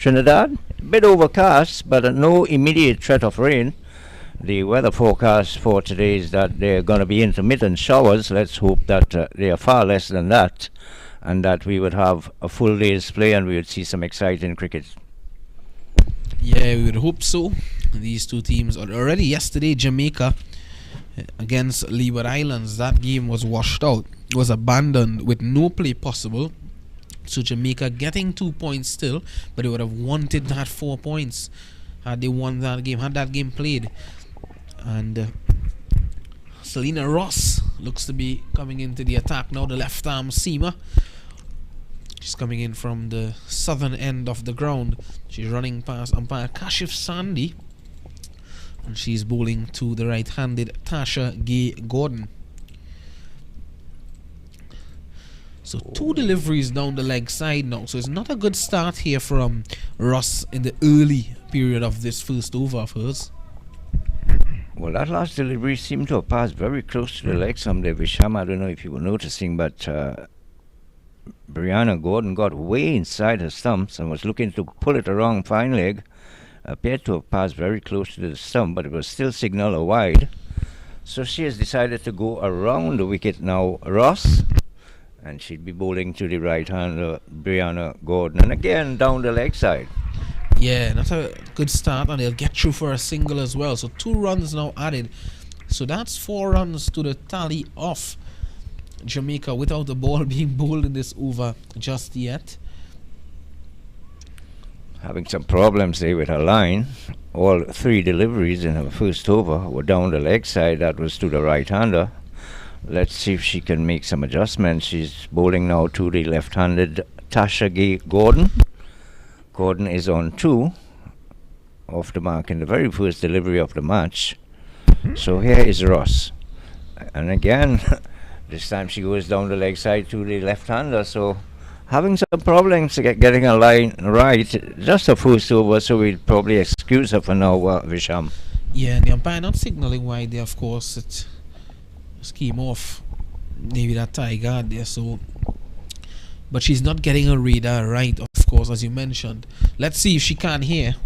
Trinidad, a bit overcast, but no immediate threat of rain. The weather forecast for today is that they're going to be intermittent showers. Let's hope that they are far less than that, and that we would have a full day's play and we would see some exciting cricket. Yeah, we would hope so. These two teams already yesterday, Jamaica against Windward Islands, that game was washed out. It was abandoned with no play possible. So Jamaica getting 2 points still, but they would have wanted that 4 points had they won that game, had that game played. And Selena Ross looks to be coming into the attack now, the left arm seamer. She's coming in from the southern end of the ground. She's running past umpire Kashif Sandhi, and she's bowling to the right-handed Tasha Gay Gordon. So 2 deliveries down the leg side now. So it's not a good start here from Ross in the early period of this first over of hers. Well, that last delivery seemed to have passed very close to the leg someday, Visham. I don't know if you were noticing, but Brianna Gordon got way inside her stumps and was looking to pull it around fine leg. Appeared to have passed very close to the stump, but it was still signal a wide. So she has decided to go around the wicket now, Ross. And she'd be bowling to the right-hander, Brianna Gordon. And again, down the leg side. Yeah, that's a good start, and they'll get through for a single as well. So 2 runs now added. So that's 4 runs to the tally of Jamaica without the ball being bowled in this over just yet. Having some problems there with her line. All 3 deliveries in her first over were down the leg side. That was to the right-hander. Let's see if she can make some adjustments. She's bowling now to the left-handed Tasha Gay Gordon. Gordon is on 2 off the mark in the very first delivery of the match. So here is Ross. And again, this time she goes down the leg side to the left-hander. So having some problems getting a line right. Just a first over, so we'll probably excuse her for now, Visham. Yeah, and the umpire not signalling wide there, of course. It just came off maybe that tie guard there, so but she's not getting a radar right, of course, as you mentioned. Let's see if she can hear.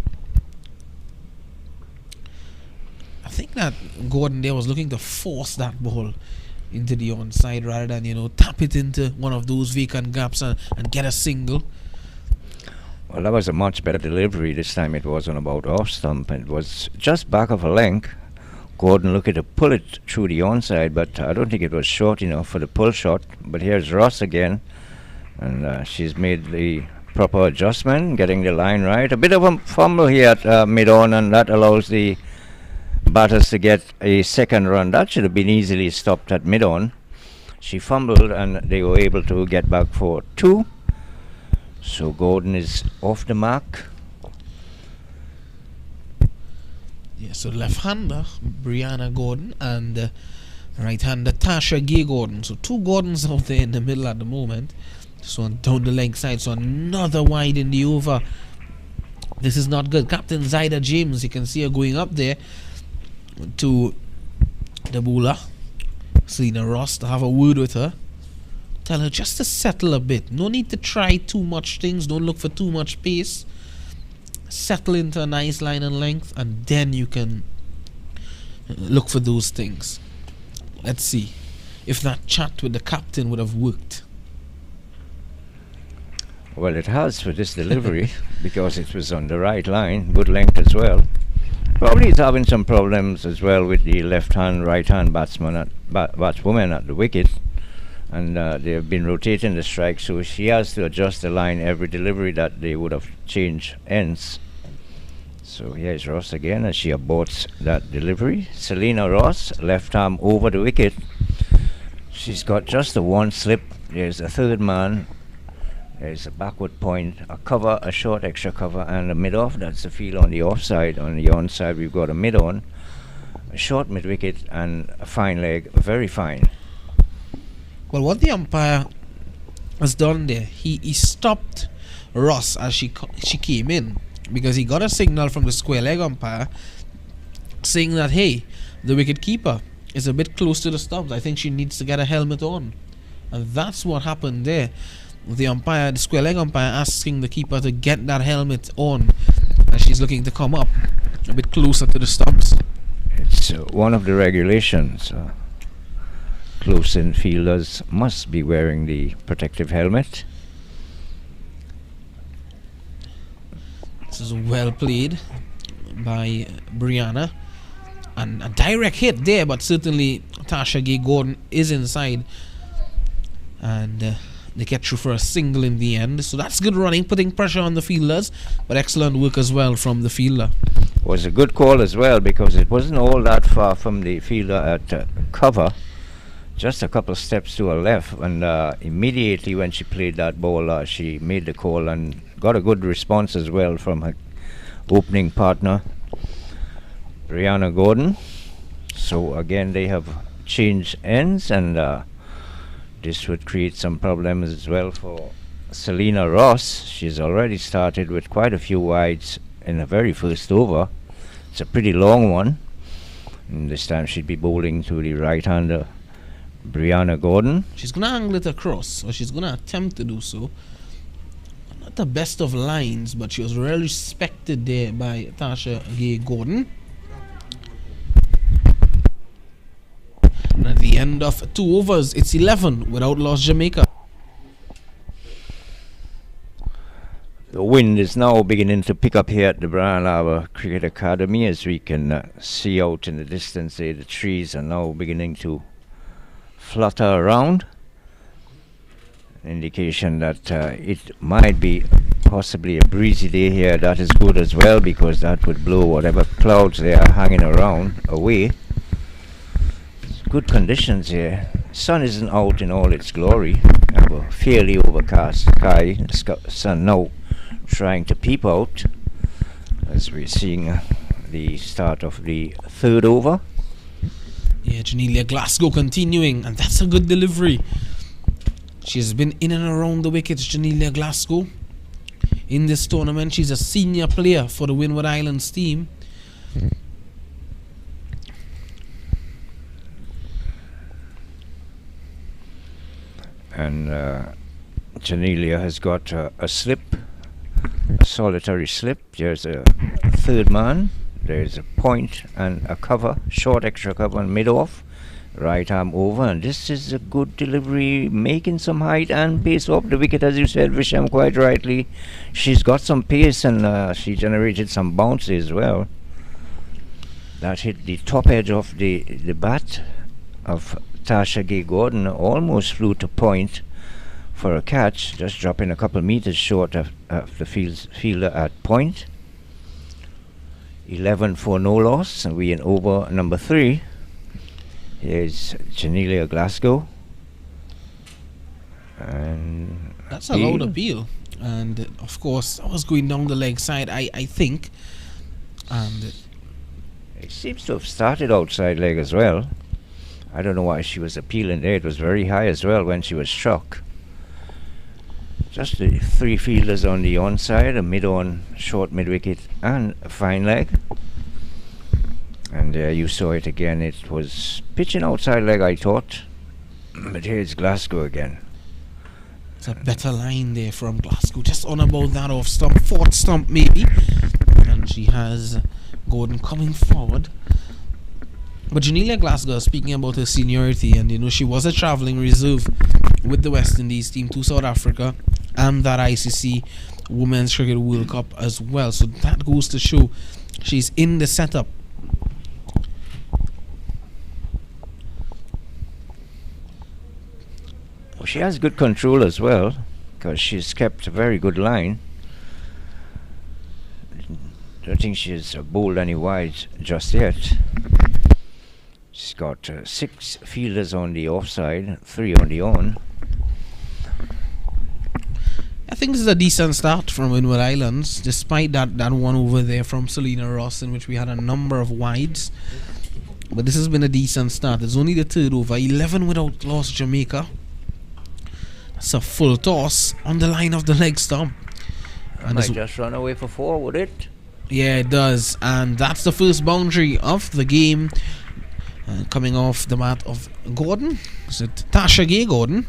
I think that Gordon there was looking to force that ball into the onside rather than, tap it into one of those vacant gaps and get a single. Well, that was a much better delivery. This time it wasn't about off stump. It was just back of a length. Gordon looking to pull it through the onside, but I don't think it was short enough for the pull shot. But here's Ross again, and she's made the proper adjustment, getting the line right. A bit of a fumble here at mid-on, and that allows the batters to get a second run. That should have been easily stopped at mid-on. She fumbled, and they were able to get back for 2. So Gordon is off the mark. Yeah, so left-hander Brianna Gordon and right-hander Tasha Gay Gordon. So 2 Gordons out there in the middle at the moment. So down the leg side. So another wide in the over. This is not good. Captain Zaida James, you can see her going up there to the bowler Selena Ross to have a word with her. Tell her just to settle a bit. No need to try too much things. Don't look for too much pace. Settle into a nice line and length, and then you can look for those things. Let's see if that chat with the captain would have worked. Well, it has for this delivery because it was on the right line, good length as well. Probably he's having some problems as well with the left-hand, right-hand batswoman at the wicket, and they have been rotating the strike, so she has to adjust the line every delivery that they would have changed ends. So here's Ross again as she aborts that delivery. Selena Ross, left arm over the wicket. She's got just a 1 slip. There's a third man. There's a backward point, a cover, a short extra cover, and a mid-off. That's the field on the offside. On the onside, we've got a mid-on, a short mid-wicket, and a fine leg, very fine. Well, what the umpire has done there, he stopped Ross as she came in, because he got a signal from the square leg umpire saying that, hey, the wicket keeper is a bit close to the stumps. I think she needs to get a helmet on. And that's what happened there. the square leg umpire, asking the keeper to get that helmet on as she's looking to come up a bit closer to the stumps. It's one of the regulations. Close-in fielders must be wearing the protective helmet. This is well played by Brianna, and a direct hit there, but certainly Tasha Gay Gordon is inside, and they get through for a single in the end. So that's good running, putting pressure on the fielders, but excellent work as well from the fielder. It was a good call as well, because it wasn't all that far from the fielder at cover, just a couple of steps to her left, and immediately when she played that ball, she made the call and got a good response as well from her opening partner, Brianna Gordon. So again, they have changed ends, and this would create some problems as well for Selena Ross. She's already started with quite a few wides in the very first over. It's a pretty long one, and this time she'd be bowling to the right-hander Brianna Gordon. She's going to angle it across, or she's going to attempt to do so. Not the best of lines, but she was well respected there by Tasha Gay Gordon. And at the end of 2 overs, it's 11 without loss Jamaica. The wind is now beginning to pick up here at the Brian Lara Cricket Academy, as we can see out in the distance there. The trees are now beginning to flutter around. An indication that it might be possibly a breezy day here. That is good as well, because that would blow whatever clouds they are hanging around away. Good conditions here. Sun isn't out in all its glory. We have a fairly overcast sky. The sun now trying to peep out as we're seeing the start of the 3rd over. Yeah, Janelia Glasgow continuing, and that's a good delivery. She's been in and around the wickets, Janelia Glasgow. In this tournament, she's a senior player for the Windward Islands team. And Janelia has got a slip, a solitary slip. There's a 3rd man. There's a point and a cover, short extra cover and mid-off. Right arm over, and this is a good delivery, making some height and pace up the wicket, as you said, Visham, quite rightly. She's got some pace, and she generated some bounce as well. That hit the top edge of the bat of Tasha Gay Gordon, almost flew to point for a catch, just dropping a couple meters short of the fielder at point. 11 for no loss, and we in over number 3. Here's Janelia Glasgow, and that's a loud appeal, and of course I was going down the leg side, I think, and it seems to have started outside leg as well. I don't know why she was appealing there. It was very high as well when she was struck. Just the 3 fielders on the onside, a mid-on, short mid-wicket, and a fine leg. And there you saw it again. It was pitching outside leg, I thought. But here's Glasgow again. It's a better line there from Glasgow, just on about that off stump, 4th stump maybe. And she has Gordon coming forward. But Janelia Glasgow, speaking about her seniority, and you know, she was a travelling reserve with the West Indies team to South Africa and that ICC Women's Cricket World Cup as well. So that goes to show she's in the setup. Well, she has good control as well, because she's kept a very good line. Don't think she's bowled any wides just yet. She's got 6 fielders on the offside, 3 on the on. I think this is a decent start from Windward Islands, despite that one over there from Selena Ross, in which we had a number of wides. But this has been a decent start. It's only the 3rd over, 11 without loss Jamaica. That's a full toss on the line of the leg stump. And might just run away for 4, would it? Yeah, it does. And that's the first boundary of the game. Coming off the mat of Gordon. Is it Tasha Gay Gordon?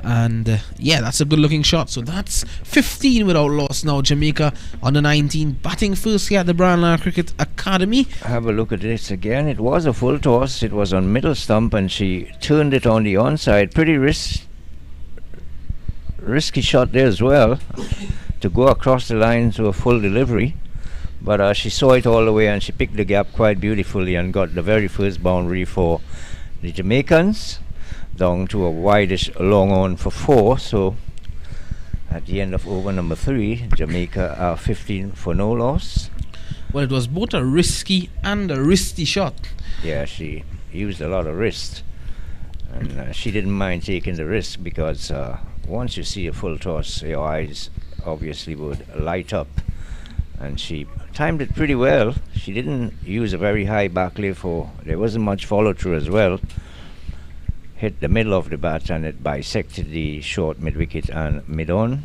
And yeah, that's a good looking shot. So that's 15 without loss now. Jamaica under 19 batting first here at the Lara Cricket Academy. Have a look at this again. It was a full toss. It was on middle stump and she turned it on the onside. Pretty risky shot there as well to go across the line to a full delivery. But she saw it all the way and she picked the gap quite beautifully and got the very first boundary for the Jamaicans, down to a wideish long on for 4. So at the end of over number 3, Jamaica are 15 for no loss. Well, it was both a risky and a wristy shot. Yeah, she used a lot of wrist, and she didn't mind taking the risk because once you see a full toss, your eyes obviously would light up, and she timed it pretty well. She didn't use a very high backlift, or there wasn't much follow through as well. Hit the middle of the bat and it bisected the short mid wicket and mid on.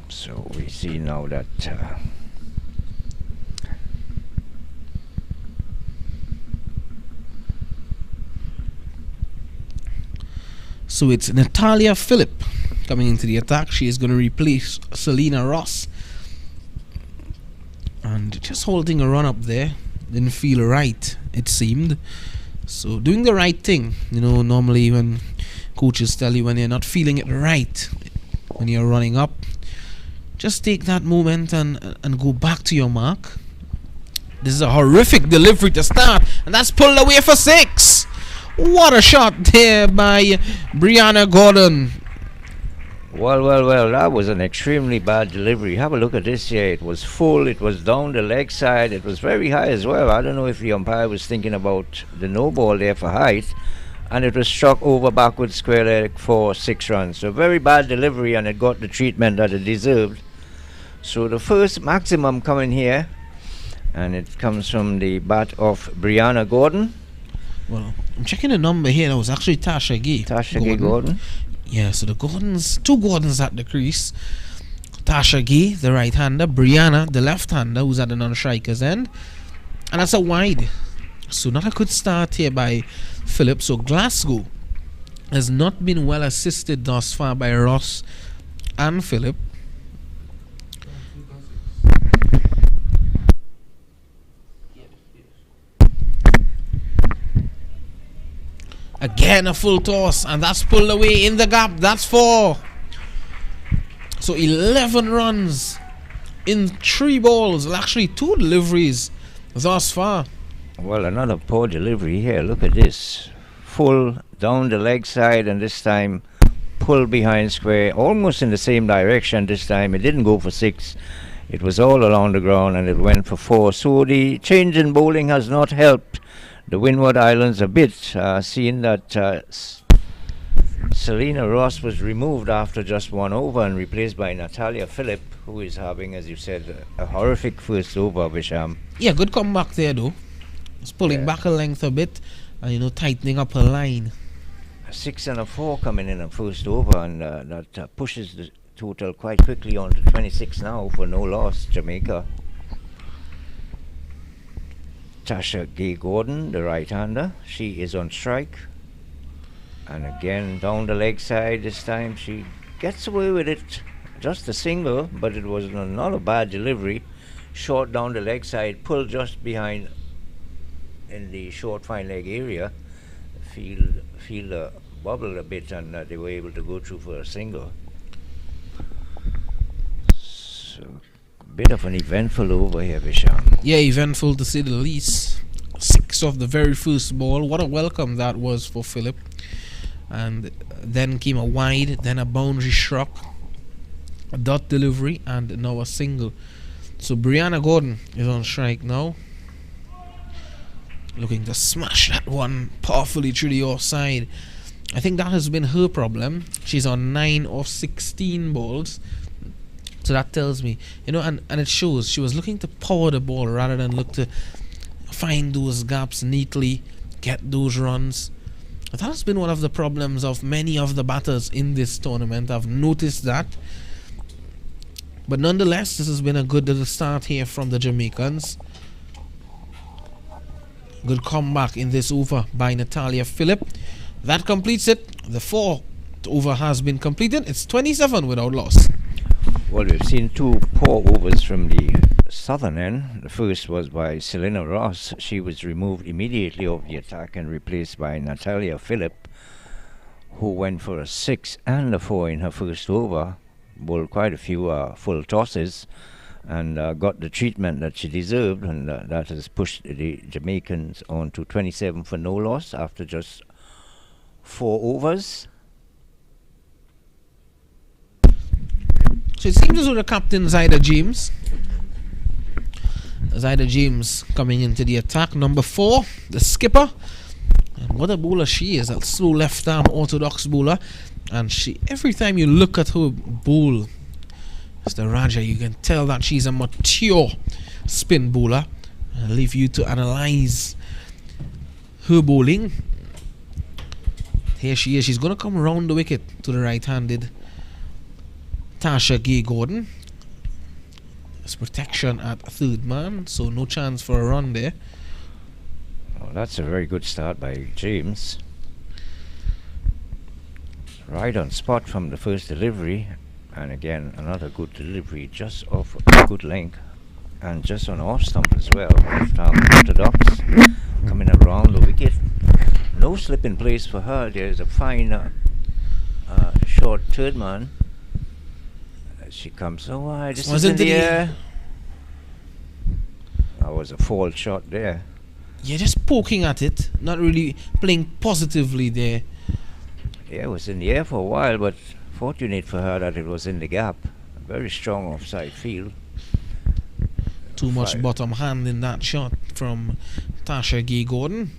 So we see now that so it's Natalia Philip coming into the attack. She is going to replace Selena Ross. And just holding a run up there didn't feel right, it seemed. So doing the right thing. You know, normally when coaches tell you when you're not feeling it right, when you're running up, just take that moment and go back to your mark. This is a horrific delivery to start, and that's pulled away for 6. What a shot there by Brianna Gordon. Well, that was an extremely bad delivery. Have a look at this here. It was full, it was down the leg side, it was very high as well. I don't know if the umpire was thinking about the no ball there for height, and it was struck over backward square leg for 6 runs. So very bad delivery, and it got the treatment that it deserved. So the first maximum coming here, and it comes from the bat of Brianna Gordon. Well, I'm checking the number here. That was actually Tasha Gay. Tasha Gay Gordon. Yeah, so the Gordons, 2 Gordons at the crease. Tasha Gay, the right-hander. Brianna, the left-hander, who's at the non-striker's end. And that's a wide. So not a good start here by Philip. So Glasgow has not been well assisted thus far by Ross and Philip. Again a full toss, and that's pulled away in the gap. That's 4. So 11 runs in 3 balls. Well, actually 2 deliveries thus far. Well, another poor delivery here. Look at this. Full down the leg side, and this time pull behind square, almost in the same direction this time. It didn't go for 6. It was all along the ground, and it went for 4. So the change in bowling has not helped the Windward Islands a bit, seeing that Selena Ross was removed after just 1 over and replaced by Natalia Philip, who is having, as you said, a horrific first over, Bisham. Yeah, good comeback there though. It's pulling back a length a bit and, you know, tightening up her line. A 6 and a 4 coming in a first over, and that pushes the total quite quickly on to 26 now for no loss, Jamaica. Tasha Gay Gordon, the right-hander, she is on strike, and again down the leg side. This time she gets away with it, just a single, but it was not a bad delivery. Short down the leg side, pulled just behind in the short fine leg area. Field bobbled a bit, and they were able to go through for a single. So bit of an eventful over here, Bisham. Yeah, eventful to say the least. 6 of the very first ball. What a welcome that was for Philip. And then came a wide, then a boundary struck, a dot delivery, and now a single. So Brianna Gordon is on strike now, looking to smash that one powerfully through the offside. I think that has been her problem. She's on 9 of 16 balls. So that tells me, you know, and it shows she was looking to power the ball rather than look to find those gaps neatly, get those runs. That has been one of the problems of many of the batters in this tournament. I've noticed that. But nonetheless, this has been a good little start here from the Jamaicans. Good comeback in this over by Natalia Philip. That completes it. The 4th over has been completed. It's 27 without loss. Well, we've seen 2 poor overs from the southern end. The first was by Selena Ross. She was removed immediately off the attack and replaced by Natalia Philip, who went for a 6 and a 4 in her first over, bowled quite a few full tosses, and got the treatment that she deserved, and that has pushed the Jamaicans on to 27 for no loss after just 4 overs. So it seems as though the captain, Zyda James coming into the attack. Number 4, the skipper. And what a bowler she is, a slow left arm orthodox bowler. And she, every time you look at her bowl, Mr. Raja, you can tell that she's a mature spin bowler. I'll leave you to analyze her bowling. Here she is. She's going to come around the wicket to the right-handed Tasha Gay Gordon. There's protection at third man, so no chance for a run there. Oh, that's a very good start by James. Right on spot from the first delivery, and again another good delivery just off a good length, and just on off stump as well. Left arm orthodox coming around the wicket. No slip in place for her. There's a fine short third man. She comes so wide. This is in the air. That was a fault shot there. You're just poking at it, not really playing positively there. Yeah, it was in the air for a while, but fortunate for her that it was in the gap. A very strong offside field. Too much bottom hand in that shot from Tasha Gay Gordon.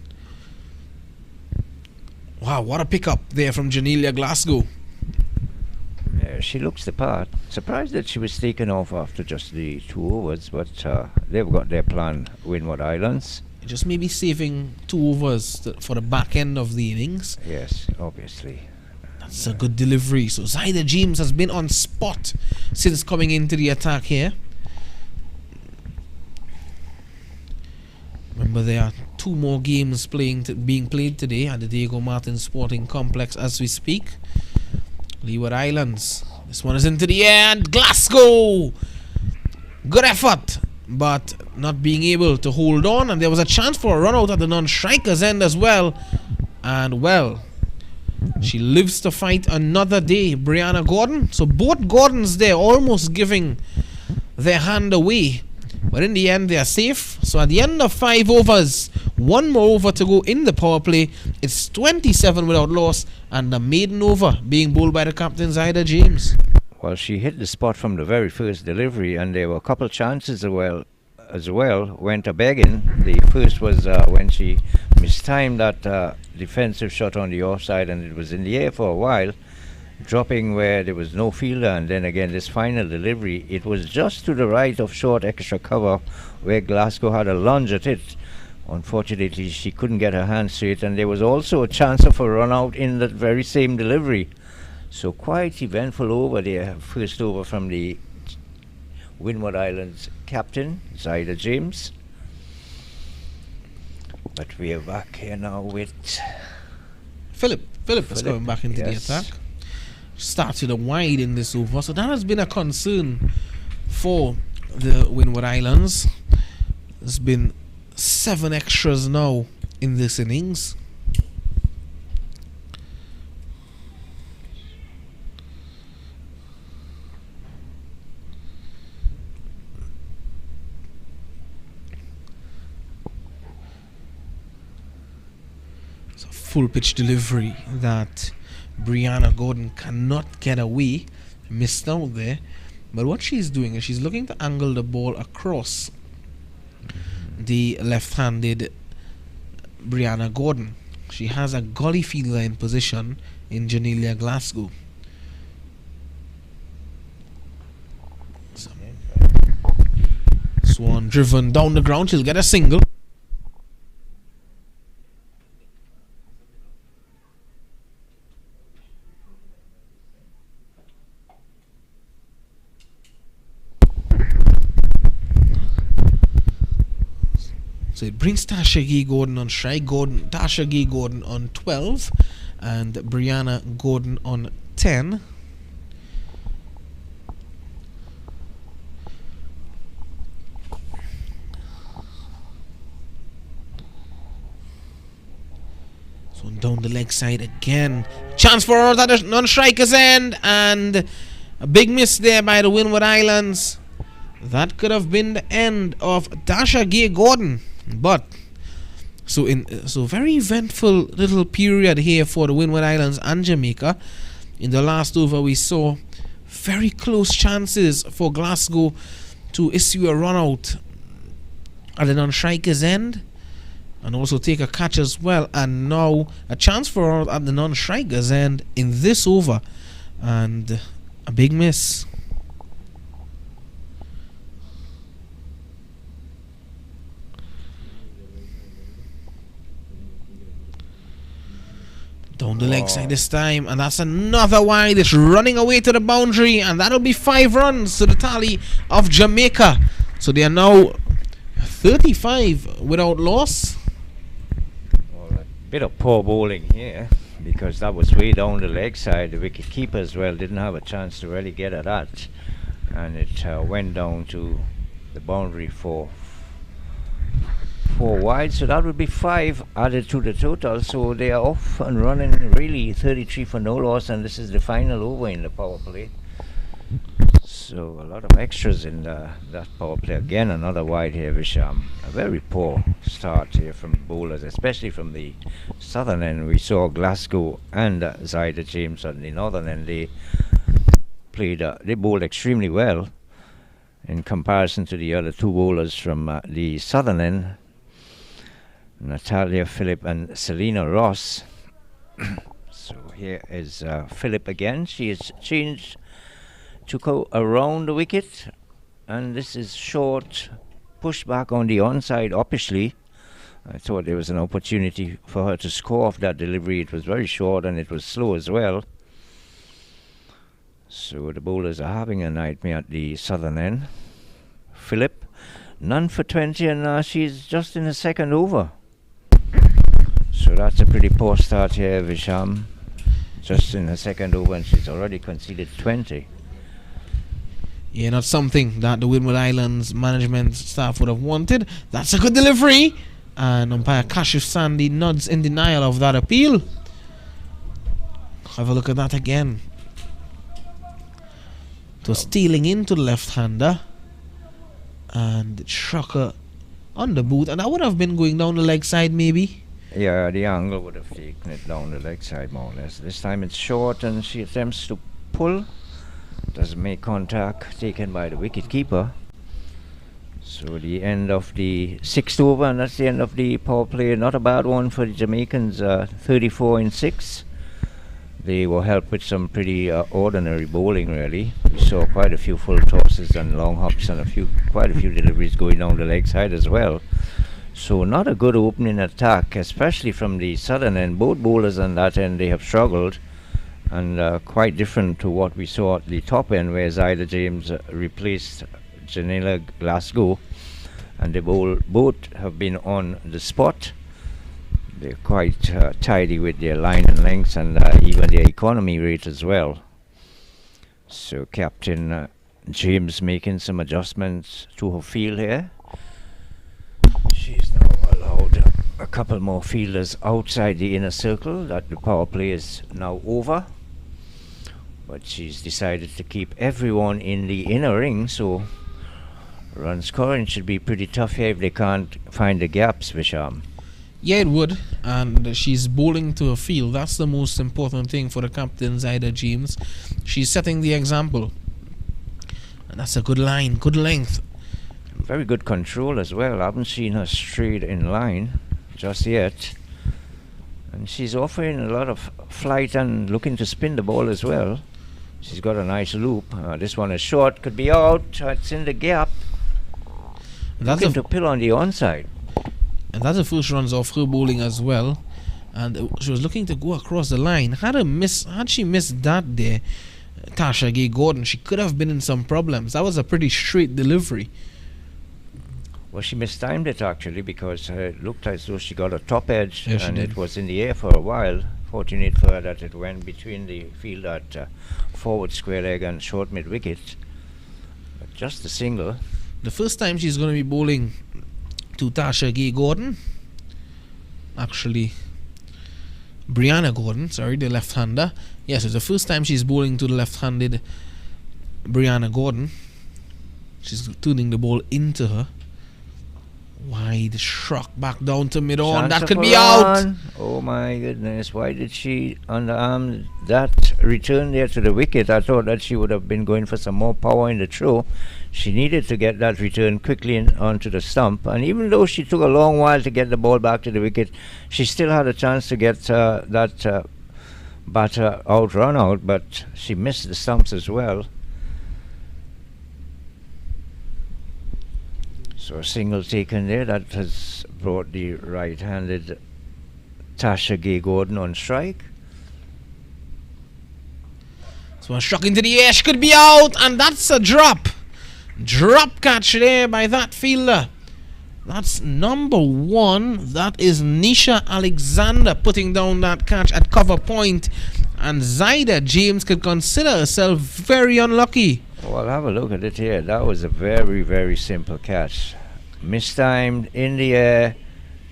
Wow, what a pickup there from Janelia Glasgow. Yeah, she looks the part. Surprised that she was taken off after just the 2 overs, but they've got their plan, Windward Islands. Just maybe saving 2 overs for the back end of the innings. Yes, obviously. That's a good delivery. So Zyda James has been on spot since coming into the attack here. Remember, there are 2 more games being played today at the Diego Martin Sporting Complex as we speak. Windward Islands. This one is into the air, and Glasgow! Good effort, but not being able to hold on, and there was a chance for a run out at the non-striker's end as well. And well, she lives to fight another day, Brianna Gordon. So both Gordons there almost giving their hand away, but in the end they are safe. So at the end of 5 overs, 1 more over to go in the power play. It's 27 without loss, and the maiden over being bowled by the captain, Zyda James. Well, she hit the spot from the very first delivery, and there were a couple chances as well went a begging. The first was when she mistimed that defensive shot on the offside, and it was in the air for a while, dropping where there was no fielder. And then again, this final delivery, it was just to the right of short extra cover where Glasgow had a lunge at it. Unfortunately, she couldn't get her hand straight, and there was also a chance of a run out in that very same delivery. So quite eventful over there. First over from the Windward Islands captain, Zyda James. But we are back here now with Philip is coming back into the attack. Started a wide in this over, so that has been a concern for the Windward Islands. There's been 7 extras now in this innings. It's a full pitch delivery that Brianna Gordon cannot get away. Missed out there. But what she's doing is she's looking to angle the ball across the left-handed Brianna Gordon. She has a gully fielder in position in Janelia Glasgow. Swan driven down the ground. She'll get a single. So it brings Tasha Gay Gordon on strike. Tasha Gay Gordon on 12. and Brianna Gordon on 10. So down the leg side again. Chance for her at the non-striker's end, and a big miss there by the Windward Islands. That could have been the end of Dasha Gay Gordon. But so very eventful little period here for the Windward Islands and Jamaica. In the last over, we saw very close chances for Glasgow to issue a run out at the non-striker's end and also take a catch as well, and now a chance for her at the non-striker's end in this over, and a big miss. Down the leg side this time, and that's another wide. It's running away to the boundary, and that'll be 5 runs to the tally of Jamaica. So they are now 35 without loss. Well, a bit of poor bowling here, because that was way down the leg side. The wicket keeper as well didn't have a chance to really get at that, and it went down to the boundary for 4 wide, so that would be 5 added to the total. So they are off and running, really 33 for no loss, and this is the final over in the power play. So a lot of extras in that power play. Again, another wide here, Visham. A very poor start here from bowlers, especially from the southern end. We saw Glasgow and Zyda James on the northern end. They bowled extremely well in comparison to the other 2 bowlers from the southern end, Natalia Philip and Selena Ross. So here is Philip again. She is changed to go around the wicket, and this is short, pushed back on the onside opishly. I thought there was an opportunity for her to score off that delivery. It was very short and it was slow as well. So the bowlers are having a nightmare at the southern end. Philip, none for 20, and she's just in the second over. So that's a pretty poor start here, Visham. Just in the second over, and she's already conceded 20. Yeah, not something that the Windward Islands management staff would have wanted. That's a good delivery, and umpire Kashif Sandy nods in denial of that appeal. Have a look at that again. So stealing into the left-hander, and it struck her on the boot, and that would have been going down the leg side maybe. Yeah, the angle would have taken it down the leg side more or less. This time it's short, and she attempts to pull. Doesn't make contact, taken by the wicket keeper. So the end of the 6th over, and that's the end of the power play. Not a bad one for the Jamaicans, 34 in 6. They were helped with some pretty ordinary bowling, really. We saw quite a few full tosses and long hops, and quite a few deliveries going down the leg side as well. So not a good opening attack, especially from the southern end. Both bowlers on that end, they have struggled, and quite different to what we saw at the top end, where Zyda James replaced Janela Glasgow, and they both have been on the spot. They're quite tidy with their line and lengths, and even their economy rate as well. So Captain James making some adjustments to her field here. She's now allowed a couple more fielders outside the inner circle. That the power play is now over, but she's decided to keep everyone in the inner ring, so run scoring should be pretty tough here if they can't find the gaps, Visham. Yeah, it would, and she's bowling to a field. That's the most important thing for the captain, Zyda James. She's setting the example, and that's a good line, good length. Very good control as well. I haven't seen her straight in line just yet, and she's offering a lot of flight and looking to spin the ball as well. She's got a nice loop. This one is short, could be out. It's in the gap. That's looking to pill on the onside. And that's the first runs off her bowling as well. And she was looking to go across the line. Had she missed that there, Tasha Gay Gordon, she could have been in some problems. That was a pretty straight delivery. Well, she mistimed it actually, because it looked as though she got a top edge, Yes, and she did. it was in the air for a while. Fortunate for her that it went between the field at forward square leg and short mid wicket. But just a single. The first time she's going to be bowling to Tasha Gay Gordon. Actually, Brianna Gordon, sorry, the left-hander. Yes, it's the first time she's bowling to the left-handed Brianna Gordon. She's tuning the ball into her. Wide shock back down to mid-on. That could be out. Oh my goodness, why did she underarm that return there to the wicket? I thought that she would have been going for some more power in the throw. She needed to get that return quickly onto the stump, and even though she took a long while to get the ball back to the wicket, she still had a chance to get that batter out, run out, but she missed the stumps as well. So a single taken there that has brought the right-handed Tasha Gay Gordon on strike. So a shock into the air, she could be out, and that's a drop. Drop catch there by that fielder. That's number 1. That is Nisha Alexander putting down that catch at cover point. And Zaida James could consider herself very unlucky. Well, have a look at it here. That was a very, very simple catch. Mistimed in the air,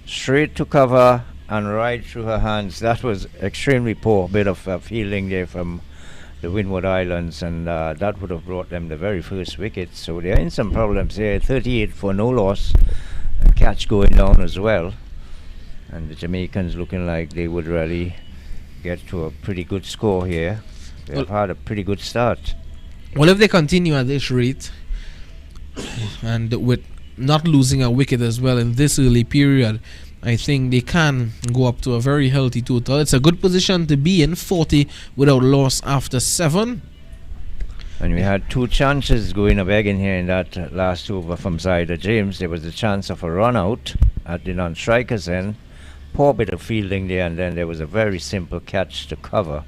straight to cover and right through her hands. That was extremely poor bit of fielding there from the Windward Islands, and that would have brought them the very first wicket. So they're in some problems here. 38 for no loss. A catch going down as well. And the Jamaicans looking like they would really get to a pretty good score here. They've had a pretty good start. Well, if they continue at this rate, and with not losing a wicket as well in this early period, I think they can go up to a very healthy total. It's a good position to be in, 40 without loss after 7. And we had 2 chances going a begging here in that last over from Zaida James. There was a chance of a run out at the non-strikers end. Poor bit of fielding there, and then there was a very simple catch to cover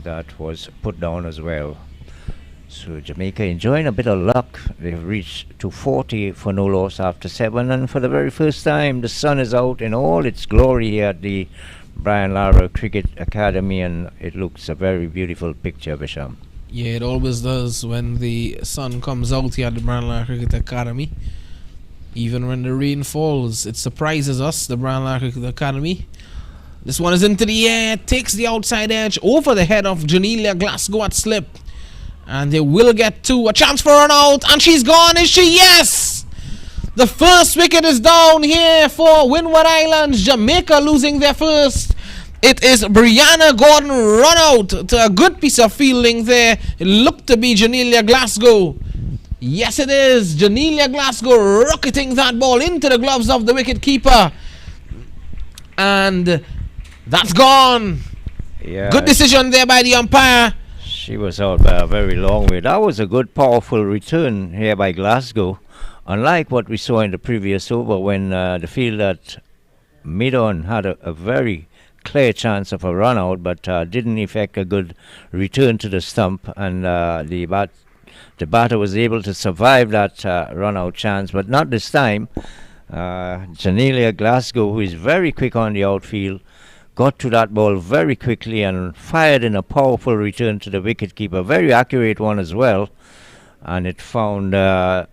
that was put down as well. So Jamaica enjoying a bit of luck. They've reached to 40 for no loss after 7, and for the very first time the sun is out in all its glory here at the Brian Lara Cricket Academy, and it looks a very beautiful picture, Bisham. Yeah, it always does when the sun comes out here at the Brian Lara Cricket Academy. Even when the rain falls, it surprises us, the Brian Lara Cricket Academy. This one is into the air, takes the outside edge over the head of Janelia Glasgow at slip. And they will get 2. A chance for an out, and she's gone, is she? Yes! The first wicket is down here for Windward Islands. Jamaica losing their first. It is Brianna Gordon run out to a good piece of fielding there. It looked to be Janelia Glasgow. Yes, it is. Janelia Glasgow rocketing that ball into the gloves of the wicket keeper. And that's gone. Yeah. Good decision there by the umpire. She was out by a very long way. That was a good, powerful return here by Glasgow. Unlike what we saw in the previous over when the field at mid-on had a very clear chance of a run out, but didn't effect a good return to the stump, and the batter was able to survive that run out chance, but not this time. Janelia Glasgow, who is very quick on the outfield, got to that ball very quickly and fired in a powerful return to the wicketkeeper. Very accurate one as well. And it found the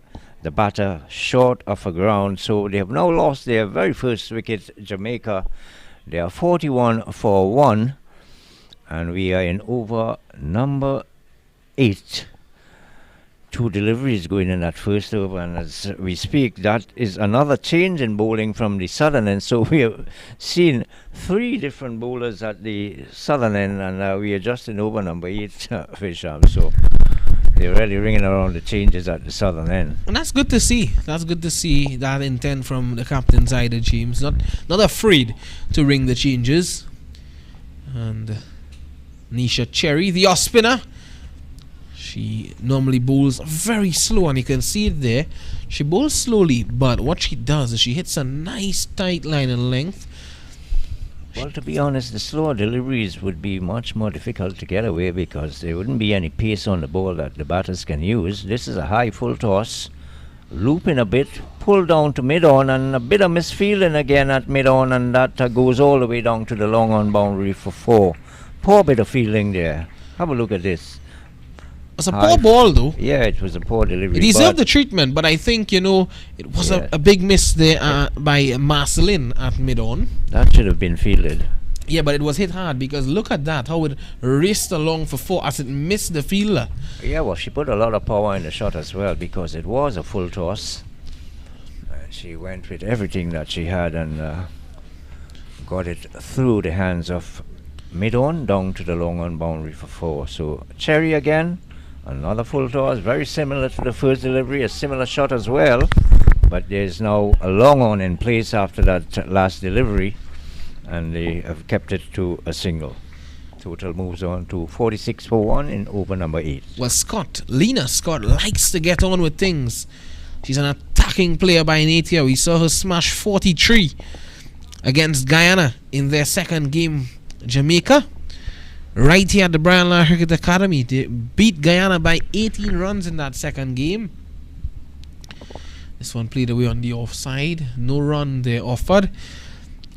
batter short of the ground. So they have now lost their very first wicket, Jamaica. They are 41 for 1. And we are in over number 8. 2 deliveries going in that first over, and as we speak, that is another change in bowling from the southern end. So we have seen 3 different bowlers at the southern end, and we are just in over number 8, Fisham. So they're really ringing around the changes at the southern end. And that's good to see. That's good to see that intent from the captain, Zaida James. Not afraid to ring the changes. And Nisha Cherry, the off spinner. She normally bowls very slow, and you can see it there. She bowls slowly, but what she does is she hits a nice tight line in length. Well, to be honest, the slower deliveries would be much more difficult to get away because there wouldn't be any pace on the ball that the batters can use. This is a high full toss, looping a bit, pulled down to mid-on, and a bit of misfielding again at mid-on, and that goes all the way down to the long-on boundary for 4. Poor bit of fielding there. Have a look at this. It's a poor ball, though. Yeah, it was a poor delivery. It deserved the treatment, but I think, it was a big miss there by Marceline at mid-on. That should have been fielded. Yeah, but it was hit hard because look at that, how it raced along for 4 as it missed the fielder. Yeah, well, she put a lot of power in the shot as well because it was a full toss. She went with everything that she had and got it through the hands of mid-on down to the long-on boundary for 4. So Cherry again, another full toss, very similar to the first delivery, a similar shot as well. But there's now a long-on in place after that last delivery. And they have kept it to a single. Total moves on to 46 for 1 in over number 8. Well, Lena Scott likes to get on with things. She's an attacking player by nature. We saw her smash 43 against Guyana in their second game, Jamaica. Right here at the Brian Lara Cricket Academy. They beat Guyana by 18 runs in that second game. This one played away on the offside. No run there offered.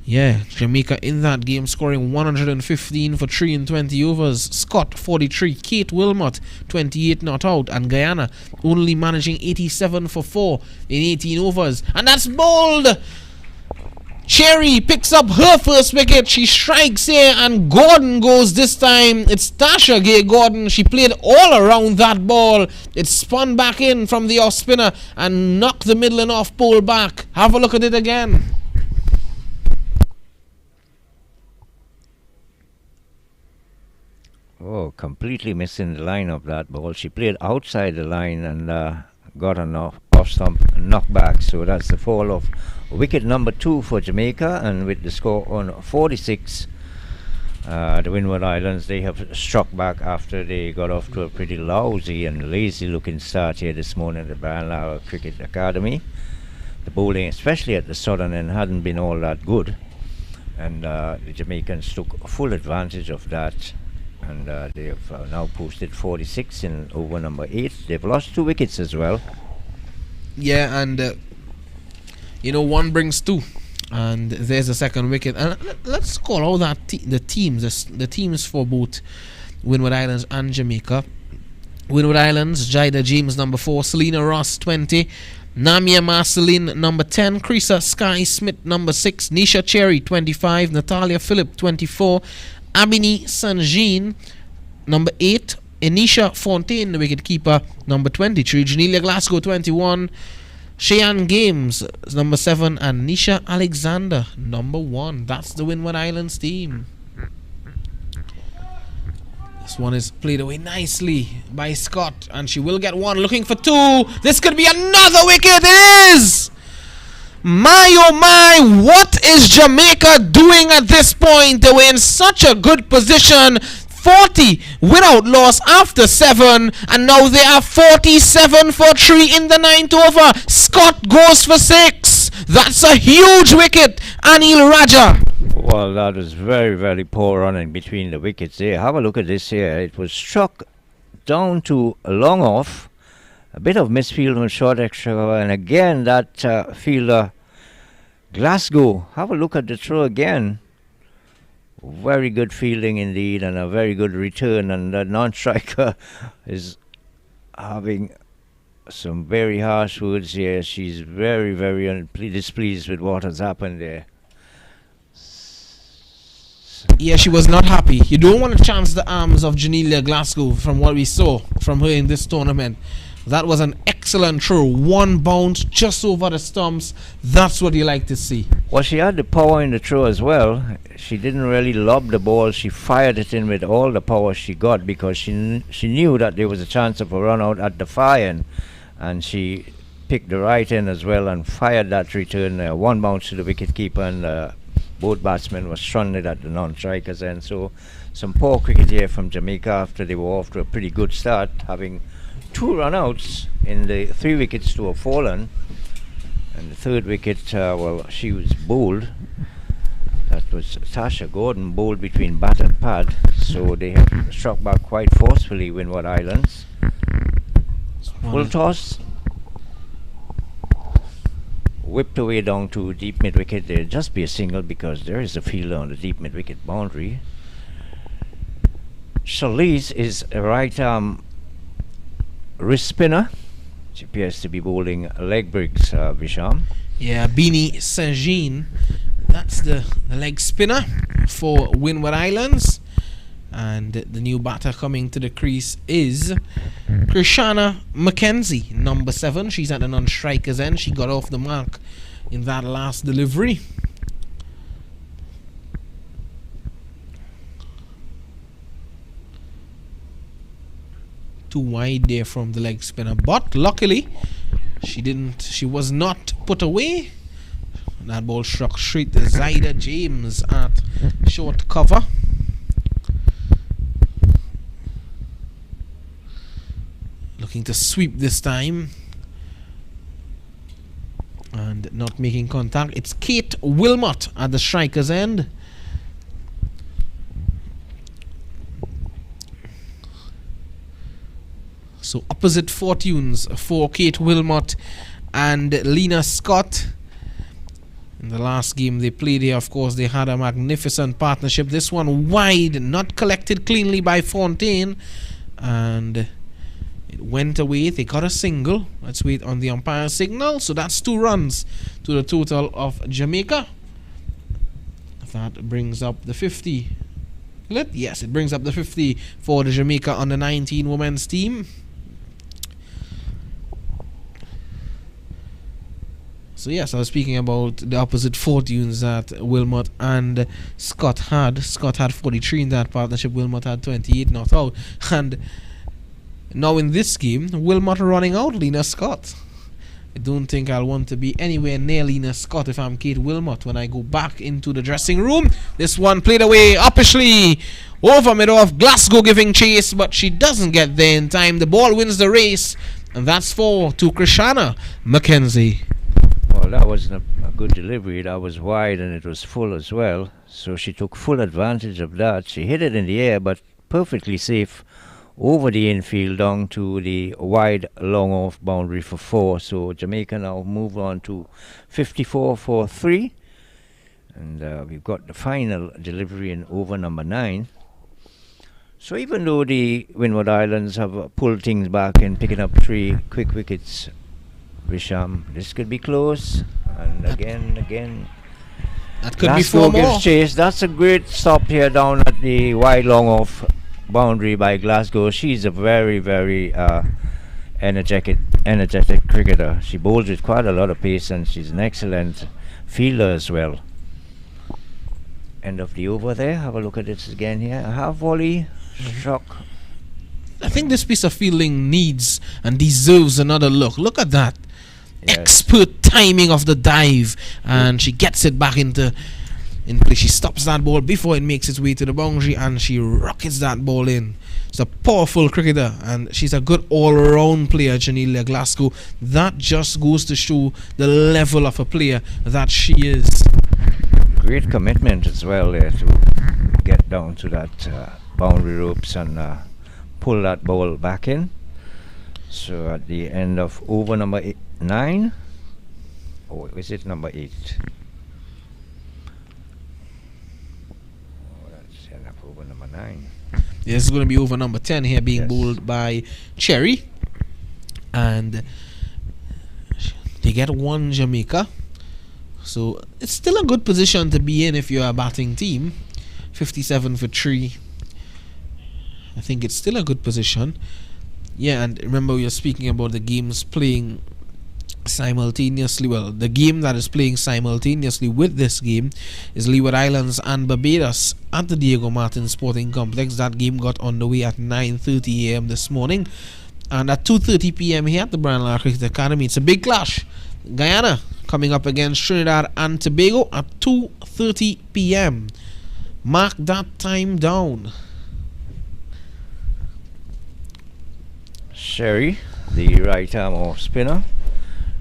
Yeah, Jamaica in that game scoring 115 for 3 in 20 overs. Scott 43, Kate Wilmot 28 not out, and Guyana only managing 87 for 4 in 18 overs. And that's bold! Cherry picks up her first wicket. She strikes here, and Gordon goes this time. It's Tasha Gay Gordon. She played all around that ball. It spun back in from the off spinner and knocked the middle and off pole back. Have a look at it again. Oh, completely missing the line of that ball. She played outside the line and got an off stump knockback. So that's the fall of wicket number 2 for Jamaica. And with the score on 46, the Windward Islands, they have struck back after they got off to a pretty lousy and lazy looking start here this morning at the Brian Lara Cricket Academy. The bowling, especially at the southern end, hadn't been all that good. And the Jamaicans took full advantage of that. And they have now posted 46 in over number 8. They've lost 2 wickets as well. Yeah, and one brings 2, and there's a second wicket. And let's call all that the teams for both Windward Islands and Jamaica. Windward Islands, Jida James number 4, Selena Ross 20, Namia Marceline number 10, Krisa Sky Smith number 6, Nisha Cherry 25, Natalia Philip 24. Abini Sanjean, number 8. Anisha Fontaine, the wicketkeeper, number 23. Janelia Glasgow, 21. Cheyenne Games, number 7. And Nisha Alexander, number 1. That's the Windward Islands team. This one is played away nicely by Scott. And she will get 1. Looking for 2. This could be another wicket. It is! My oh my, what is Jamaica doing at this point? They were in such a good position. 40 without loss after 7, and now they are 47 for 3 in the 9th over. Scott goes for 6. That's a huge wicket. Anil Raja. Well, that was very, very poor running between the wickets there. Have a look at this here. It was struck down to a long off. A bit of misfield on short extra, and again that fielder Glasgow, have a look at the throw again. Very good fielding indeed, and a very good return, and the non-striker is having some very harsh words here. She's very, very displeased with what has happened there. Yeah, she was not happy. You don't want to chance the arms of Janelia Glasgow from what we saw from her in this tournament. That was an excellent throw. 1 bounce just over the stumps. That's what you like to see. Well, she had the power in the throw as well. She didn't really lob the ball. She fired it in with all the power she got because she knew that there was a chance of a run out at the far end. And she picked the right end as well and fired that return. 1 bounce to the wicket-keeper, and both batsmen were stranded at the non-strikers end. So some poor cricket here from Jamaica after they were off to a pretty good start, having 2 run-outs in the 3 wickets to have fallen. And the 3rd wicket, well, she was bowled. That was Tasha Gordon, bowled between bat and pad. So they have struck back quite forcefully, Windward Islands. Full toss. whipped away down to deep mid wicket. There'll just be a single because there is a fielder on the deep mid wicket boundary. Charlize is a right arm wrist spinner. She appears to be bowling leg breaks, Visham. Yeah, Beanie Saint-Jean. That's the leg spinner for Windward Islands. And the new batter coming to the crease is Krishana McKenzie, number 7. She's at the non-striker's end. She got off the mark in that last delivery. Too wide there from the leg spinner, but luckily she was not put away. That ball struck straight to Zaida James at short cover. Looking to sweep this time and not making contact. It's Kate Wilmot at the striker's end. So opposite fortunes for Kate Wilmot and Lena Scott. In the last game they played here, of course, they had a magnificent partnership. This one wide, not collected cleanly by Fontaine, and it went away. They got a single. Let's wait on the umpire signal. So that's 2 runs to the total of Jamaica. That brings up the 50. Yes, it brings up the 50 for the Jamaica under 19 women's team. So yes, I was speaking about the opposite fortunes that Wilmot and Scott had. Scott had 43 in that partnership. Wilmot had 28 not out. And now in this game, Wilmot running out Lena Scott. I don't think I'll want to be anywhere near Lena Scott if I'm Kate Wilmot when I go back into the dressing room. This one played away uppishly over mid-off. Glasgow giving chase, but she doesn't get there in time. The ball wins the race, and that's 4 to Krishana McKenzie. Well, that wasn't a good delivery. That was wide and it was full as well. So she took full advantage of that. She hit it in the air, but perfectly safe over the infield down to the wide long off boundary for 4. So Jamaica now move on to 54 for 3. And we've got the final delivery in over number 9. So even though the Windward Islands have pulled things back and picking up 3 quick wickets, Visham, this could be close. And again. That could be 4 more. Gives chase. That's a great stop here down at the wide long off boundary by Glasgow. She's a very, very energetic cricketer. She bowls with quite a lot of pace and she's an excellent fielder as well. End of the over there. Have a look at this again here. A half volley struck. I think this piece of fielding needs and deserves another look. Look at that. Yes. Expert timing of the dive, and she gets it back in place. She stops that ball before it makes its way to the boundary, and she rockets that ball in. She's a powerful cricketer, and she's a good all-round player, Janelia Glasgow. That just goes to show the level of a player that she is. Great commitment as well there to get down to that boundary ropes and pull that ball back in. So at the end of over number 9, or is it number 8? Oh, that's end of over number 9. This is going to be over number 10 here, being bowled by Cherry, and they get 1 Jamaica. So it's still a good position to be in if you're a batting team. 57 for 3. I think it's still a good position. Yeah, and remember we were speaking about the games playing simultaneously. Well, the game that is playing simultaneously with this game is Leeward Islands and Barbados at the Diego Martin Sporting Complex. That game got underway at 9:30 a.m. this morning, and at 2:30 p.m. here at the Brian Lara Cricket Academy. It's a big clash. Guyana coming up against Trinidad and Tobago at 2:30 p.m. Mark that time down. Sherry, the right arm off spinner,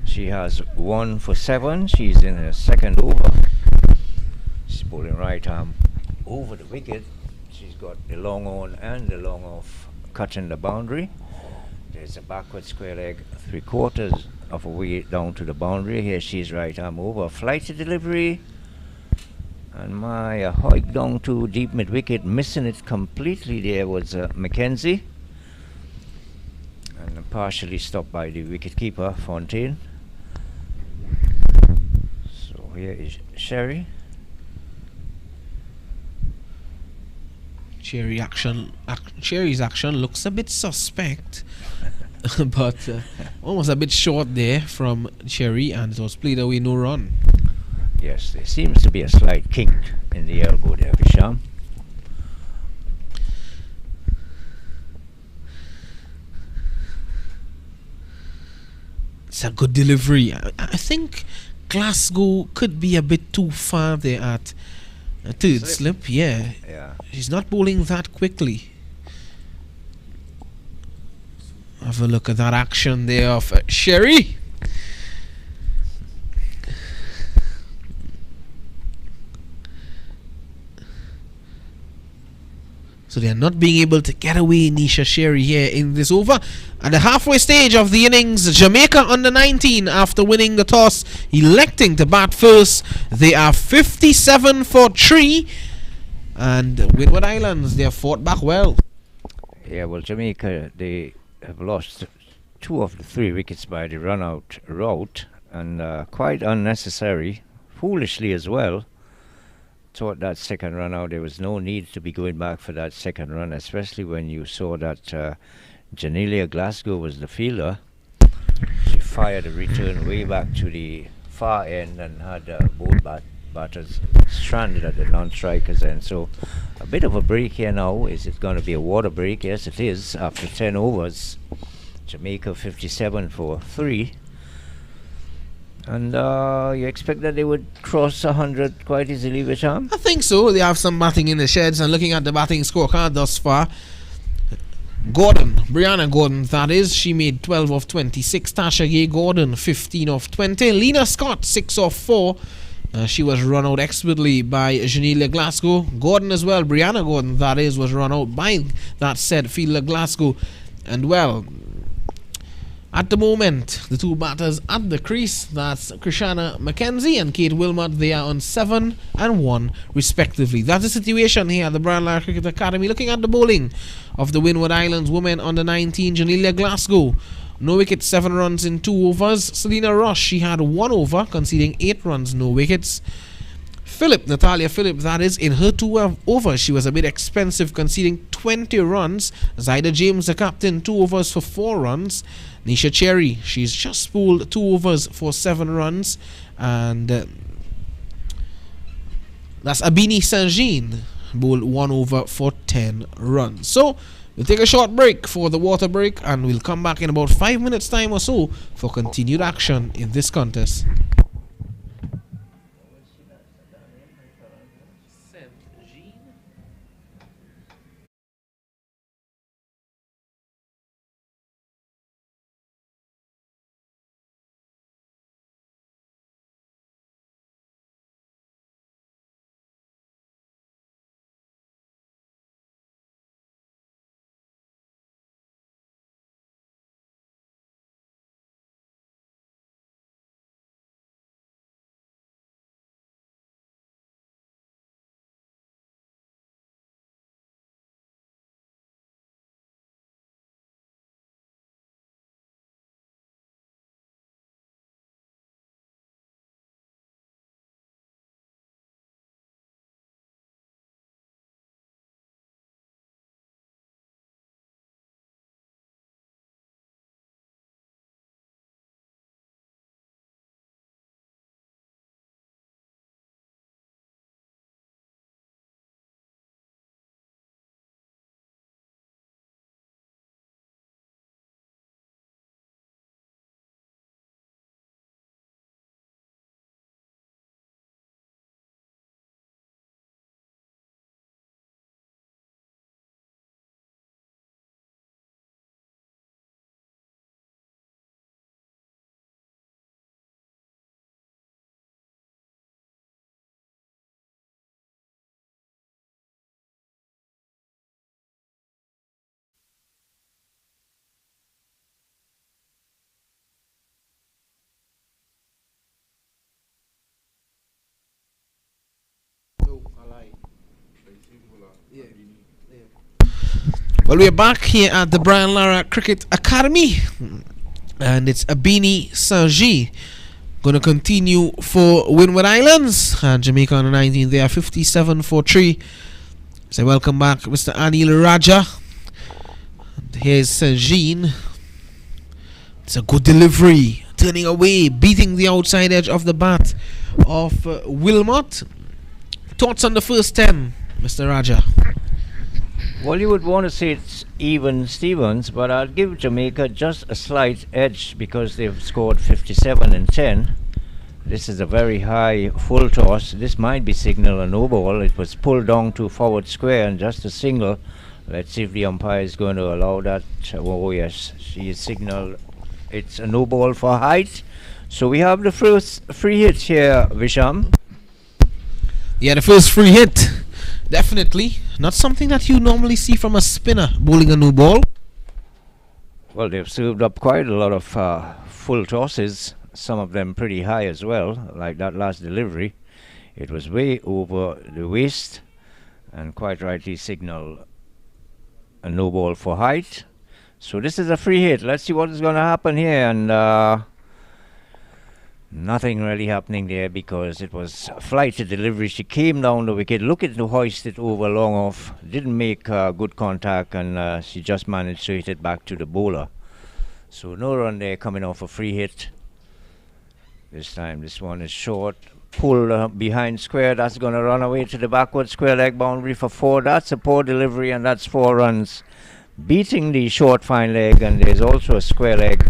she has 1 for 7. She's in her second over. She's bowling right arm over the wicket. She's got the long on and the long off cutting the boundary. There's a backward square leg 3/4 of a wicket down to the boundary. Here she's right arm over. Flighty delivery. And my hoik down to deep mid wicket, missing it completely there was Mackenzie. And partially stopped by the wicket keeper, Fontaine. So here is Sherry. Cherry's action looks a bit suspect, but almost a bit short there from Cherry, and it was played away, no run. Yes, there seems to be a slight kink in the elbow there, Bisham. It's a good delivery. I think Glasgow could be a bit too far there at third slip. Yeah, she's not bowling that quickly. Have a look at that action there of Sherry. So they are not being able to get away Nisha Sherry here in this over. At the halfway stage of the innings, Jamaica under 19, after winning the toss, electing to bat first. They are 57 for 3. And Windward Islands, they have fought back well. Yeah, well, Jamaica, they have lost 2 of the 3 wickets by the run-out route, and quite unnecessary, foolishly as well. Thought that second run out, there was no need to be going back for that second run, especially when you saw that Janelia Glasgow was the fielder. She fired a return way back to the far end and had both batters stranded at the non-strikers end. So a bit of a break here now. Is it going to be a water break? Yes, it is. After 10 overs, Jamaica 57 for 3. And you expect that they would cross 100 quite easily, Bisham? I think so. They have some batting in the sheds, and looking at the batting scorecard thus far, Brianna Gordon, that is, she made 12 of 26. Tasha Gay Gordon, 15 of 20. Lena Scott, 6 of 4. She was run out expertly by Janelia Glasgow. Gordon as well, Brianna Gordon, that is, was run out by that said fielder Glasgow. And well, at the moment, the 2 batters at the crease, that's Krishana McKenzie and Kate Wilmot, they are on 7 and 1 respectively. That's the situation here at the Brian Lara Cricket Academy. Looking at the bowling of the Windward Islands women under 19, Janelia Glasgow, no wickets, 7 runs in 2 overs. Selena Rush, she had 1 over, conceding 8 runs, no wickets. Natalia Philip, that is, in her 2 overs, she was a bit expensive, conceding 20 runs. Zyda James, the captain, 2 overs for 4 runs. Nisha Cherry, she's just bowled 2 overs for 7 runs. And that's Abini Saint-Jean, bowled 1 over for 10 runs. So we'll take a short break for the water break, and we'll come back in about 5 minutes time or so for continued action in this contest. Well, we're back here at the Brian Lara Cricket Academy, and it's Abini Sanji going to continue for Windward Islands, and Jamaica on the 19th. They are 57 for 3. So welcome back, Mr. Anil Raja. And here's Sanjin. It's a good delivery, turning away, beating the outside edge of the bat of Wilmot. Thoughts on the first 10, Mr. Raja? Well, you would want to say it's even Stevens, but I'll give Jamaica just a slight edge because they've scored 57 and 10. This is a very high full toss. This might be signal a no ball. It was pulled down to forward square and just a single. Let's see if the umpire is going to allow that. Oh yes, she is signaled. It's a no ball for height. So we have the first free hit here, Visham. Yeah, the first free hit. Definitely not something that you normally see from a spinner bowling a new ball. Well, they've served up quite a lot of full tosses, some of them pretty high as well, like that last delivery. It was way over the waist and quite rightly signal a no ball for height. So this is a free hit. Let's see what is going to happen here, and nothing really happening there because it was a flighted delivery. She came down the wicket, looking to hoist it over long off, didn't make good contact, and she just managed to hit it back to the bowler. So no run there, coming off a free hit. This time this one is short, pulled behind square. That's going to run away to the backward square leg boundary for 4. That's a poor delivery, and that's 4 runs, beating the short fine leg. And there's also a square leg,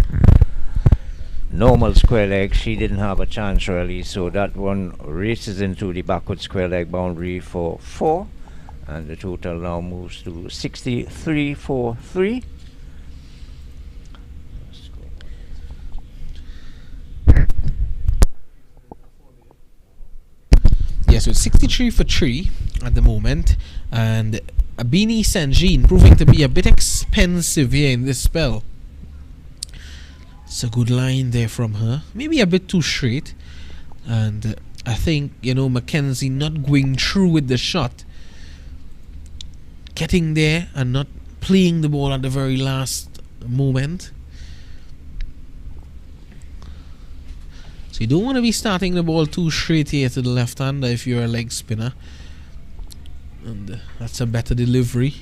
normal square leg. She didn't have a chance really, so that one races into the backward square leg boundary for 4, and the total now moves to 63 for 3. Yeah, so it's 63 for 3 at the moment, and Abini Sanjin proving to be a bit expensive here in this spell. It's a good line there from her, maybe a bit too straight, and I think, Mackenzie not going through with the shot, getting there and not playing the ball at the very last moment. So you don't want to be starting the ball too straight here to the left-hander if you're a leg spinner, and that's a better delivery.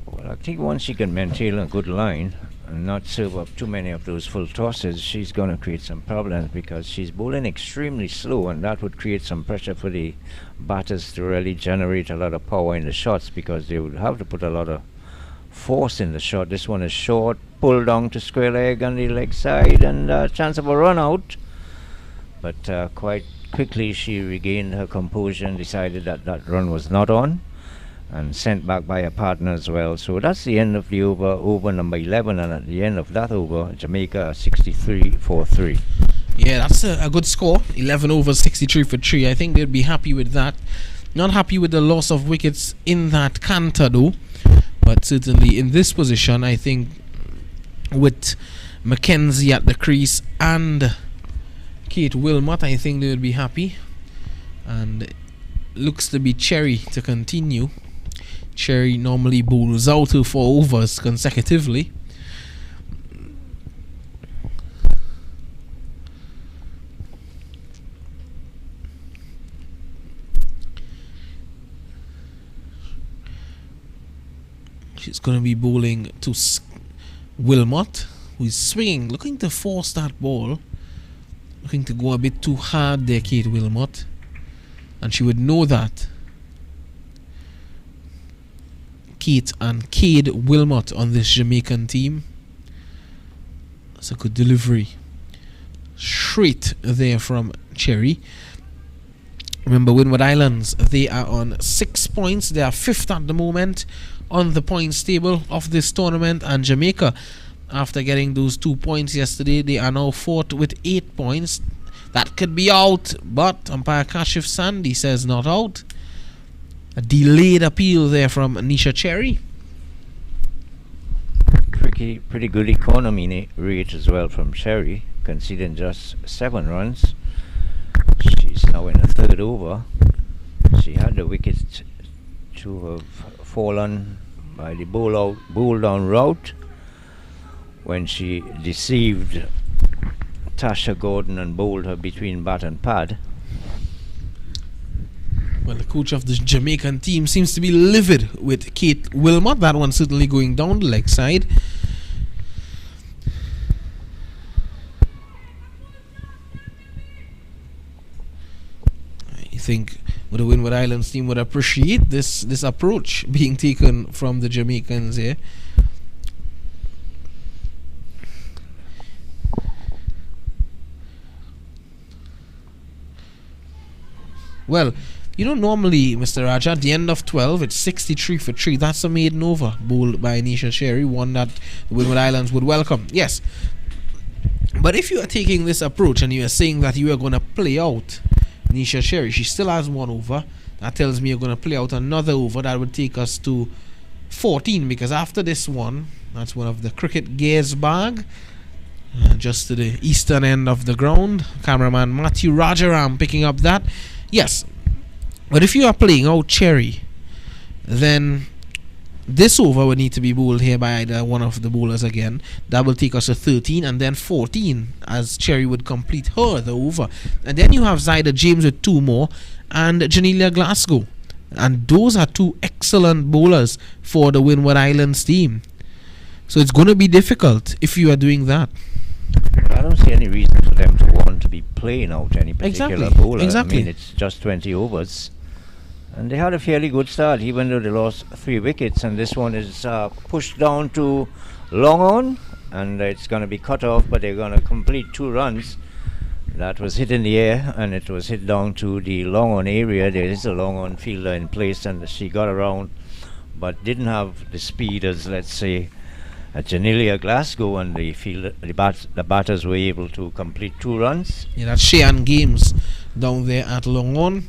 Well, I think once she can maintain a good line and not serve up too many of those full tosses, she's going to create some problems because she's bowling extremely slow, and that would create some pressure for the batters to really generate a lot of power in the shots, because they would have to put a lot of force in the shot. This one is short, pulled down to square leg on the leg side, and a chance of a run out, but quite quickly she regained her composure and decided that that run was not on, and sent back by a partner as well. So that's the end of the over number 11, and at the end of that over, Jamaica 63 for 3. Yeah, that's a good score. 11 overs, 63 for 3. I think they'd be happy with that. Not happy with the loss of wickets in that canter though, but certainly in this position, I think with Mackenzie at the crease and Kate Wilmot, I think they would be happy. And it looks to be Cherry to continue. Cherry normally bowls out to 4 overs consecutively. She's going to be bowling to Wilmot, who is swinging, looking to force that ball, looking to go a bit too hard there, Kate Wilmot, and she would know that. Kate and Cade Wilmot on this Jamaican team. That's a good delivery. Straight there from Cherry. Remember, Windward Islands, they are on 6 points. They are 5th at the moment on the points table of this tournament, and Jamaica, after getting those 2 points yesterday, they are now 4th with 8 points. That could be out, but umpire Kashif Sandy says not out. A delayed appeal there from Nisha Cherry. Pretty good economy rate as well from Cherry, conceding just 7 runs. She's now in the 3rd over. She had the wicket to have fallen by the bowl down route when she deceived Tasha Gordon and bowled her between bat and pad. Well, the coach of the Jamaican team seems to be livid with Kate Wilmot. That one certainly going down the leg side. I think the Windward Islands team would appreciate this approach being taken from the Jamaicans here. Well, you know, normally, Mr. Raja, at the end of 12, it's 63 for 3. That's a maiden over bowled by Anisha Sherry, one that the Windward Islands would welcome. Yes. But if you are taking this approach and you are saying that you are going to play out Anisha Sherry, she still has one over. That tells me you're going to play out another over. That would take us to 14, because after this one, that's one of the cricket gears bag. Just to the eastern end of the ground. Cameraman Matthew Rajaram picking up that. Yes. But if you are playing out Cherry, then this over would need to be bowled here by either one of the bowlers again. That will take us to 13 and then 14 as Cherry would complete her the over. And then you have Zyda James with 2 more and Janelia Glasgow. And those are 2 excellent bowlers for the Windward Islands team. So it's going to be difficult if you are doing that. I don't see any reason for them to want to be playing out any particular bowler. Exactly. I mean, it's just 20 overs. And they had a fairly good start, even though they lost 3 wickets. And this one is pushed down to long on. And it's going to be cut off, but they're going to complete 2 runs. That was hit in the air, and it was hit down to the long on area. There is a long on fielder in place, and she got around, but didn't have the speed as, let's say, Janelia Glasgow, and the batters were able to complete 2 runs. Yeah, that's Cheyenne Games down there at long on.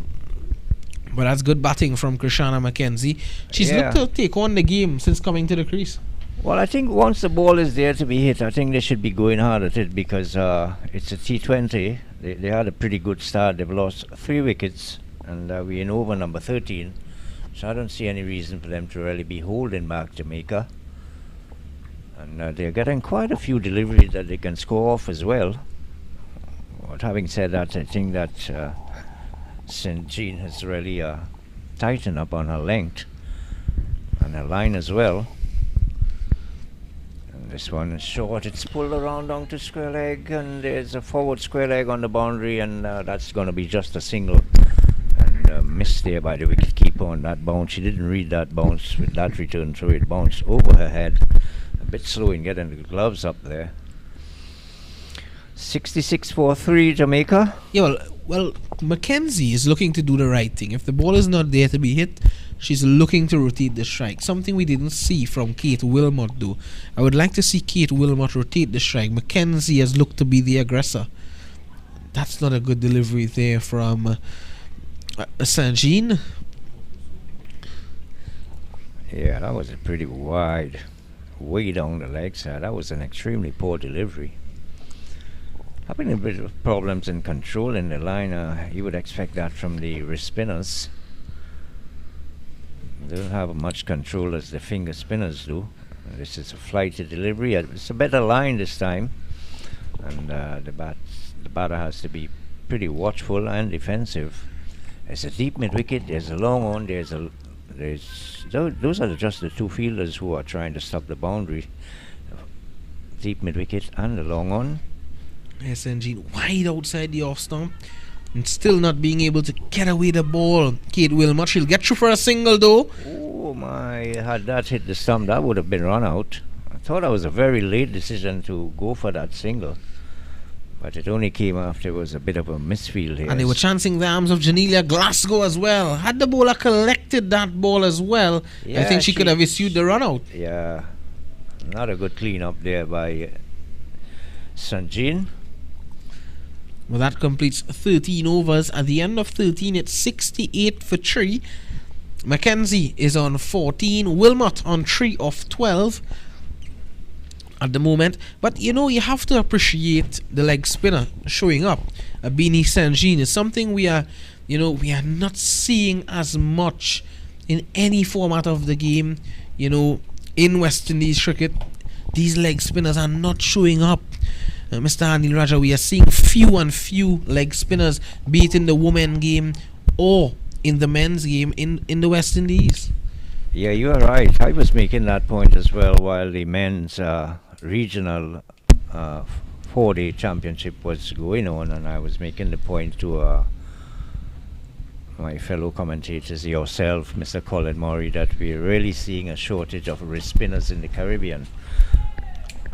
But that's good batting from Krishana McKenzie. She's looked to take on the game since coming to the crease. Well, I think once the ball is there to be hit, I think they should be going hard at it, because it's a T20. They had a pretty good start. They've lost 3 wickets, and we're in over number 13. So I don't see any reason for them to really be holding back Jamaica. And they're getting quite a few deliveries that they can score off as well. But having said that, I think that St. Jean has really tightened up on her length and her line as well. And this one is short. It's pulled around down to square leg, and there's a forward square leg on the boundary, and that's going to be just a single. And missed there by the wicket keeper on that bounce. She didn't read that bounce with that return throw. It bounced over her head. A bit slow in getting the gloves up there. 66 for 3 Jamaica. Yeah, well, Mackenzie is looking to do the right thing. If the ball is not there to be hit, she's looking to rotate the strike. Something we didn't see from Kate Wilmot, though. I would like to see Kate Wilmot rotate the strike. Mackenzie has looked to be the aggressor. That's not a good delivery there from St. Jean. Yeah, that was a pretty wide, way down the leg side. That was an extremely poor delivery. Having a bit of problems in controlling the line, you would expect that from the wrist spinners. They don't have much control as the finger spinners do. This is a flighted delivery. It's a better line this time, and the batter has to be pretty watchful and defensive. There's a deep mid wicket. There's a long on. Those are just the 2 fielders who are trying to stop the boundary. Deep mid wicket and the long on. SNG wide outside the off stump and still not being able to get away the ball. Kate Wilmot, she'll get through for a single though. Oh my, had that hit the stump, that would have been run out. I thought that was a very late decision to go for that single, but it only came after it was a bit of a misfield here. And they were chancing the arms of Janelia Glasgow as well. Had the bowler collected that ball as well, I think she could have issued the run out. Yeah, not a good clean up there by St. Jean. Well, that completes 13 overs. At the end of 13, it's 68 for 3. Mackenzie is on 14. Wilmot on 3 of 12 at the moment. But, you know, you have to appreciate the leg spinner showing up. Bini St. Jean is something we are we are not seeing as much in any format of the game. In West Indies cricket, these leg spinners are not showing up. Mr. Anil Raja, we are seeing few and few leg spinners, be it in the women game or in the men's game in the West Indies. Yeah, you are right. I was making that point as well while the men's regional 4-day championship was going on, and I was making the point to my fellow commentators, yourself, Mr. Colin Murray, that we're really seeing a shortage of wrist spinners in the Caribbean.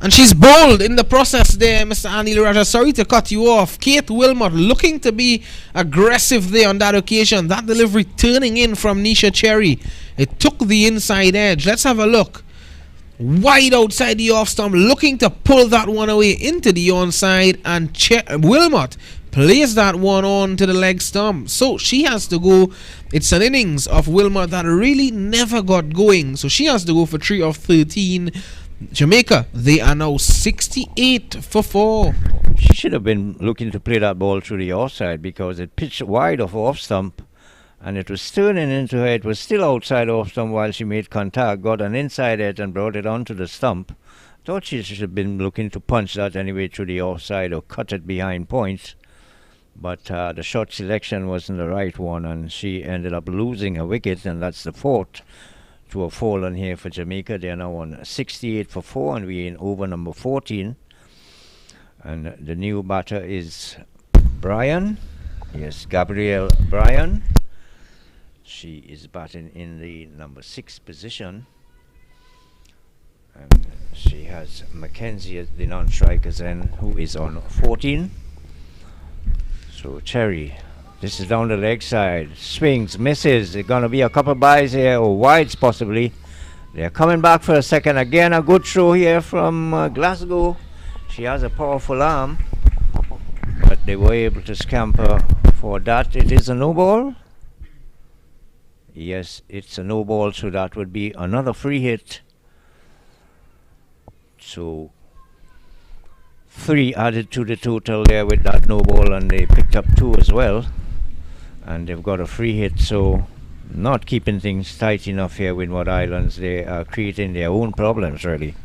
And she's bold in the process there, Mr. Anil Raja. Sorry to cut you off. Kate Wilmot looking to be aggressive there on that occasion. That delivery turning in from Nisha Cherry. It took the inside edge. Let's have a look. Wide outside the off stump, looking to pull that one away into the onside, and Wilmot plays that one on to the leg stump. So she has to go. It's an innings of Wilmot that really never got going. So she has to go for 3 of 13. Jamaica, they are now 68 for 4. She should have been looking to play that ball through the offside, because it pitched wide of off stump and it was turning into her. It was still outside off stump while she made contact, got an inside edge and brought it onto the stump. Thought she should have been looking to punch that anyway through the offside or cut it behind points. But the shot selection wasn't the right one, and she ended up losing a wicket, and that's the 4th to have fallen here for Jamaica. They are now on 68 for 4, and we're in over number 14. And the new batter is Bryan. Yes, Gabrielle Bryan. She is batting in the number 6 position. And she has Mackenzie as the non-strikers end, who is on 14. So Cherry, this is down the leg side, swings, misses. There's going to be a couple byes here, or wides possibly. They're coming back for a second. Again, a good throw here from Glasgow. She has a powerful arm, but they were able to scamper for that. It is a no ball. Yes, it's a no ball, so that would be another free hit. So 3 added to the total there with that no ball, and they picked up 2 as well. And they've got a free hit, so not keeping things tight enough here, Windward Islands. They are creating their own problems, really.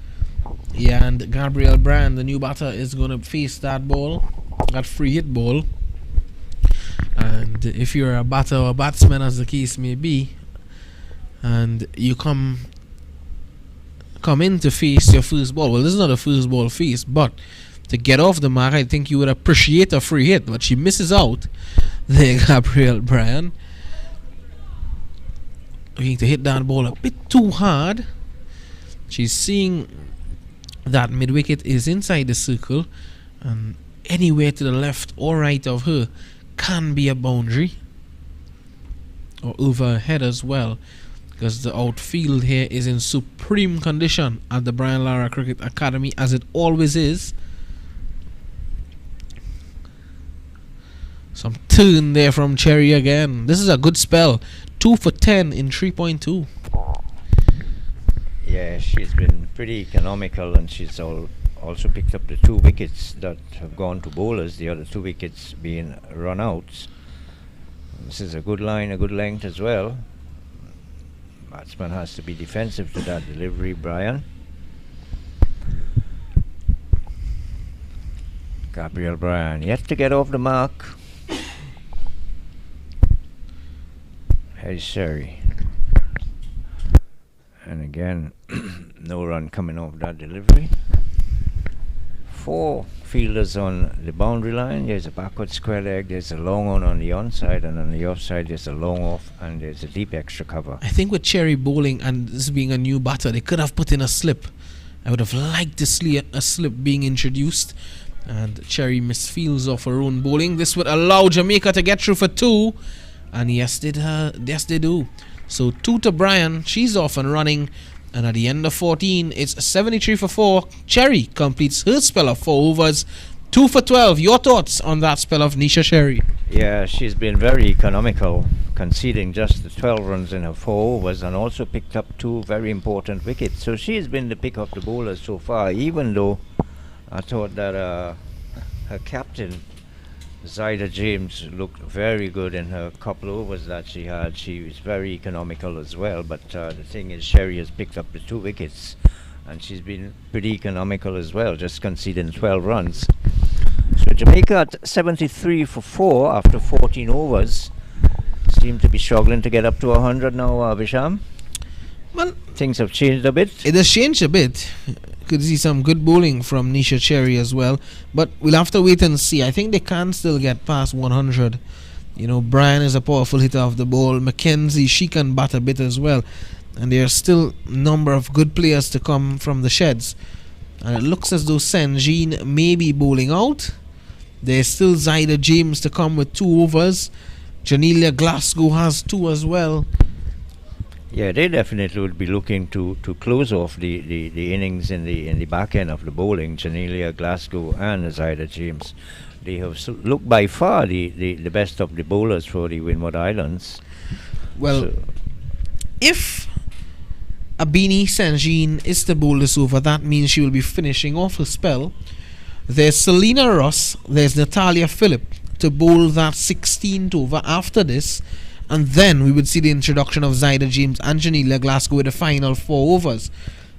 Yeah, and Gabrielle Bryan, the new batter, is going to face that ball, that free hit ball. And if you're a batter or a batsman, as the case may be, and you come in to face your first ball, well, this is not a first ball face, but to get off the mark, I think you would appreciate a free hit, but she misses out there, Gabrielle Bryan. Looking to hit that ball a bit too hard. She's seeing that mid-wicket is inside the circle, and anywhere to the left or right of her can be a boundary, or over her head as well, because the outfield here is in supreme condition at the Brian Lara Cricket Academy, as it always is. Some turn there from Cherry again. This is a good spell. 2 for 10 in 3.2. Yeah, she's been pretty economical, and she's also picked up the 2 wickets that have gone to bowlers, the other 2 wickets being run outs. This is a good line, a good length as well. Batsman has to be defensive to that delivery, Bryan. Gabrielle Bryan yet to get off the mark. Here's Sherry. And again, no run coming off that delivery. 4 fielders on the boundary line. There's a backward square leg, there's a long on the onside, and on the offside there's a long off, and there's a deep extra cover. I think with Cherry bowling and this being a new batter, they could have put in a slip. I would have liked to see a slip being introduced, and Cherry misfields off her own bowling. This would allow Jamaica to get through for 2, and yes they do. So 2 to Bryan, she's off and running, and at the end of 14 it's 73 for 4. Cherry completes her spell of 4 overs, 2 for 12. Your thoughts on that spell of Nisha Cherry? Yeah, she's been very economical, conceding just the 12 runs in her 4 overs, and also picked up 2 very important wickets. So she's been the pick of the bowlers so far, even though I thought that her captain, Zyda James looked very good in her couple overs that she had. She was very economical as well, but the thing is, Sherry has picked up the 2 wickets, and she's been pretty economical as well, just conceding 12 runs. So Jamaica at 73 for 4 after 14 overs seem to be struggling to get up to 100 now, Bisham. Well, things have changed a bit. It has changed a bit. Could see some good bowling from Nisha Cherry as well, but we'll have to wait and see. I think they can still get past 100. You know, Brian is a powerful hitter of the ball. Mackenzie, she can bat a bit as well, and there are still a number of good players to come from the sheds. And it looks as though Sanjean may be bowling out. There's still Zyda James to come with 2 overs. Janelia Glasgow has 2 as well. Yeah, they definitely would be looking to close off the innings in the back end of the bowling. Janelia Glasgow and Zyda James, they have looked by far the best of the bowlers for the Windward Islands. Well, so if Abini Sanjean is to bowl this over, that means she will be finishing off her spell. There's Selena Ross, there's Natalia Philip to bowl that 16th over after this, and then we would see the introduction of Zyda James and Janelia Glasgow with the final 4 overs.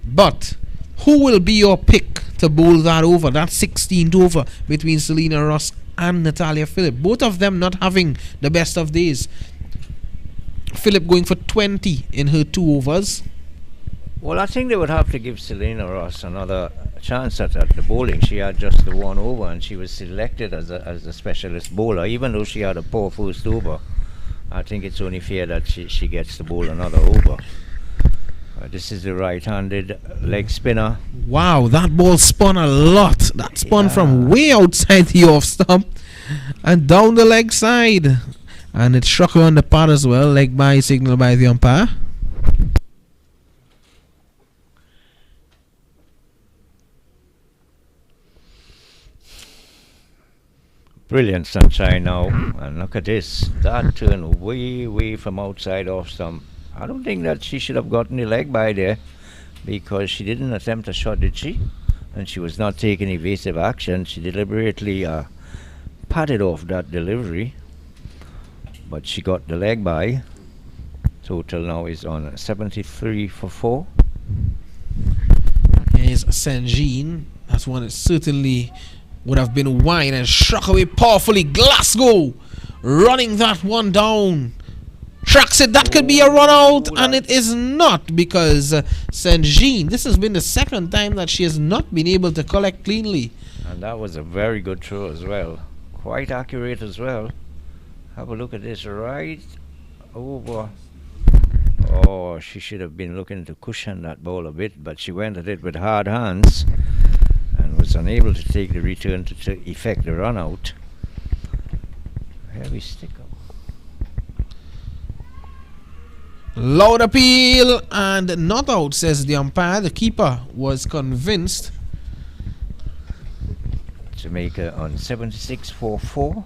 But who will be your pick to bowl that over, that 16th over between Selena Ross and Natalia Philip? Both of them not having the best of days. Philip going for 20 in her 2 overs. Well, I think they would have to give Selena Ross another chance at the bowling. She had just the 1 over, and she was selected as a specialist bowler, even though she had a poor first over. I think it's only fair that she gets to bowl another over. This is the right-handed leg spinner. Wow, that ball spun a lot. That spun from way outside the off stump and down the leg side. And it struck her on the pad as well. Leg by signal by the umpire. Brilliant sunshine now, and look at this. That turned way from outside off stump. I don't think that she should have gotten the leg by there, because she didn't attempt a shot, did she? And she was not taking evasive action. She deliberately padded off that delivery, but she got the leg by. Total now is on 73 for 4. Here's Sanjean. That's one that certainly would have been wide and struck away powerfully. Glasgow running that one down. Tracks it. That could be a run out, and it is not, because Sanjean, this has been the 2nd time that she has not been able to collect cleanly. And that was a very good throw as well. Quite accurate as well. Have a look at this, right over. Oh, she should have been looking to cushion that ball a bit, but she went at it with hard hands and was unable to take the return to effect the run out. Heavy stick up. Loud appeal and not out, says the umpire. The keeper was convinced. Jamaica on 76 for 4.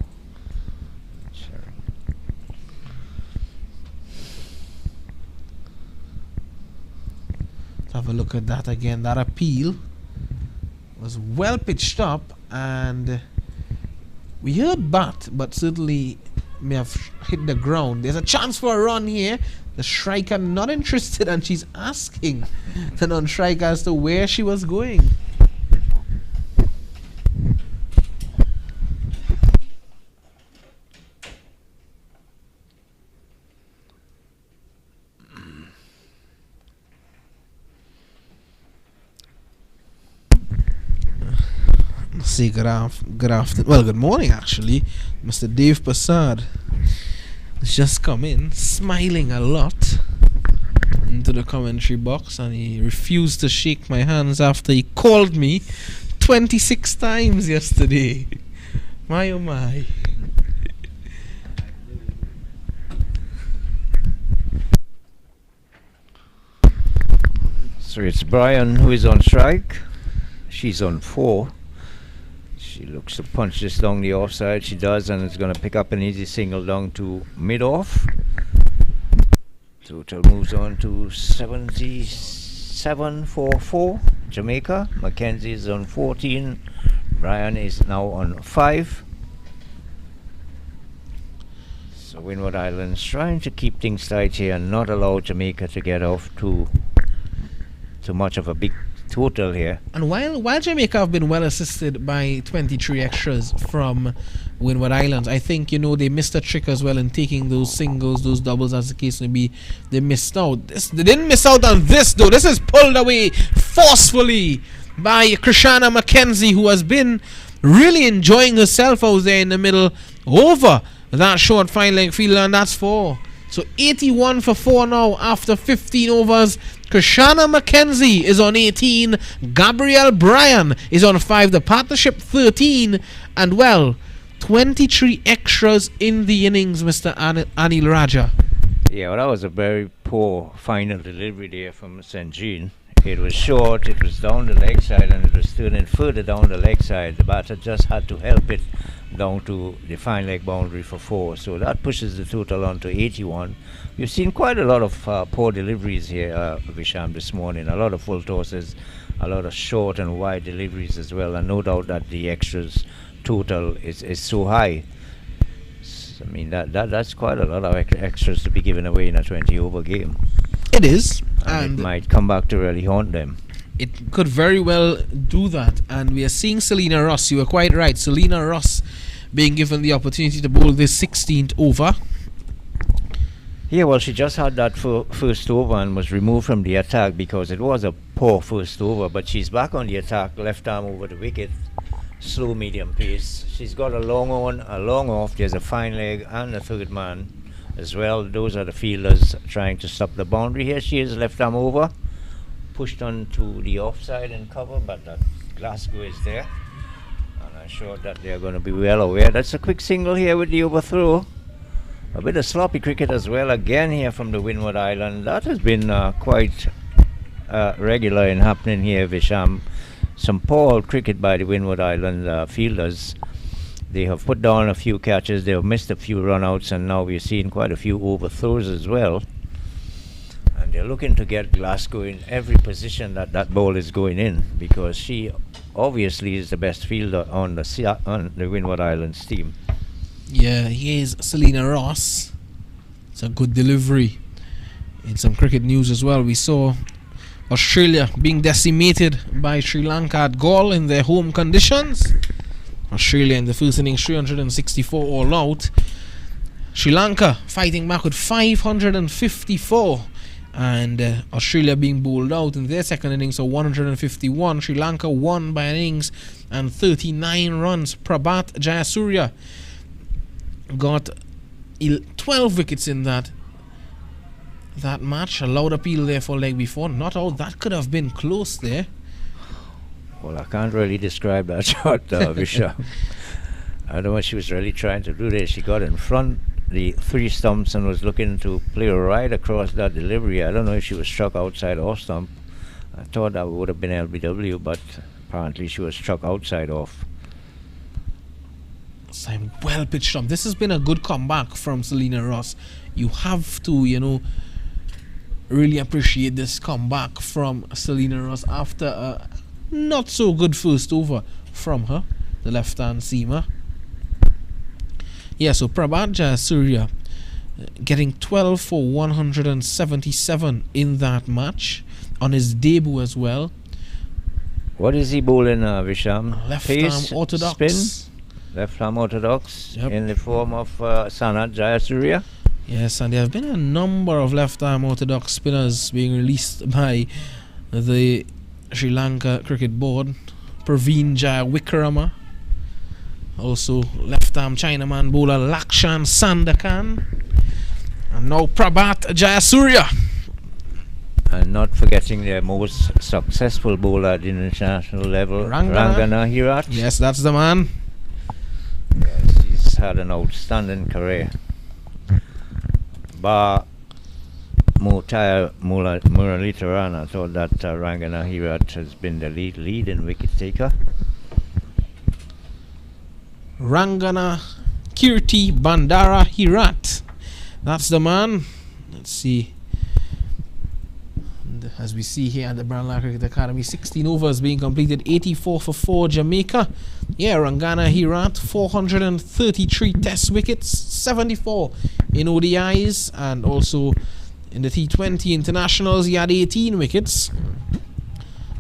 Let's have a look at that again. That appeal was well pitched up, and we heard bat, but certainly may have hit the ground. There's a chance for a run here. The striker not interested, and she's asking the non-striker as to where she was going. Say good afternoon. Well, good morning actually, Mr. Dave Passad. He's just come in, smiling a lot into the commentary box, and he refused to shake my hands after he called me 26 times yesterday. My oh my. So it's Brian who is on strike. She's on 4. She looks to punch this down the offside. She does, and it's going to pick up an easy single down to mid-off. Total moves on to 77 for 4. Jamaica. Mackenzie is on 14. Brian is now on 5. So Windward Islands trying to keep things tight here and not allow Jamaica to get off too much of a big total here. And while Jamaica have been well assisted by 23 extras from Windward Islands, I think, you know, they missed a trick as well in taking those singles, those doubles, as the case may be. They missed out. They didn't miss out on this, though. This is pulled away forcefully by Krishana McKenzie, who has been really enjoying herself out there in the middle over that short fine leg fielder, and that's 4. So 81 for 4 now after 15 overs. Krishana McKenzie is on 18. Gabrielle Bryan is on 5. The partnership 13. And, well, 23 extras in the innings, Mr. Anil Raja. Yeah, well, that was a very poor final delivery there from St. Jean. It was short, it was down the leg side, and it was turning further down the leg side. The batter just had to help it down to the fine leg boundary for 4. So that pushes the total on to 81. We've seen quite a lot of poor deliveries here, Visham, this morning. A lot of full tosses, a lot of short and wide deliveries as well. And no doubt that the extras total is so high. I mean, that's quite a lot of extras to be given away in a 20-over game. It is. And it might come back to really haunt them. It could very well do that. And we are seeing Selena Ross. You were quite right. Selena Ross being given the opportunity to bowl this 16th over. Yeah, well, she just had that first over and was removed from the attack because it was a poor first over. But she's back on the attack, left arm over the wicket, slow medium pace. She's got a long on, a long off. There's a fine leg and a third man as well. Those are the fielders trying to stop the boundary. Here she is, left arm over, pushed on to the offside and cover, but that Glasgow is there. And I'm sure that they're going to be well aware. That's a quick single here with the overthrow. A bit of sloppy cricket as well again here from the Windward Island. That has been quite regular in happening here, Visham. Some poor cricket by the Windward Island fielders. They have put down a few catches, they have missed a few run-outs, and now we're seeing quite a few overthrows as well. And they're looking to get Glasgow in every position that ball is going in, because she obviously is the best fielder on the Windward Islands team. Yeah, here's Selena Ross. It's a good delivery. In some cricket news as well, we saw Australia being decimated by Sri Lanka at Galle in their home conditions. Australia in the first innings 364 all out. Sri Lanka fighting back with 554, and Australia being bowled out in their second innings, so 151. Sri Lanka won by an innings and 39 runs. Prabhat Jayasuriya got 12 wickets in that match. A loud appeal there for leg before. Not out. That could have been close there. Well, I can't really describe that shot, Visha. I don't know what she was really trying to do there. She got in front the 3 stumps and was looking to play right across that delivery. I don't know if she was struck outside off stump. I thought that would have been LBW, but apparently she was struck outside off. Simon, well pitched up. This has been a good comeback from Selena Ross. You have to, really appreciate this comeback from Selena Ross after a not so good first over from her, the left-hand seamer. Yeah, so Prabhat Jayasuriya getting 12 for 177 in that match on his debut as well. What is he bowling, Visham? Left-arm orthodox. Spin? Left-arm orthodox, yep, in the form of Sanat Jayasuriya. Yes, and there have been a number of left-arm orthodox spinners being released by the Sri Lanka Cricket Board. Praveen Jayawikrama, also left-arm Chinaman bowler Lakshan Sandakan, and now Prabhat Jayasuriya. And not forgetting their most successful bowler at the international level, Rangana Hirat. Yes, that's the man. Yes, he's had an outstanding career. Bar Mutaya Muralidharan, I thought that Rangana Hirat has been the lead in wicket taker. Rangana Kirti Bandara Hirat, that's the man. Let's see. And as we see here at the Brownlow Cricket Academy. 16 overs being completed, 84 for 4 Jamaica. Yeah, Rangana Hirat, 433 test wickets, 74 in ODIs, and also in the T20 internationals he had 18 wickets.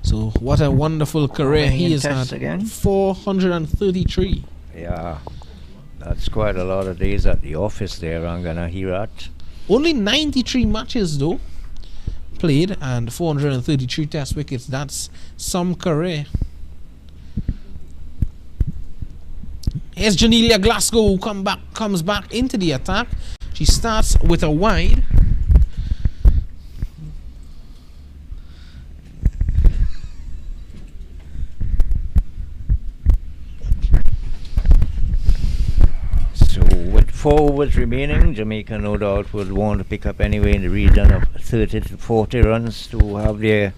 So what a wonderful career he has had. Again? 433. Yeah, that's quite a lot of days at the office there, Rangana Hirat. Only 93 matches though played and 433 test wickets. That's some career. Here's Janelia Glasgow, who comes back into the attack. She starts with a wide. So with 4 overs remaining, Jamaica no doubt would want to pick up anyway in the region of 30 to 40 runs to have their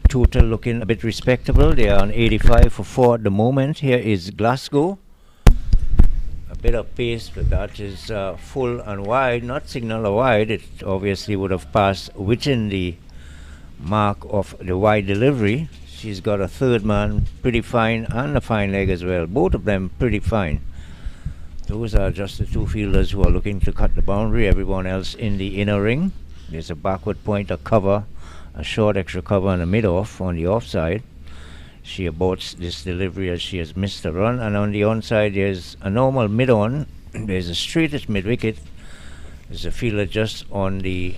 total looking a bit respectable. They are on 85 for 4 at the moment. Here is Glasgow. A bit of pace, but that is full and wide, not signal a wide. It obviously would have passed within the mark of the wide delivery. She's got a third man pretty fine and a fine leg as well. Both of them pretty fine. Those are just the 2 fielders who are looking to cut the boundary. Everyone else in the inner ring. There's a backward pointer cover, a short extra cover and a mid-off on the offside. She aborts this delivery as she has missed a run, and on the onside there's a normal mid-on. There's a straightish mid-wicket. There's a fielder just on the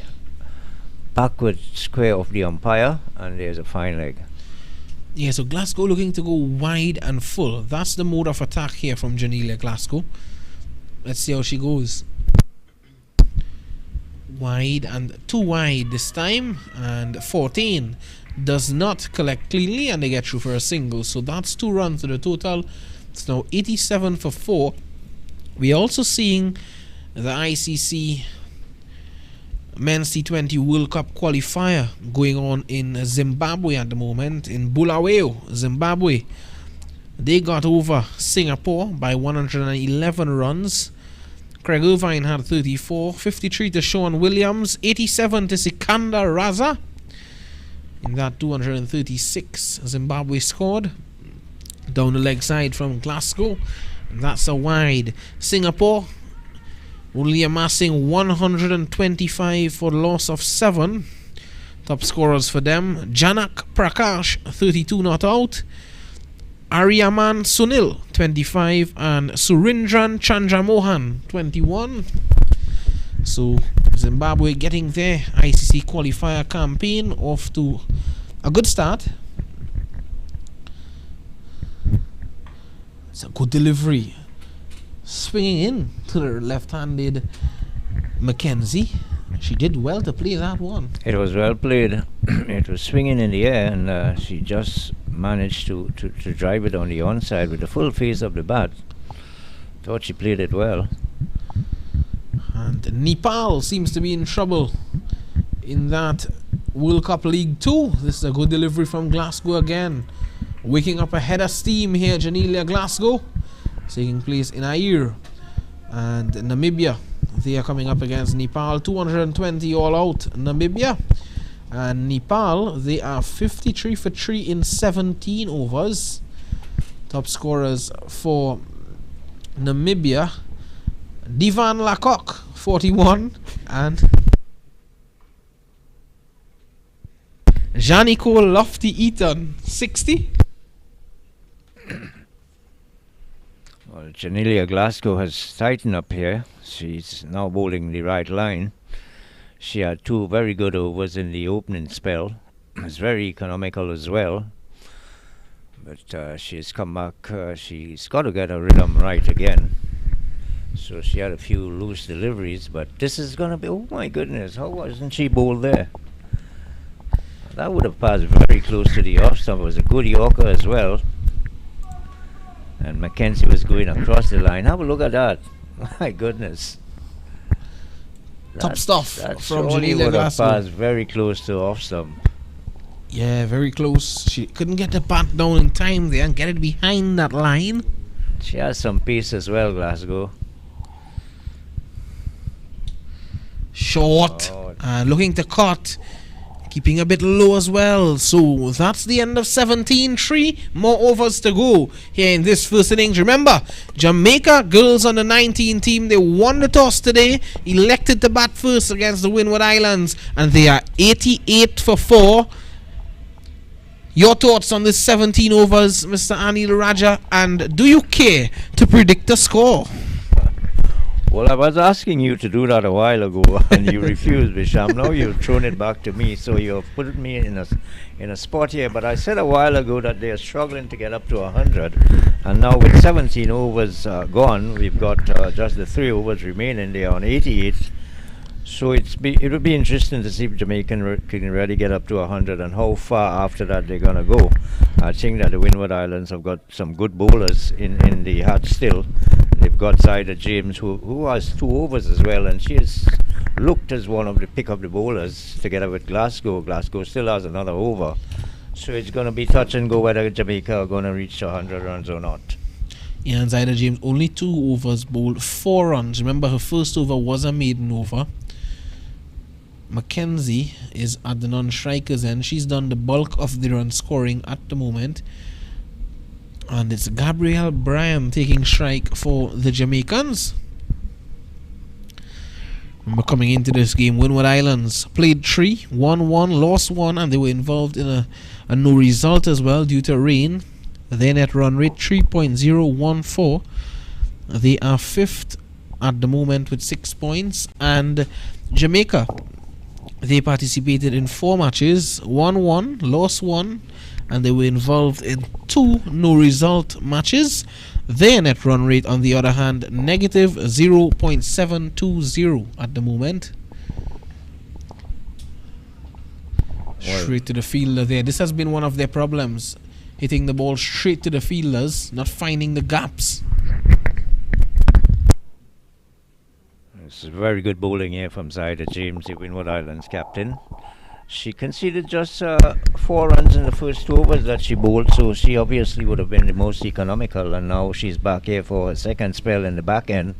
backward square of the umpire, and there's a fine leg. Yeah, so Glasgow looking to go wide and full. That's the mode of attack here from Janelia Glasgow. Let's see how she goes. Wide and 2 wide this time, and 14 does not collect cleanly, and they get through for a single. So that's 2 runs to the total. It's now 87 for 4. We're also seeing the ICC Men's T20 World Cup qualifier going on in Zimbabwe at the moment, in Bulawayo, Zimbabwe. They got over Singapore by 111 runs. Craig Irvine had 34, 53 to Sean Williams, 87 to Sikandar Raza. In that 236 Zimbabwe scored. Down the leg side from Glasgow. That's a wide. Singapore only amassing 125 for the loss of 7. Top scorers for them: Janak Prakash, 32 not out. Aryaman Sunil, 25, and Surindran Chandramohan, 21. So Zimbabwe getting their ICC qualifier campaign off to a good start. It's a good delivery. Swinging in to the left-handed Mackenzie. She did well to play that one. It was well played. It was swinging in the air, and she just managed to drive it on the onside with the full face of the bat. Thought she played it well. And Nepal seems to be in trouble in that World Cup League 2. This is a good delivery from Glasgow again. Waking up a head of steam here, Janelia Glasgow. Taking place in Air. And Namibia, they are coming up against Nepal. 220 all out, Namibia. And Nepal, they are 53 for 3 in 17 overs. Top scorers for Namibia: Divan Lacock, 41, and Janiko Lofty Eaton, 60. Well, Janelia Glasgow has tightened up here. She's now bowling the right line. She had 2 very good overs in the opening spell. It's very economical as well. But she's come back. She's got to get her rhythm right again. So she had a few loose deliveries. But this is going to be... Oh my goodness, how wasn't she bowled there? That would have passed very close to the off stump. It was a good Yorker as well. And Mackenzie was going across the line. Have a look at that. My goodness. Top stuff from Janelia would have Glasgow. passed very close to off stump. Yeah, very close. She couldn't get the bat down in time there and get it behind that line. She has some pace as well, Glasgow. Short. Looking to cut. keeping a bit low as well. So that's the end of 17. 3 more overs to go here in this first innings. Remember, Jamaica girls on the 19 team, they won the toss today, elected to bat first against the Windward Islands, and they are 88 for 4. Your thoughts on this 17 overs, Mr. Anil Raja, and do you care to predict the score? Well, I was asking you to do that a while ago, and you refused, Bisham. Now you've thrown it back to me, so you've put me in a spot here. But I said a while ago that they are struggling to get up to 100, and now with 17 overs gone, we've got just the 3 overs remaining. They are on 88. So it would be interesting to see if Jamaica can really get up to 100 and how far after that they're going to go. I think that the Windward Islands have got some good bowlers in the hat still. They've got Zyda James who has 2 overs as well, and she has looked as one of the pick up the bowlers together with Glasgow. Glasgow still has another over. So it's going to be touch and go whether Jamaica are going to reach 100 runs or not. Yeah, and Zyda James only 2 overs, bowled 4 runs. Remember, her first over was a maiden over. Mackenzie is at the non-strikers end. She's done the bulk of the run scoring at the moment. And it's Gabrielle Bryan taking strike for the Jamaicans. Remember, coming into this game, Windward Islands played 3, won 1, lost 1, and they were involved in a no result as well due to rain. Their net run rate 3.014. They are 5th at the moment with 6 points. And Jamaica, they participated in 4 matches, won 1, lost 1, and they were involved in 2 no result matches. Their net run rate, on the other hand, negative 0.720 at the moment. Straight to the fielder there. This has been one of their problems, hitting the ball straight to the fielders, not finding the gaps. It's very good bowling here from Zyda James, the Windward Islands captain. She conceded just 4 runs in the first 2 overs that she bowled, so she obviously would have been the most economical, and now she's back here for a second spell in the back end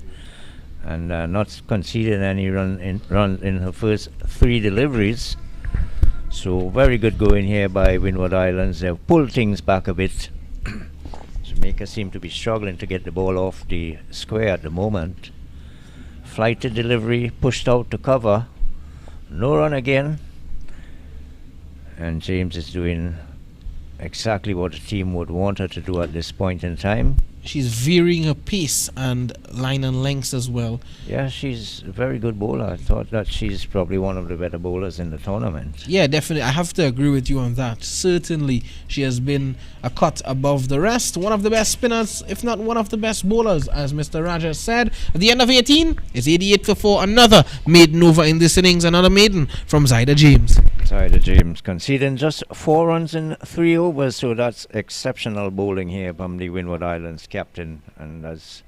and not conceded any run in her first 3 deliveries. So very good going here by Windward Islands. They've pulled things back a bit. Jamaica seem to be struggling to get the ball off the square at the moment. Flighted delivery, pushed out to cover, no run again, and James is doing exactly what the team would want her to do at this point in time. She's varying her pace and line and lengths as well. Yeah, she's a very good bowler. I thought that she's probably one of the better bowlers in the tournament. Yeah, definitely. I have to agree with you on that. Certainly, she has been a cut above the rest. One of the best spinners, if not one of the best bowlers, as Mr. Raja said. At the end of 18, it's 88 for 4. Another maiden over in this innings. Another maiden from Zyda James. Zyda James conceding just 4 runs in 3 overs, so that's exceptional bowling here from the Windward Islands captain. And as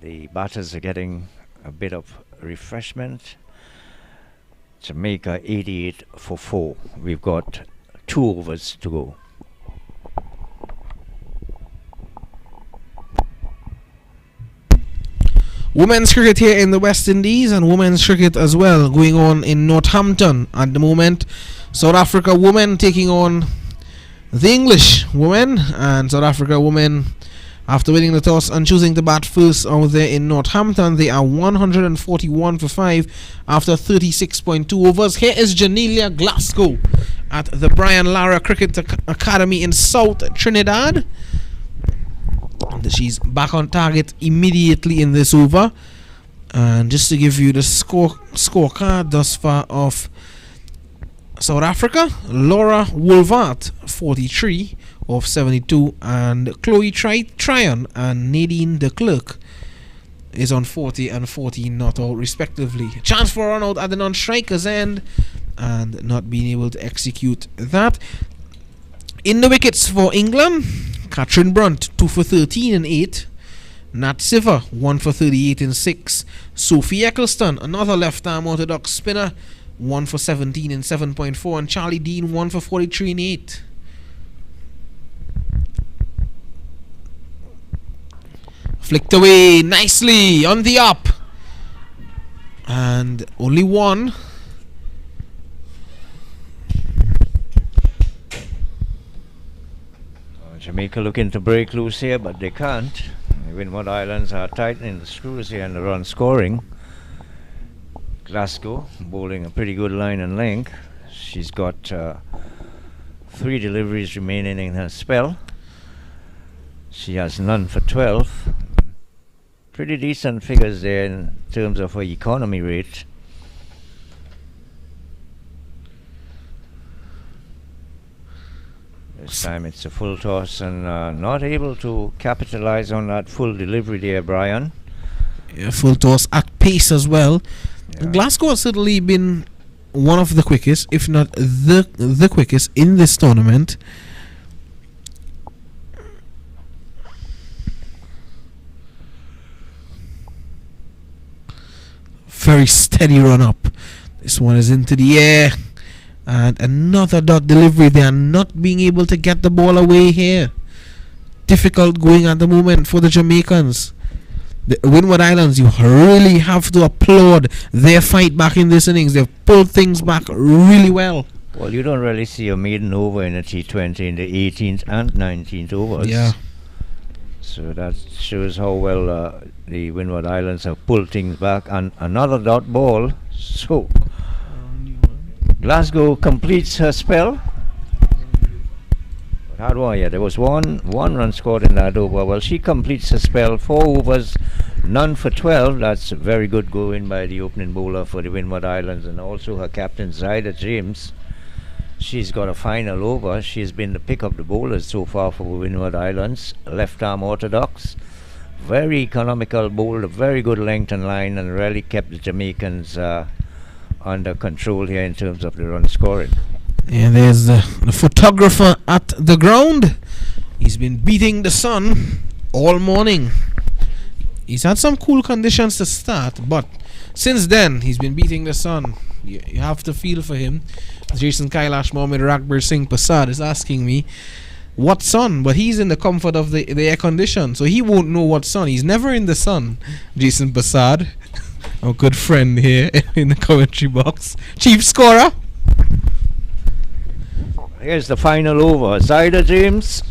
the batters are getting a bit of refreshment, Jamaica 88 for 4. We've got 2 overs to go. Women's cricket here in the West Indies, and women's cricket as well going on in Northampton at the moment. South Africa women taking on the English women, and South Africa women, after winning the toss and choosing to bat first out there in Northampton, they are 141 for 5 after 36.2 overs. Here is Janelia Glasgow at the Brian Lara Cricket Academy in South Trinidad. And she's back on target immediately in this over. And just to give you the scorecard thus far of South Africa, Laura Wolvaert 43 of 72, and Chloe Tryon and Nadine de Klerk is on 40 and 14 not out respectively. Chance for a run out at the non-strikers end and not being able to execute that. In the wickets for England, Catherine Brunt 2 for 13 and 8, Nat Siver 1 for 38 and 6, Sophie Eccleston, another left-arm orthodox spinner, 1 for 17 and 7.4, and Charlie Dean 1 for 43 and 8. Flicked away nicely on the up, and only one. Jamaica looking to break loose here, but they can't. The Windward Islands are tightening the screws here and the run scoring. Glasgow bowling a pretty good line and length. She's got 3 deliveries remaining in her spell. She has none for 12. Pretty decent figures there in terms of her economy rate. This time it's a full toss and not able to capitalize on that full delivery there, Brian. Yeah, full toss at pace as well. Yeah. Glasgow has certainly been one of the quickest, if not the quickest in this tournament. Very steady run up. This one is into the air. And another dot delivery. They are not being able to get the ball away here. Difficult going at the moment for the Jamaicans. The Windward Islands, you really have to applaud their fight back in this innings. They've pulled things back really well. Well, you don't really see a maiden over in a T20 in the 18th and 19th overs. Yeah. So that shows how well the Windward Islands have pulled things back. And another dot ball. So Glasgow completes her spell. Had one, yeah. There was one run scored in that over. Well, she completes her spell. 4 overs, none for 12. That's very good going by the opening bowler for the Windward Islands, and also her captain Zyda James. She's got a final over. She's been the pick of the bowlers so far for the Windward Islands. Left arm orthodox, very economical bowler, very good length and line, and really kept the Jamaicans under control here in terms of the run scoring. And there's the photographer at the ground. He's been beating the sun all morning. He's had some cool conditions to start, but since then he's been beating the sun. You have to feel for him. Jason Kailash Mohammed Rakbir Singh Prasad is asking me what sun, but he's in the comfort of the air condition, so he won't know what sun. He's never in the sun. Jason Prasad, our good friend here in the commentary box. Chief scorer. Here's the final over. Zyda James,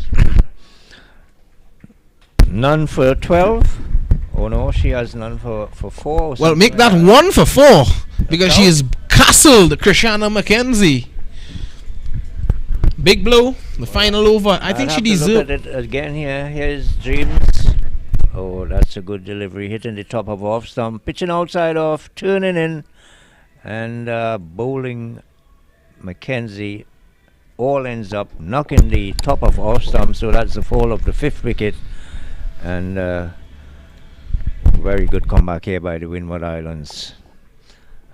none for 12. Oh no, she has none for 4. Well, make that 1 for 4 because she has castled Krishana McKenzie. Big blow, the final over. I think she deserved it again here. Here's James. Oh, that's a good delivery. Hitting the top of off stump, pitching outside off, turning in, and bowling McKenzie. All ends up knocking the top of off stump, so that's the fall of the 5th wicket. And very good comeback here by the Windward Islands.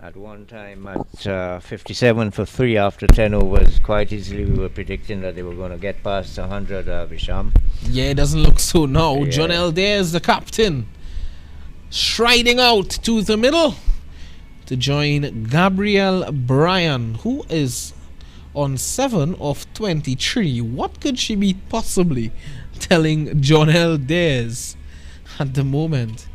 At one time at 57 for 3 after 10 overs, quite easily we were predicting that they were going to get past 100, Visham. Yeah, it doesn't look so now. Yeah. John Eldare's the captain, striding out to the middle to join Gabrielle Bryan, who is on 7 of 23. What could she be possibly telling John Eldares at the moment?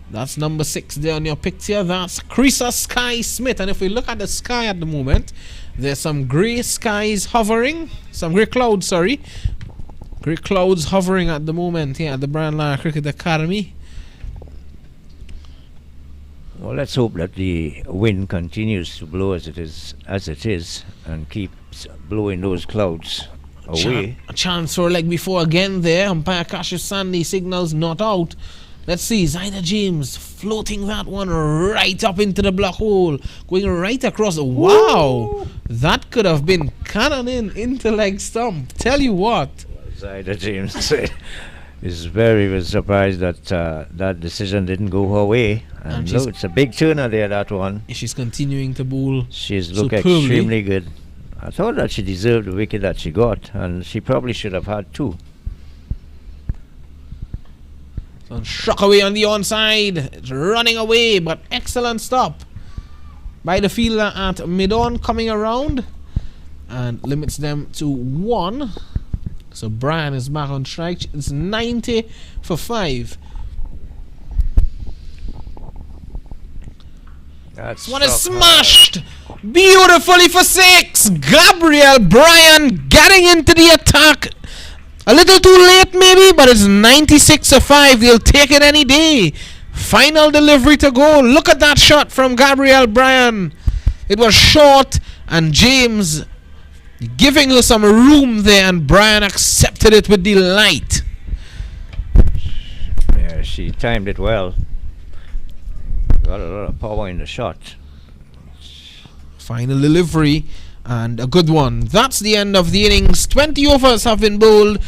That's number 6 there on your picture. That's Krisa Sky Smith. And if we look at the sky at the moment, there's some grey skies hovering. Some grey clouds, sorry. Grey clouds hovering at the moment here at the Brian Lara Cricket Academy. Well, let's hope that the wind continues to blow as it is, and keeps blowing those clouds away. A chance for a leg before again there. Umpire Cassius Sandy signals not out. Let's see, Zyda James floating that one right up into the black hole, going right across. Wow, that could have been cannoning into leg stump. Tell you what, Zyda James is very surprised that that decision didn't go her way. And look, it's a big turner there, that one. She's continuing to bowl. She's looked superbly. extremely good. I thought that she deserved the wicket that she got, and she probably should have had 2. So struck away on the onside. It's running away, but excellent stop by the fielder at mid-on, coming around and limits them to 1. So Brian is back on strike. It's 90 for 5. That's One is smashed beautifully for 6. Gabrielle Bryan getting into the attack A little too late maybe, but it's 96-5. They'll take it any day. Final delivery to go. Look at that shot from Gabriel Bryan. It was short, and James giving her some room there, and Bryan accepted it with delight. Yeah, she timed it well. Got a lot of power in the shot. Final delivery, and a good one. That's the end of the innings. 20 overs have been bowled.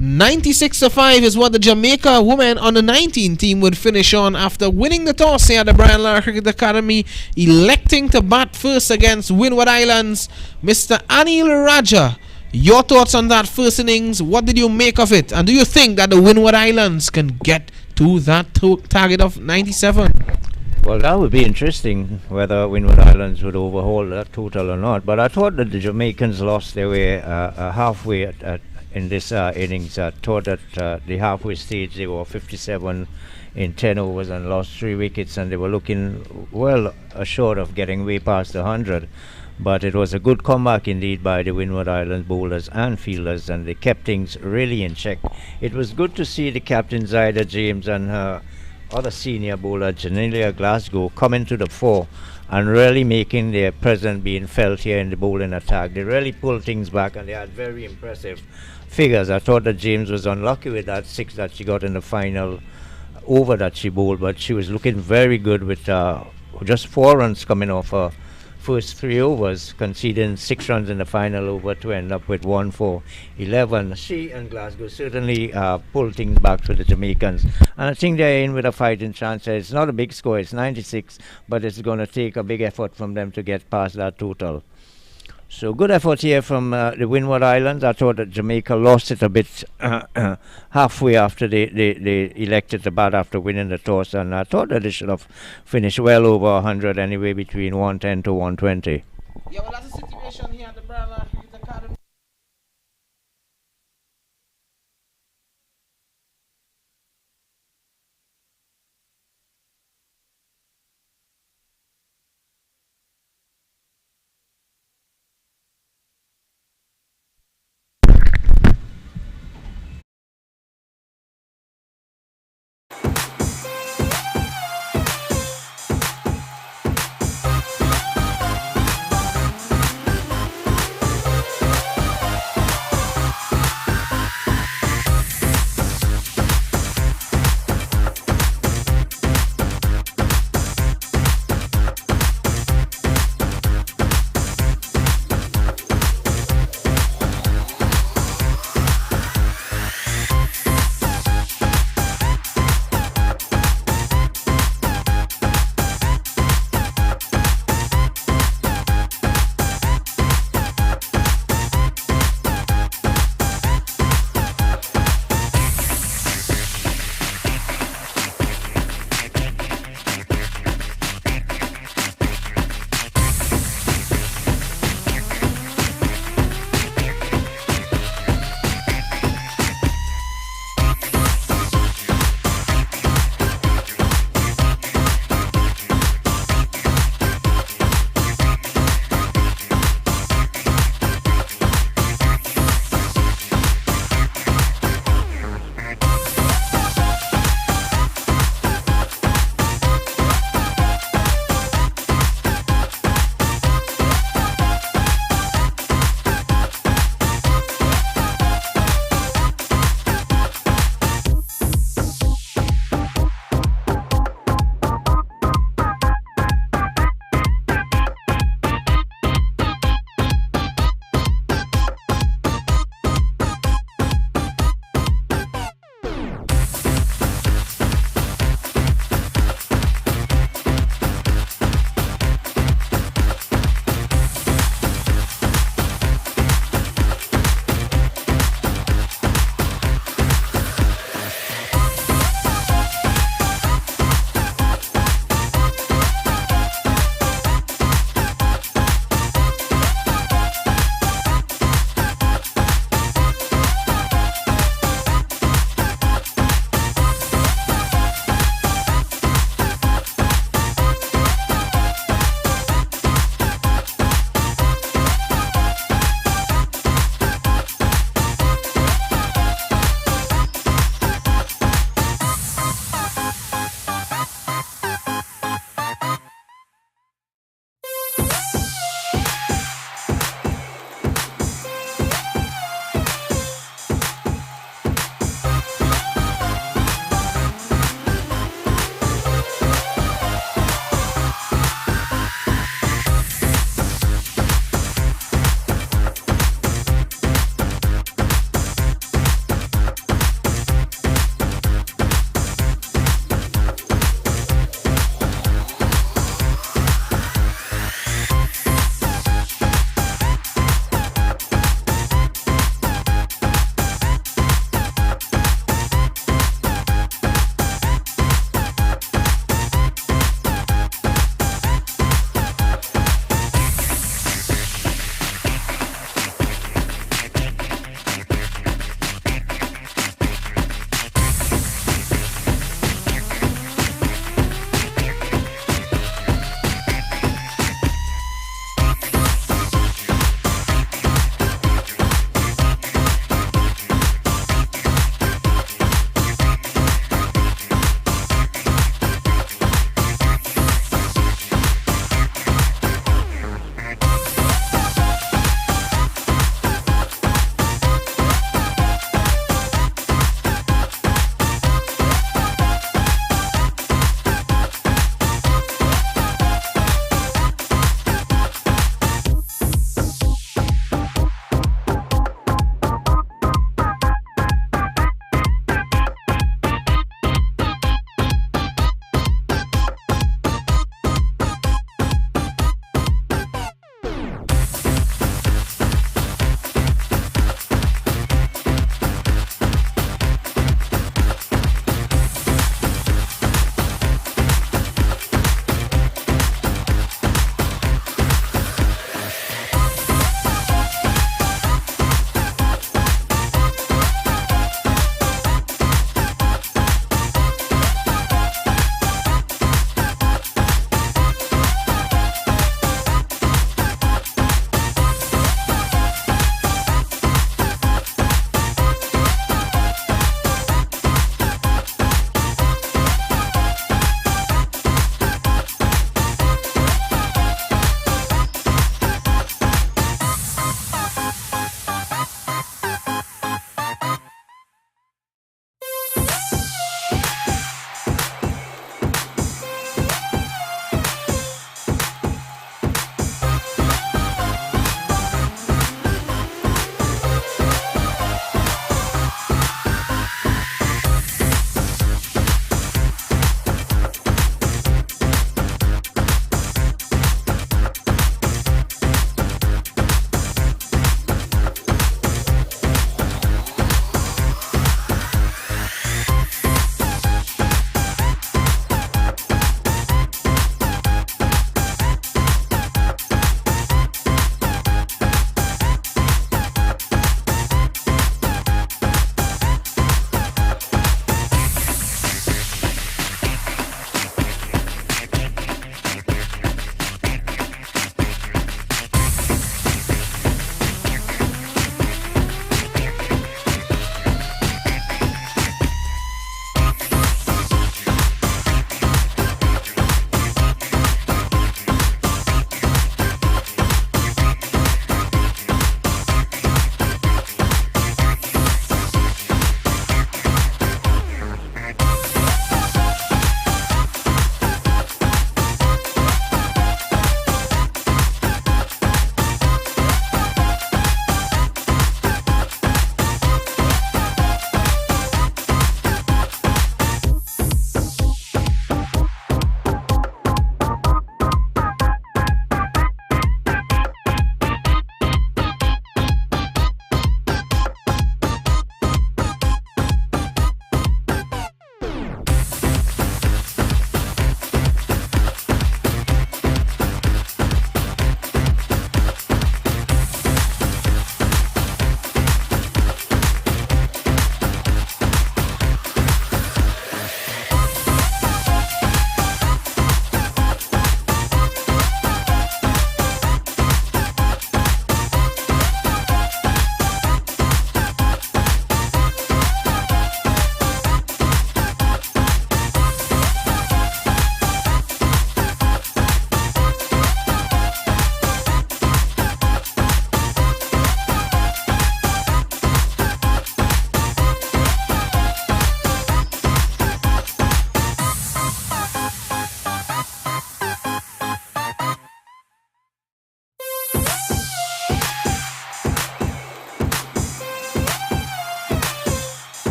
96-5 is what the Jamaica women on the 19 team would finish on after winning the toss here at the Brian Lara Cricket Academy, electing to bat first against Windward Islands. Mr. Anil Raja, your thoughts on that first innings? What did you make of it? And do you think that the Windward Islands can get to that target of 97? Well, that would be interesting whether Windward Islands would overhaul that total or not. But I thought that the Jamaicans lost their way halfway in this innings. I thought that the halfway stage they were 57 in 10 overs and lost 3 wickets, and they were looking well assured of getting way past 100. But it was a good comeback indeed by the Windward Islands bowlers and fielders, and they kept things really in check. It was good to see the captain Zyda James and her other senior bowler Janelia Glasgow coming to the fore and really making their presence being felt here in the bowling attack. They really pulled things back, and they had very impressive figures. I thought that James was unlucky with that 6 that she got in the final over that she bowled, but she was looking very good with just 4 runs coming off her first 3 overs, conceding 6 runs in the final over to end up with 1 for 11. She and Glasgow certainly pulled things back for the Jamaicans, and I think they're in with a fighting chance. It's not a big score, it's 96, but it's going to take a big effort from them to get past that total. So good effort here from the Windward Islands. I thought that Jamaica lost it a bit halfway after they elected to bat after winning the toss, and I thought that they should have finished well over 100 anyway, between 110 to 120. Yeah, well, that's the situation here at the Brian Lara Cricket Academy.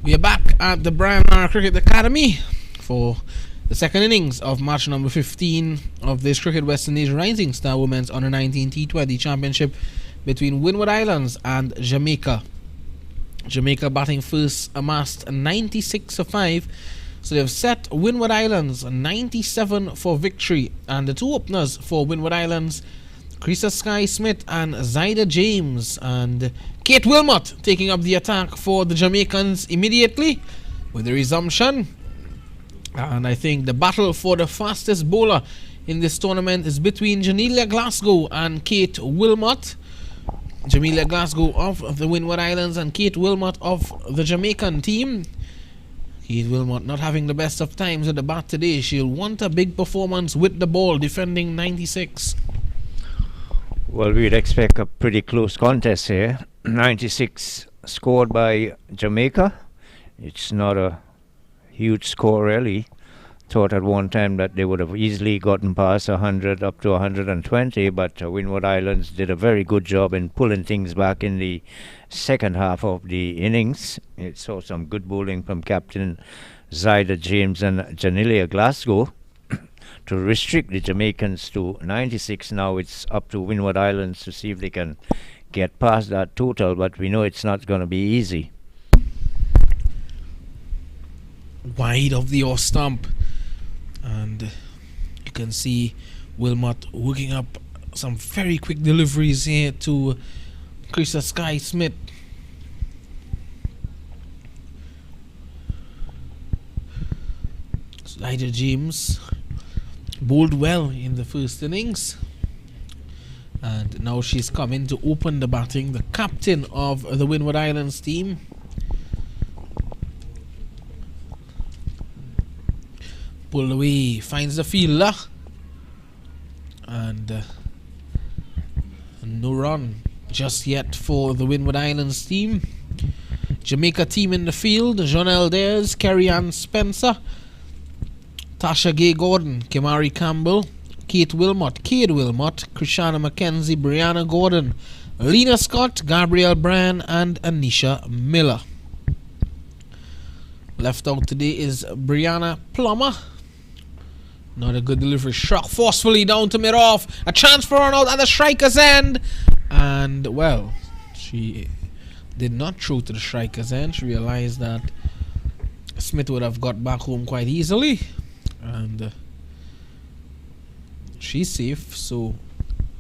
We are back at the Brian Lara Cricket Academy for the second innings of match number 15 of this Cricket West Indies Rising Star Women's U19 T20 Championship between Windward Islands and Jamaica. Jamaica batting first amassed 96 for 5, so they've set Windward Islands 97 for victory, and the two openers for Windward Islands, Krista Sky-Smith and Zyda James, and Kate Wilmot taking up the attack for the Jamaicans immediately with the resumption. And I think the battle for the fastest bowler in this tournament is between Janelia Glasgow and Kate Wilmot. Jamelia Glasgow of the Windward Islands and Kate Wilmot of the Jamaican team. Kate Wilmot not having the best of times at the bat today. She'll want a big performance with the ball, defending 96. Well, we'd expect a pretty close contest here. 96 scored by Jamaica. It's not a huge score, really. Thought at one time that they would have easily gotten past 100 up to 120, but Windward Islands did a very good job in pulling things back in the second half of the innings. It saw some good bowling from Captain Zyda James and Janelia Glasgow to restrict the Jamaicans to 96. Now it's up to Windward Islands to see if they can get past that total, but we know it's not going to be easy. Wide of the off stump, and you can see Wilmot working up some very quick deliveries here to Krista Sky-Smith. Zyda James bowled well in the first innings, and now she's coming to open the batting, the captain of the Windward Islands team. Pulled away, finds the fielder, and no run just yet for the Windward Islands team. Jamaica team in the field: Jonelle Dares, Kerry-Ann Spencer, Tasha Gay Gordon, Kimari Campbell, Kate Wilmot, Cade Wilmot, Krishana McKenzie, Brianna Gordon, Lena Scott, Gabrielle Bryan, and Anisha Miller. Left out today is Brianna Plummer. Not a good delivery. Struck forcefully down to mid-off. A chance for run out at the striker's end. And, well, she did not throw to the striker's end. She realized that Smith would have got back home quite easily. And she's safe. So,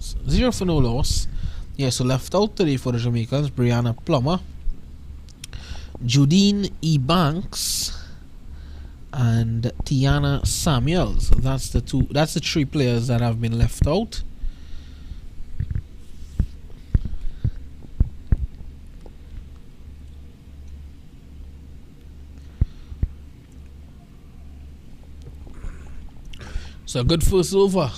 0 for no loss. Yeah, so left out today for the Jamaicans, Brianna Plummer, Judine E. Banks, and Tiana Samuels. That's the three players that have been left out. So a good first over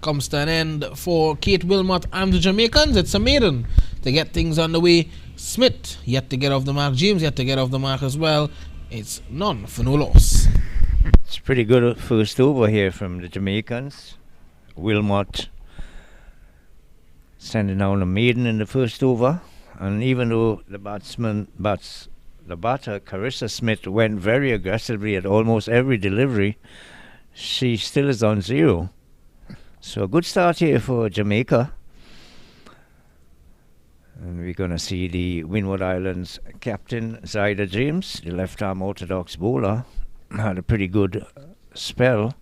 comes to an end for Kate Wilmot and the Jamaicans. It's a maiden to get things underway. Smith yet to get off the mark. James yet to get off the mark as well. It's none for no loss. It's pretty good first over here from the Jamaicans. Wilmot sending down a maiden in the first over, and even though the batter Carissa Smith went very aggressively at almost every delivery, she still is on 0. So a good start here for Jamaica. And we're going to see the Windward Islands captain, Zyda James, the left-arm orthodox bowler, had a pretty good spell.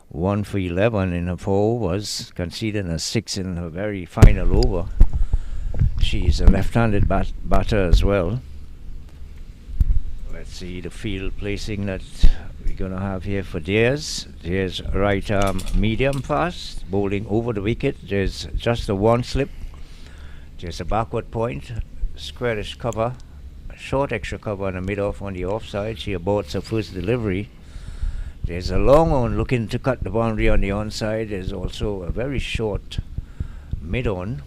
1 for 11 in her 4 overs, conceding a 6 in her very final over. She's a left-handed batter as well. Let's see the field placing that we're going to have here for Dares. There's right-arm medium fast, bowling over the wicket. There's just a 1 slip. There's a backward point, squarish cover, a short extra cover and a mid-off on the offside. She aborts her first delivery. There's a long one looking to cut the boundary on the onside. There's also a very short mid-on.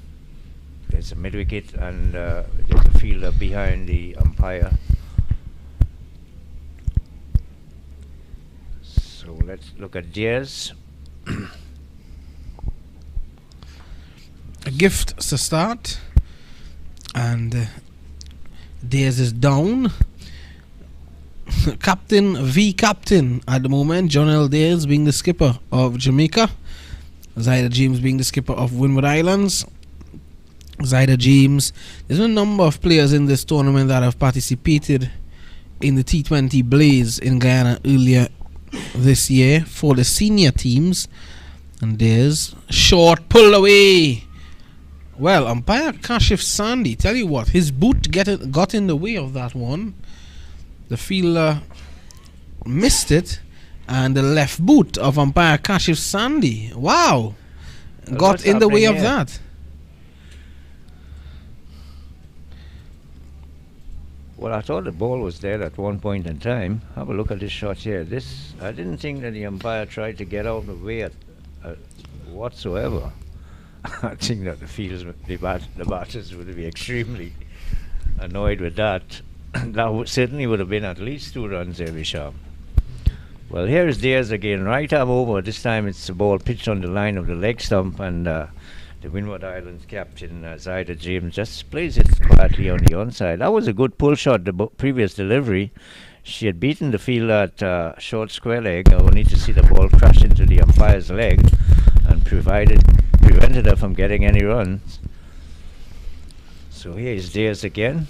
There's a mid-wicket, and there's a fielder behind the umpire. So let's look at Diaz. A gift to start, and Diaz is down. Captain v Captain at the moment. John L. Dales being the skipper of Jamaica. Zyder James being the skipper of Windward Islands. Zyder James. There's a number of players in this tournament that have participated in the T20 Blaze in Guyana earlier this year for the senior teams. And there's short pull away. Well, umpire Kashif Sandy, tell you what, his boot got in the way of that one. The fielder missed it, and the left boot of umpire Kashif Sandy, wow, got in the way of that. Well, I thought the ball was there at one point in time. Have a look at this shot here. I didn't think that the umpire tried to get out of the way whatsoever. I think that the batters would be extremely annoyed with that. That certainly would have been at least 2 runs there, Bishop. Well, here is Diaz again, right arm over. This time it's the ball pitched on the line of the leg stump, and the Windward Islands captain, Zyder James, just plays it quietly on the onside. That was a good pull shot, the previous delivery. She had beaten the fielder at short square leg, only to see the ball crash into the umpire's leg and prevented her from getting any runs. So here is Diaz again.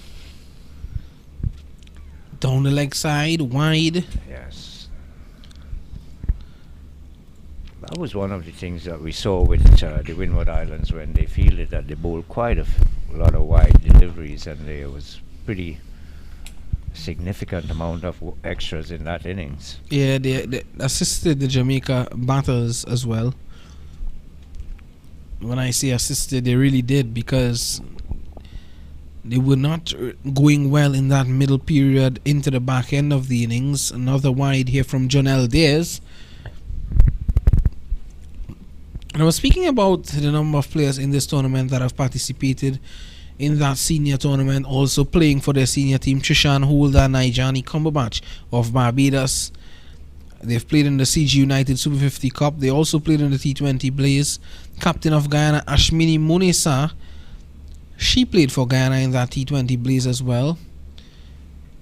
Down the leg side, wide. Yes. That was one of the things that we saw with the Windward Islands when they fielded that they bowled quite a lot of wide deliveries, and there was pretty significant amount of extras in that innings. Yeah, they assisted the Jamaica batters as well. When I say assisted, they really did, because they were not going well in that middle period into the back end of the innings. Another wide here from John L. Dares. And I was speaking about the number of players in this tournament that have participated in that senior tournament, also playing for their senior team. Trishan Holder, Nijani Cumberbatch of Barbados. They've played in the CG Super 50 Cup. They also played in the T20 Blaze. Captain of Guyana, Ashmini Munesa, she played for Guyana in that T20 Blaze as well.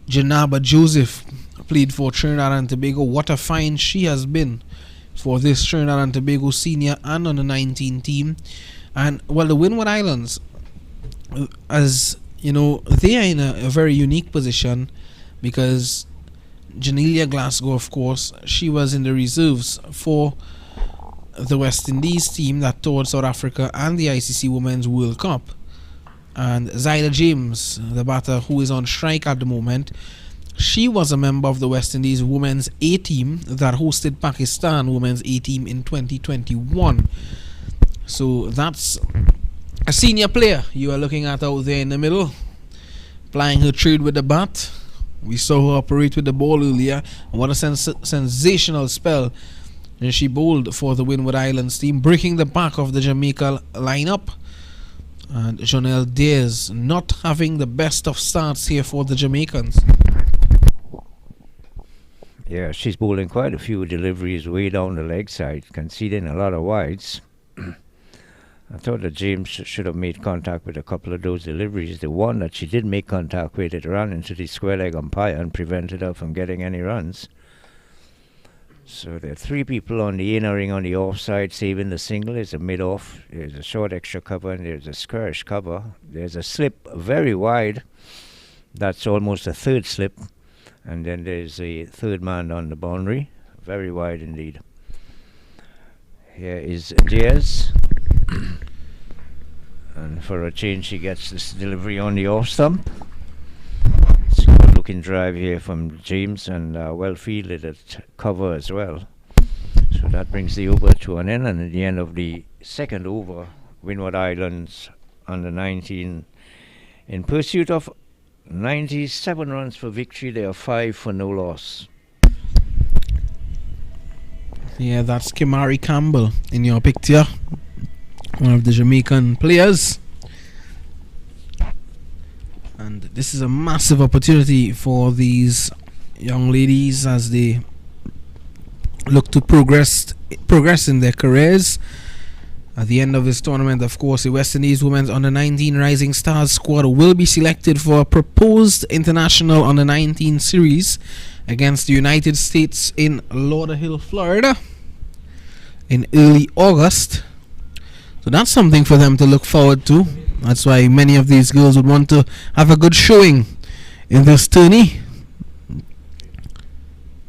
Janaba Joseph played for Trinidad and Tobago. What a find she has been for this Trinidad and Tobago senior and under 19 team. And well, the Windward Islands, as you know, they are in a very unique position, because Janelia Glasgow, of course, she was in the reserves for the West Indies team that toured South Africa and the ICC Women's World Cup. And Zyder James, the batter who is on strike at the moment, she was a member of the West Indies Women's A team that hosted Pakistan Women's A team in 2021. So that's a senior player you are looking at out there in the middle, plying her trade with the bat. We saw her operate with the ball earlier, and what a sensational spell she bowled for the Windward Islands team, breaking the back of the Jamaica lineup. And Jonelle Dares not having the best of starts here for the Jamaicans. Yeah, she's bowling quite a few deliveries way down the leg side, conceding a lot of wides. I thought that James should have made contact with a couple of those deliveries. The one that she did make contact with, it ran into the square leg umpire and prevented her from getting any runs. So there are 3 people on the inner ring on the offside saving the single. There's a mid-off, there's a short extra cover, and there's a squarish cover. There's a slip very wide. That's almost a third slip. And then there's a third man on the boundary. Very wide indeed. Here is Diaz. And for a change, she gets this delivery on the off stump. It's a good looking drive here from James, and well fielded at cover as well. So that brings the over to an end, and at the end of the second over, Windward Islands under 19 in pursuit of 97 runs for victory. They are 5 for no loss. Yeah, that's Kimari Campbell in your picture, one of the Jamaican players. And this is a massive opportunity for these young ladies as they look to progress in their careers. At the end of this tournament, of course, the West Indies Women's Under-19 Rising Stars squad will be selected for a proposed international Under-19 series against the United States in Lauderhill, Florida in early August. So that's something for them to look forward to. That's why many of these girls would want to have a good showing in this tourney.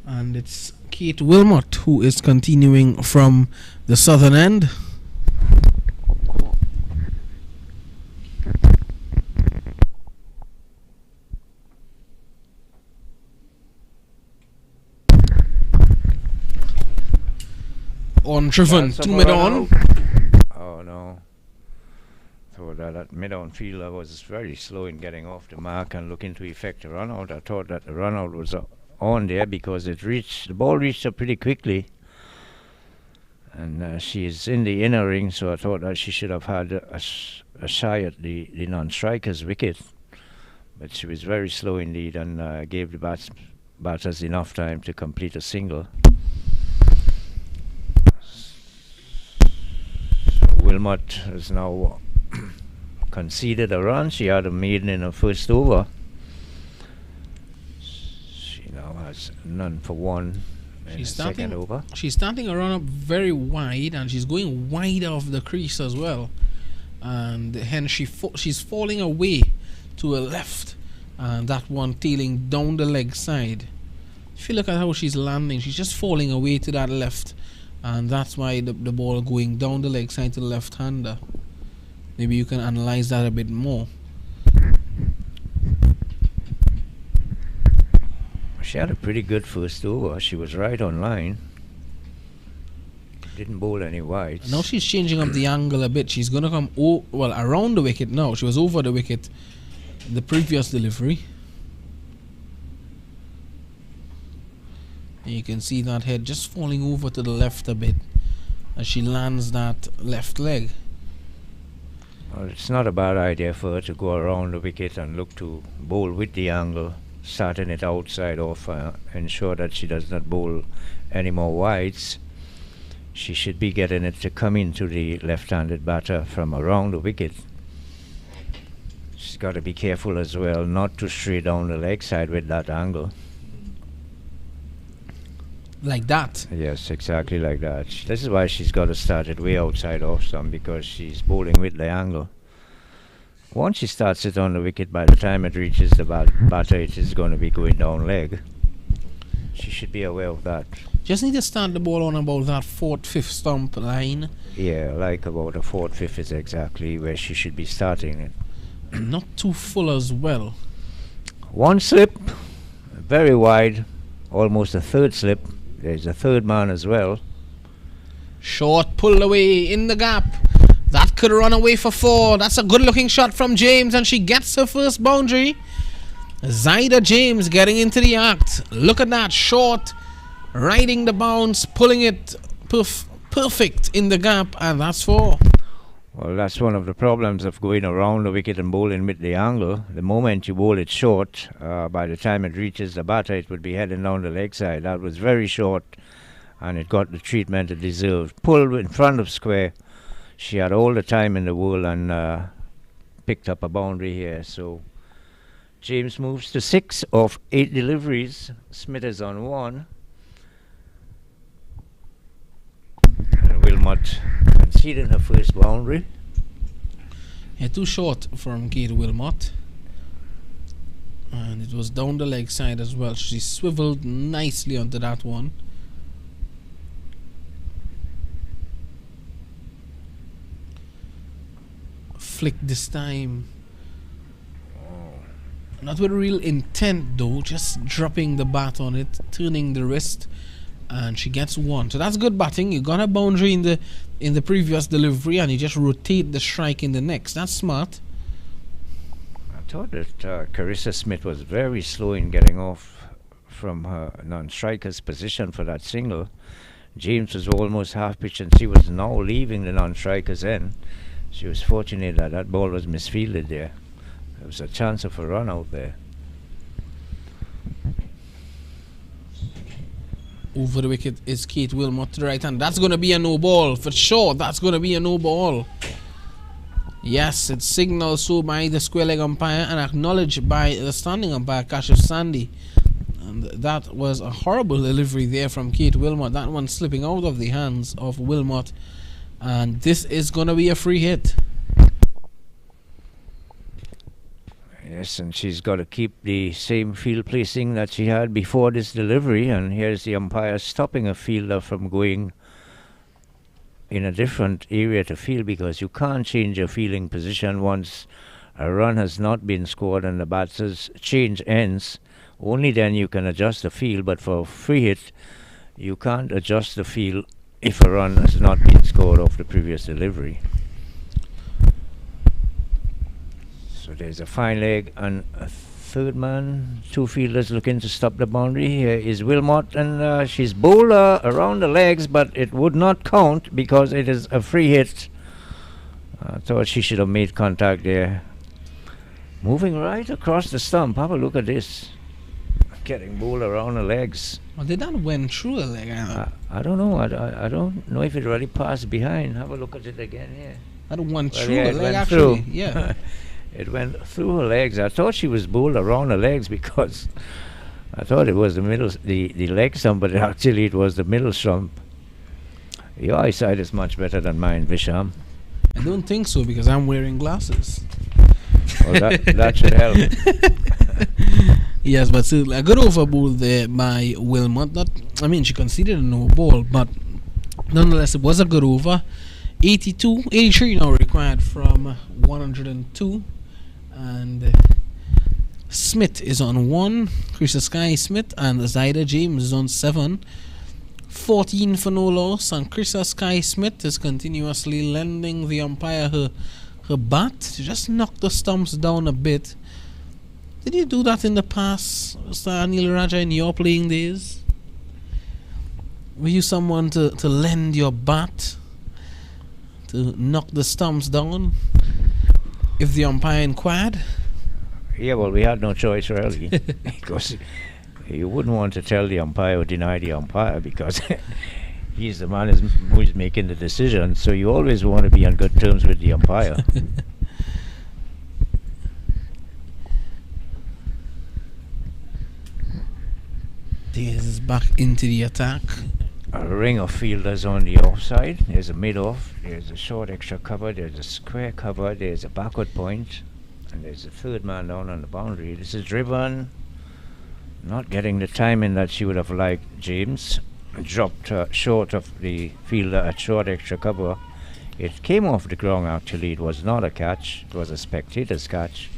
And it's Kate Wilmot who is continuing from the southern end. On Triffon to mid-on. Oh no. Thought that mid-on fielder was very slow in getting off the mark and looking to effect a run out. I thought that the run out was on there because the ball reached her pretty quickly. And she is in the inner ring, so I thought that she should have had a shy at the non-striker's wicket. But she was very slow indeed and gave the batters enough time to complete a single. Wilmot has now conceded a run. She had a maiden in her first over. She now has none for one in her second over. She's starting a run up very wide, and she's going wide off the crease as well. And hence she's falling away to her left, and that one tailing down the leg side. If you look at how she's landing, she's just falling away to that left. And that's why the ball going down the leg side to the left-hander. Maybe you can analyze that a bit more. She had a pretty good first over. She was right on line. Didn't bowl any wides. Now she's changing up the angle a bit. She's going to come around the wicket now. She was over the wicket the previous delivery. And you can see that head just falling over to the left a bit as she lands that left leg. Well, it's not a bad idea for her to go around the wicket and look to bowl with the angle, starting it outside off, ensure that she does not bowl any more wides. She should be getting it to come into the left-handed batter from around the wicket. She's got to be careful as well not to stray down the leg side with that angle. Like that? Yes, exactly like that. This is why she's got to start it way outside off some, because she's bowling with the angle. Once she starts it on the wicket, by the time it reaches the batter, it is going to be going down leg. She should be aware of that. Just need to start the ball on about that 4th, 5th stump line. Yeah, like about the 4th, 5th is exactly where she should be starting it. Not too full as well. One slip, very wide, almost a third slip. There's a third man as well. Short pull away in the gap. That could run away for 4. That's a good looking shot from James, and she gets her first boundary. Zyda James getting into the act. Look at that, short, riding the bounce, pulling it perfect in the gap, and that's 4. Well, that's one of the problems of going around the wicket and bowling with the angle. The moment you bowl it short, by the time it reaches the batter, it would be heading down the leg side. That was very short, and it got the treatment it deserved. Pulled in front of square. She had all the time in the world and picked up a boundary here. So James moves to 6 of 8 deliveries. Smith is on 1. And Wilmot conceded her first boundary. Yeah, too short from Kate Wilmot. And it was down the leg side as well. She swiveled nicely onto that one. Flick this time. Not with real intent though, just dropping the bat on it, turning the wrist, and she gets 1. So that's good batting. You got a boundary in the previous delivery, and you just rotate the strike in the next. That's smart. I thought that Carissa Smith was very slow in getting off from her non-striker's position for that single. James was almost half pitch, and she was now leaving the non-striker's end. She was fortunate that that ball was misfielded there. There was a chance of a run out there. Over the wicket is Kate Wilmot to the right hand. That's going to be a no ball for sure. That's going to be a no ball. Yes, it's signaled so by the square leg umpire and acknowledged by the standing umpire, Kashif Sandy. And that was a horrible delivery there from Kate Wilmot. That one slipping out of the hands of Wilmot. And this is going to be a free hit. Yes, and she's got to keep the same field placing that she had before this delivery. And here's the umpire stopping a fielder from going in a different area to field, because you can't change your fielding position once a run has not been scored and the batter's change ends. Only then you can adjust the field, but for a free hit, you can't adjust the field if a run has not been scored off the previous delivery. So there's a fine leg and a third man. Two fielders looking to stop the boundary. Here is Wilmot, and she's bowled around the legs, but it would not count because it is a free hit. I thought she should have made contact there. Moving right across the stump. Have a look at this. Getting bowled around the legs. Well, did that went through a leg? I don't know. I don't know if it really passed behind. Have a look at it again here. That went Well, through yeah, a it leg went actually. through. Yeah. It went through her legs. I thought she was bowled around her legs because I thought it was the middle, the leg stump, but actually it was the middle stump. Your eyesight is much better than mine, Visham. I don't think so because I'm wearing glasses. Well, that should help. Yes, but still a good over ball there by Wilmot. She conceded a no ball, but nonetheless it was a good over. 83 now required from 102. And Smith is on 1, Krista Sky Smith, and Zyda James is on 7. 14 for no loss, and Krista Sky Smith is continuously lending the umpire her bat to just knock the stumps down a bit. Did you do that in the past, Mr. Anil Raja, in your playing days? Were you someone to lend your bat to knock the stumps down if the umpire inquired? Yeah, well, we had no choice really, because you wouldn't want to tell the umpire or deny the umpire, because he's the man who is making the decision. So you always want to be on good terms with the umpire. This is back into the attack. A ring of fielders on the offside. There's a mid-off, there's a short extra cover, there's a square cover, there's a backward point, and there's a third man down on the boundary. This is driven, not getting the timing that she would have liked. James dropped short of the fielder at short extra cover. It came off the ground actually. It was not a catch, it was a spectator's catch.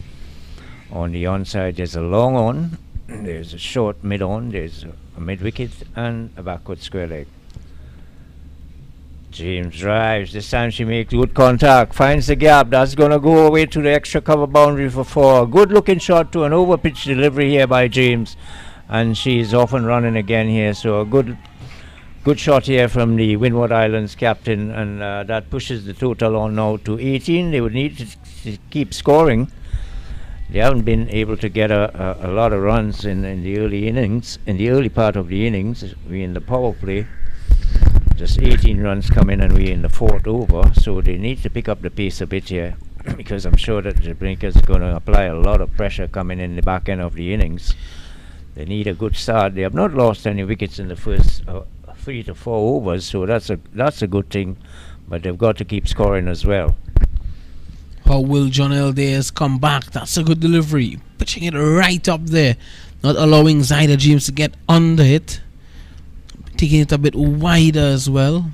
On the onside there's a long on, there's a short mid-on, there's a mid-wicket and a backward square leg. James drives. This time she makes good contact, finds the gap. That's going to go away to the extra cover boundary for 4. Good looking shot to an over pitch delivery here by James, and she's off and running again here. So a good shot here from the Windward Islands captain, and that pushes the total on now to 18. They would need to keep scoring. They haven't been able to get a lot of runs in the early innings, in the early part of the innings. We're in the power play. Just 18 runs come in and we're in the 4th over, so they need to pick up the pace a bit here, because I'm sure that Jamaica's going to apply a lot of pressure coming in the back end of the innings. They need a good start. They have not lost any wickets in the first 3 to 4 overs, so that's a good thing, but they've got to keep scoring as well. How will John Eldares come back? That's a good delivery. Pitching it right up there. Not allowing Zyda James to get under it. Taking it a bit wider as well.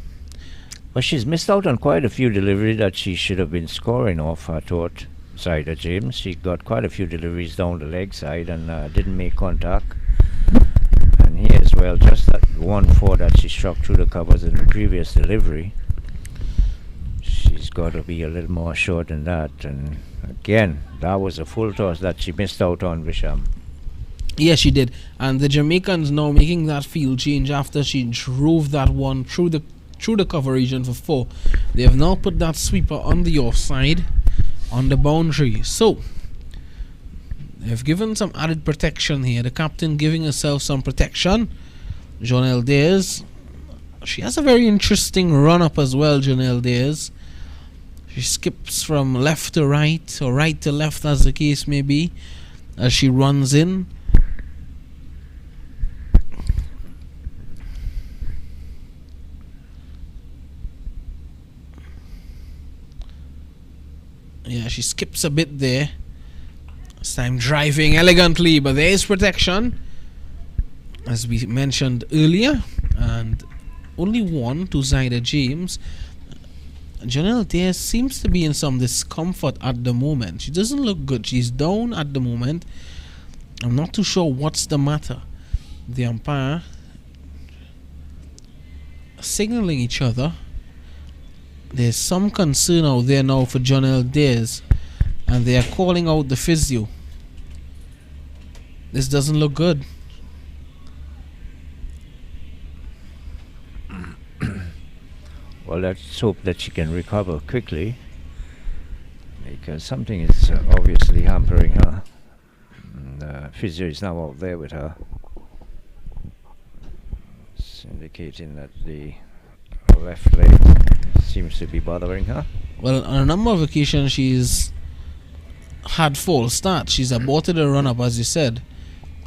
Well, she's missed out on quite a few deliveries that she should have been scoring off, I thought, Zyda James. She got quite a few deliveries down the leg side and didn't make contact. And here as well, just that 1-4 that she struck through the covers in the previous delivery. She's got to be a little more short than that. And again, that was a full toss that she missed out on, Visham. Yes, she did. And the Jamaicans now making that field change after she drove that one through the cover region for 4. They have now put that sweeper on the offside, on the boundary. So they've given some added protection here. The captain giving herself some protection. Jonelle Dares. She has a very interesting run-up as well, Jonelle Dares. She skips from left to right, or right to left as the case may be, as she runs in. Yeah, she skips a bit there. This time driving elegantly, but there is protection, as we mentioned earlier, and only one to Zyda James. Jonelle Dares seems to be in some discomfort at the moment. She doesn't look good. She's down at the moment. I'm not too sure what's the matter. The umpire signaling each other. There's some concern out there now for Jonelle Dares, and they are calling out the physio. This doesn't look good. Well, let's hope that she can recover quickly, because something is obviously hampering her. And physio is now out there with her. It's indicating that the left leg seems to be bothering her. Well, on a number of occasions she's had false starts. She's aborted a run-up, as you said,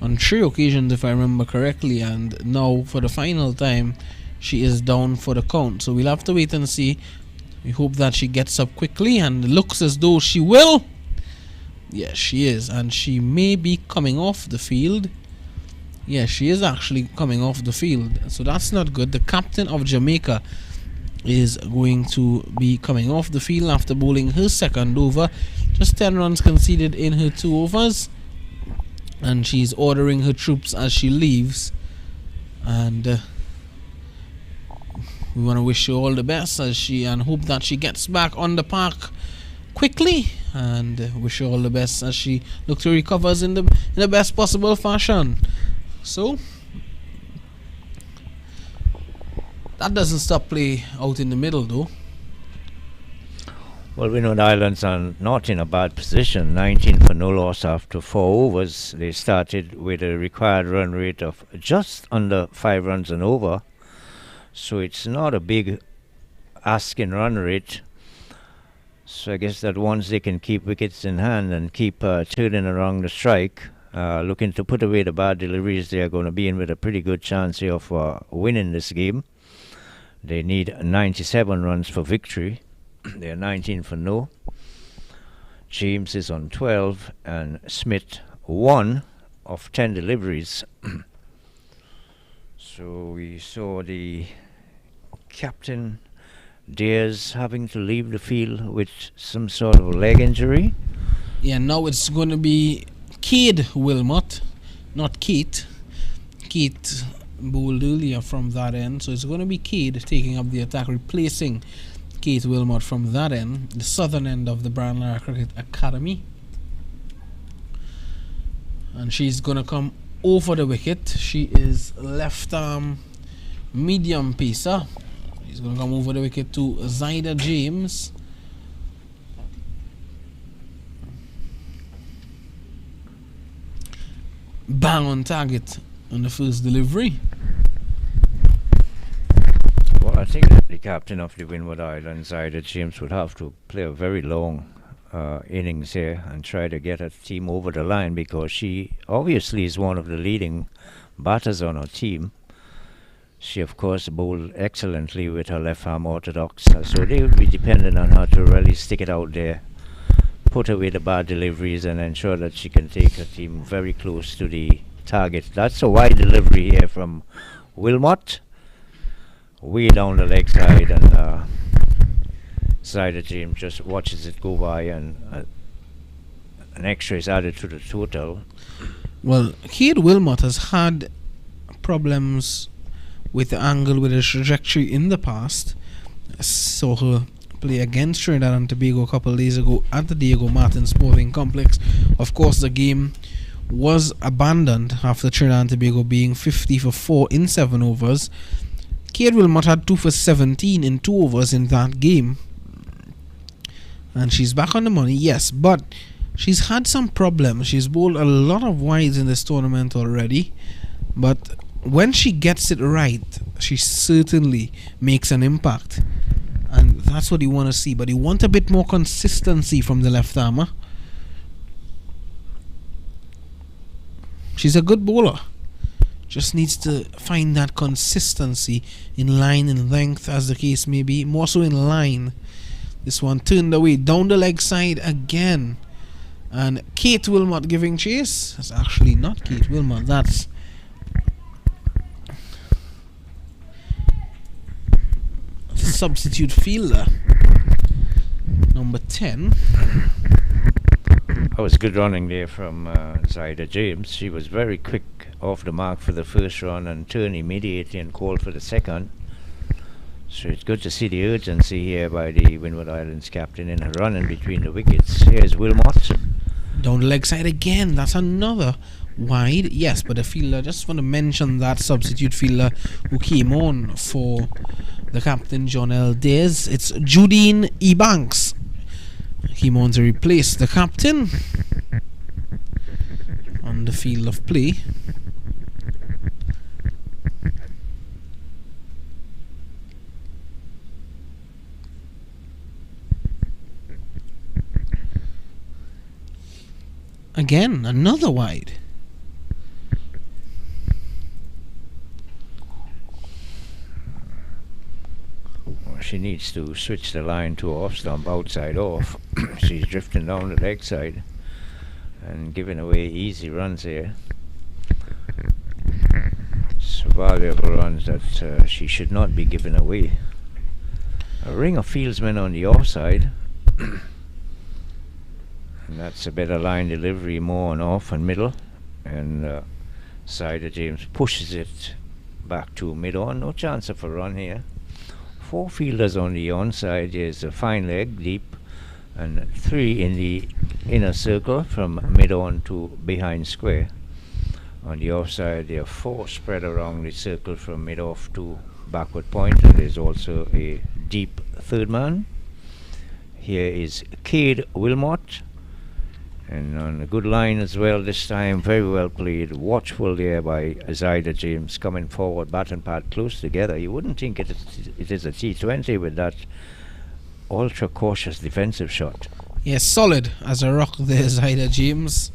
on 3 occasions if I remember correctly, and now for the final time she is down for the count. So we'll have to wait and see. We hope that she gets up quickly, and it looks as though she will. Yes, she is, and she may be coming off the field. Yes, she is actually coming off the field, so that's not good. The captain of Jamaica is going to be coming off the field after bowling her second over. Just 10 runs conceded in her 2 overs, and she's ordering her troops as she leaves. And we want to wish her all the best as she, and hope that she gets back on the park quickly, and wish her all the best as she looks to recovers in the best possible fashion. So that doesn't stop play out in the middle though. Well, Windward Islands are not in a bad position. 19 for no loss after 4 overs. They started with a required run rate of just under 5 runs and over. So it's not a big asking run rate. So I guess that once they can keep wickets in hand and keep turning around the strike, looking to put away the bad deliveries, they are going to be in with a pretty good chance here of winning this game. They need 97 runs for victory. They are 19 for no. James is on 12 and Smith 1 of 10 deliveries. So we saw the captain Dares having to leave the field with some sort of leg injury. Yeah, now it's going to be Cade Wilmot, not Keith. Keith bowled earlier from that end, so it's going to be Cade taking up the attack, replacing Keith Wilmot from that end, the southern end of the Lara Cricket Academy. And she's going to come over the wicket. She is left arm medium pacer. She's going to come over the wicket to Zyda James. Bang on target on the first delivery. Well, I think that the captain of the Windward Islands, Zyda James, would have to play a very long innings here and try to get her team over the line, because she obviously is one of the leading batters on her team. She of course bowled excellently with her left arm orthodox, so they would be dependent on her to really stick it out there, put away the bad deliveries, and ensure that she can take her team very close to the target. That's a wide delivery here from Wilmot, way down the leg side, and Zyda James just watches it go by, and an extra is added to the total. Well, Cade Wilmot has had problems with the angle, with the trajectory in the past. Saw her play against Trinidad and Tobago a couple of days ago at the Diego Martin Sporting Complex. Of course, the game was abandoned after Trinidad and Tobago being 50 for 4 in 7 overs. Cade Wilmot had 2 for 17 in 2 overs in that game. And she's back on the money, yes, but she's had some problems. She's bowled a lot of wides in this tournament already, but when she gets it right, she certainly makes an impact. And that's what you want to see. But you want a bit more consistency from the left armer. She's a good bowler. Just needs to find that consistency in line and length, as the case may be. More so in line. This one turned away down the leg side again. And Kate Wilmot giving chase. That's actually not Kate Wilmot. That's substitute fielder number 10. That was good running there from Zyda James. She was very quick off the mark for the first run and turned immediately and called for the second. So it's good to see the urgency here by the Windward Islands captain in her running between the wickets. Here's Wilmot. Down the leg side again. That's another wide. Yes, but the fielder, just want to mention that substitute fielder who came on for the captain, John L. Days. It's Judine Ebanks. Came on to replace the captain on the field of play. Again, another wide. Well, she needs to switch the line to off stump, outside off. She's drifting down the leg side and giving away easy runs here. So valuable runs that she should not be giving away. A ring of fieldsmen on the offside. And that's a better line delivery, more on off and middle. And Zyda James pushes it back to mid-on. No chance of a run here. 4 fielders on the onside. There's a fine leg deep and 3 in the inner circle from mid-on to behind square. On the offside there are 4 spread around the circle from mid-off to backward point, and there's also a deep third man. Here is Cade Wilmot. And on a good line as well this time, very well played, watchful there by Zyda James, coming forward, bat and pad close together. You wouldn't think it is a T20 with that ultra cautious defensive shot. Yes, solid as a rock there, Zyda James.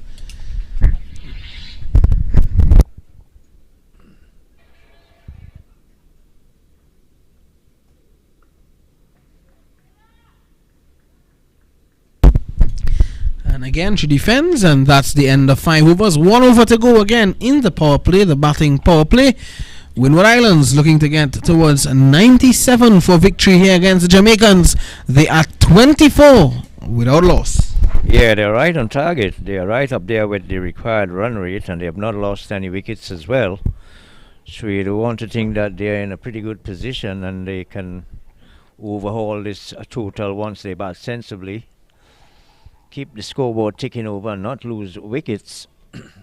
And again she defends, and that's the end of 5 overs. 1 over to go again in the power play, the batting power play. Windward Islands looking to get towards 97 for victory here against the Jamaicans. They are 24 without loss. Yeah, they're right on target. They are right up there with the required run rate, and they have not lost any wickets as well. So you do want to think that they're in a pretty good position and they can overhaul this total once they bat sensibly. Keep the scoreboard ticking over and not lose wickets.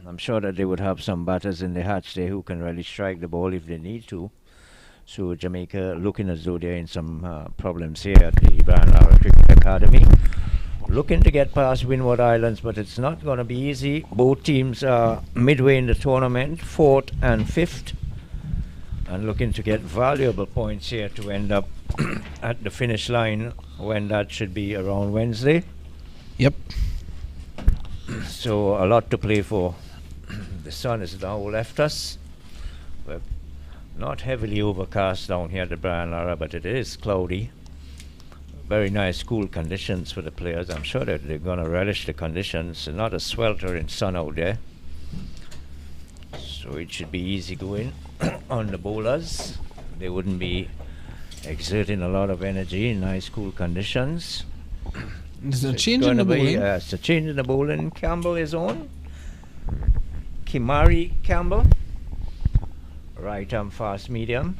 I'm sure that they would have some batters in the hatch there who can really strike the ball if they need to. So Jamaica looking as though they're in some problems here at the Lara Cricket Academy. Looking to get past Windward Islands, but it's not going to be easy. Both teams are midway in the tournament, 4th and 5th. And looking to get valuable points here to end up at the finish line when that should be around Wednesday. Yep. So a lot to play for. The sun has now left us. We're not heavily overcast down here at the Lara, but it is cloudy. Very nice cool conditions for the players. I'm sure that they're going to relish the conditions. Not a sweltering sun out there. So it should be easy going on the bowlers. They wouldn't be exerting a lot of energy in nice cool conditions. There's a change in the bowling. It's a change in the bowling. Campbell is on. Kimari Campbell. Right arm fast medium.